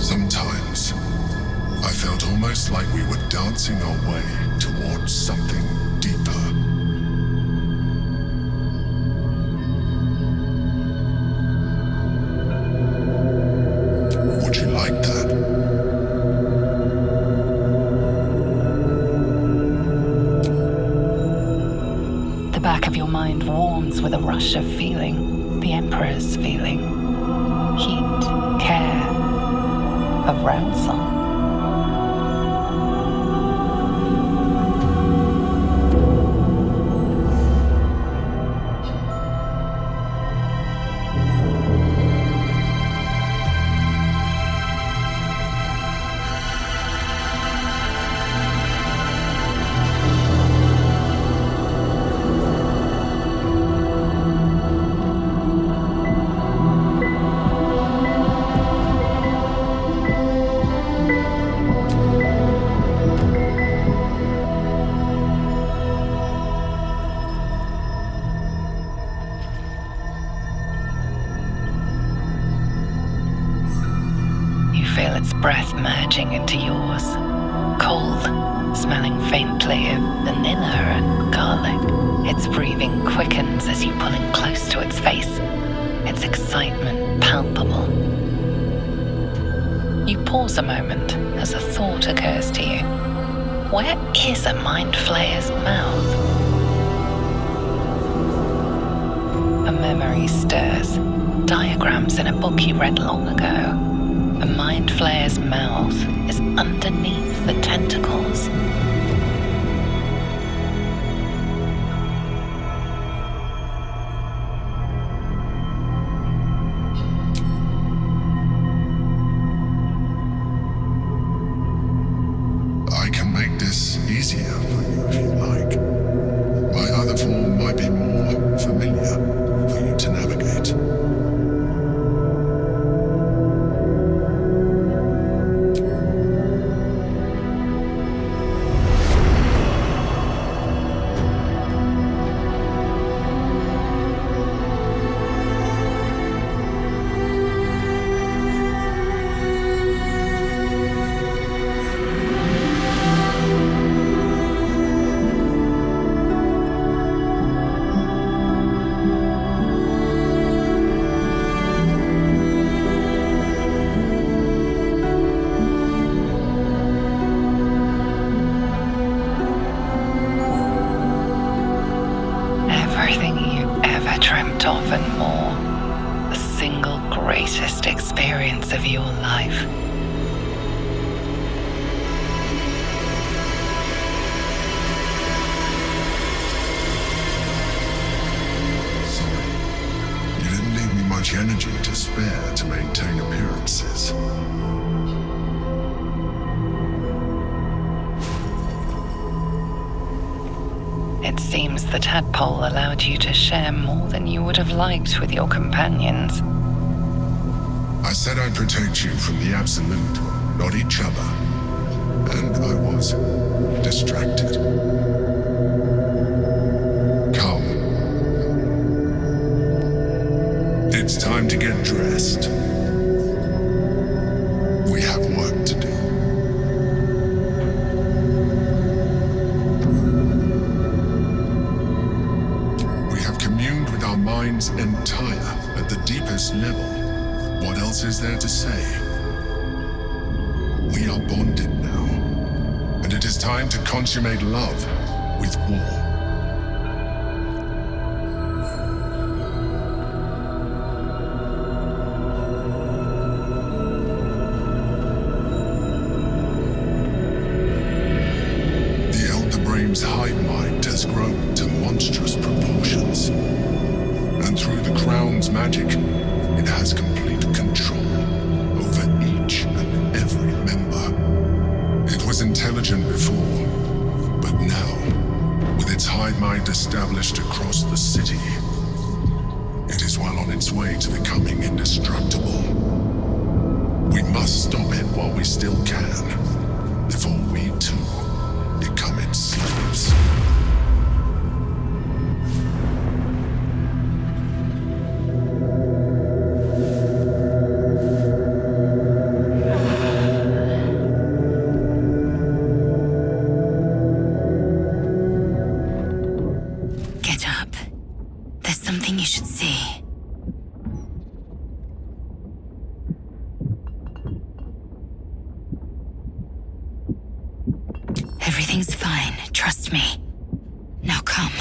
Sometimes, I felt almost like we were dancing our way towards something deeper. Would you like that? The back of your mind warms with a rush of feeling, the Emperor's feeling. Heat, care, arousal. Feel its breath merging into yours. Cold, smelling faintly of vanilla and garlic. Its breathing quickens as you pull in close to its face. Its excitement palpable. You pause a moment as a thought occurs to you. Where is a mind flayer's mouth? A memory stirs. Diagrams in a book you read long ago. A mind flayer's mouth is underneath the tentacles. I can make this easier for you if you like. My other form might be more familiar for you to navigate. Everything you ever dreamt of and more. The single greatest experience of your life. You didn't leave me much energy to spare to maintain appearances. It seems the tadpole allowed you to share more than you would have liked with your companions. I said I'd protect you from the absolute, not each other. And I was distracted. Come. It's time to get dressed. We have work to do. We have communed with our minds entire at the deepest level. What else is there to say? We are bonded now, and it is time to consummate love with war. The Elder Brain's hive mind has grown to monstrous proportions, and through the Crown's magic, it has complete control over each and every member. It was intelligent before, but now, with its hive mind established across the city, it is well on its way to becoming indestructible. We must stop it while we still can, before we too become its slaves. Get up. There's something you should see. Everything's fine, trust me. Now come.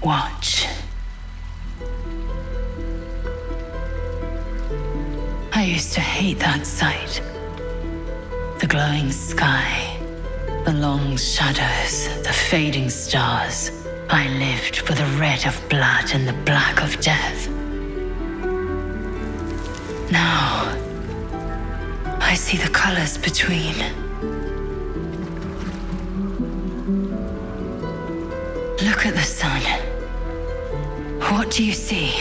Watch. I used to hate that sight. The glowing sky, the long shadows, the fading stars. I lived for the red of blood and the black of death. Now, I see the colors between. Look at the sun. What do you see?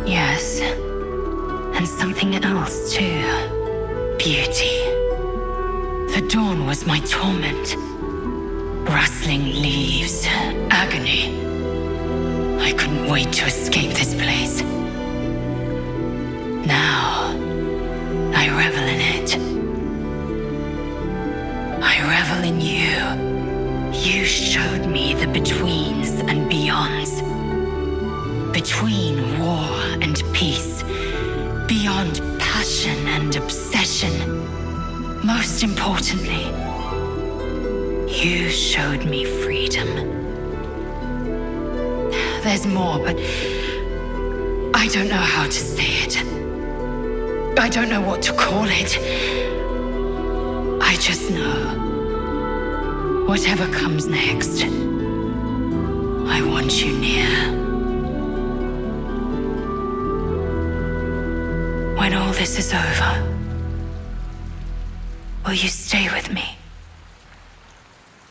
Yes, and something else too. Beauty. The dawn was my torment. Rustling leaves, agony. I couldn't wait to escape this place. Now, I revel in it. I revel in you. You showed me the betweens and beyonds. Between war and peace. Beyond passion and obsession. Most importantly, you showed me freedom. There's more, but I don't know how to say it. I don't know what to call it. I just know, whatever comes next, I want you near. When all this is over, will you stay with me?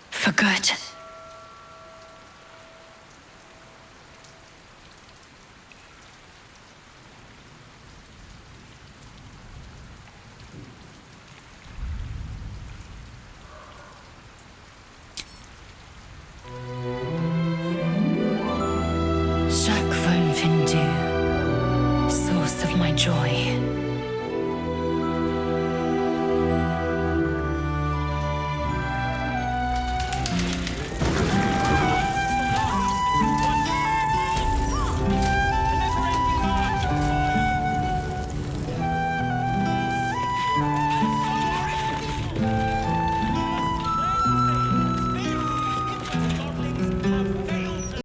For good? Source of my joy.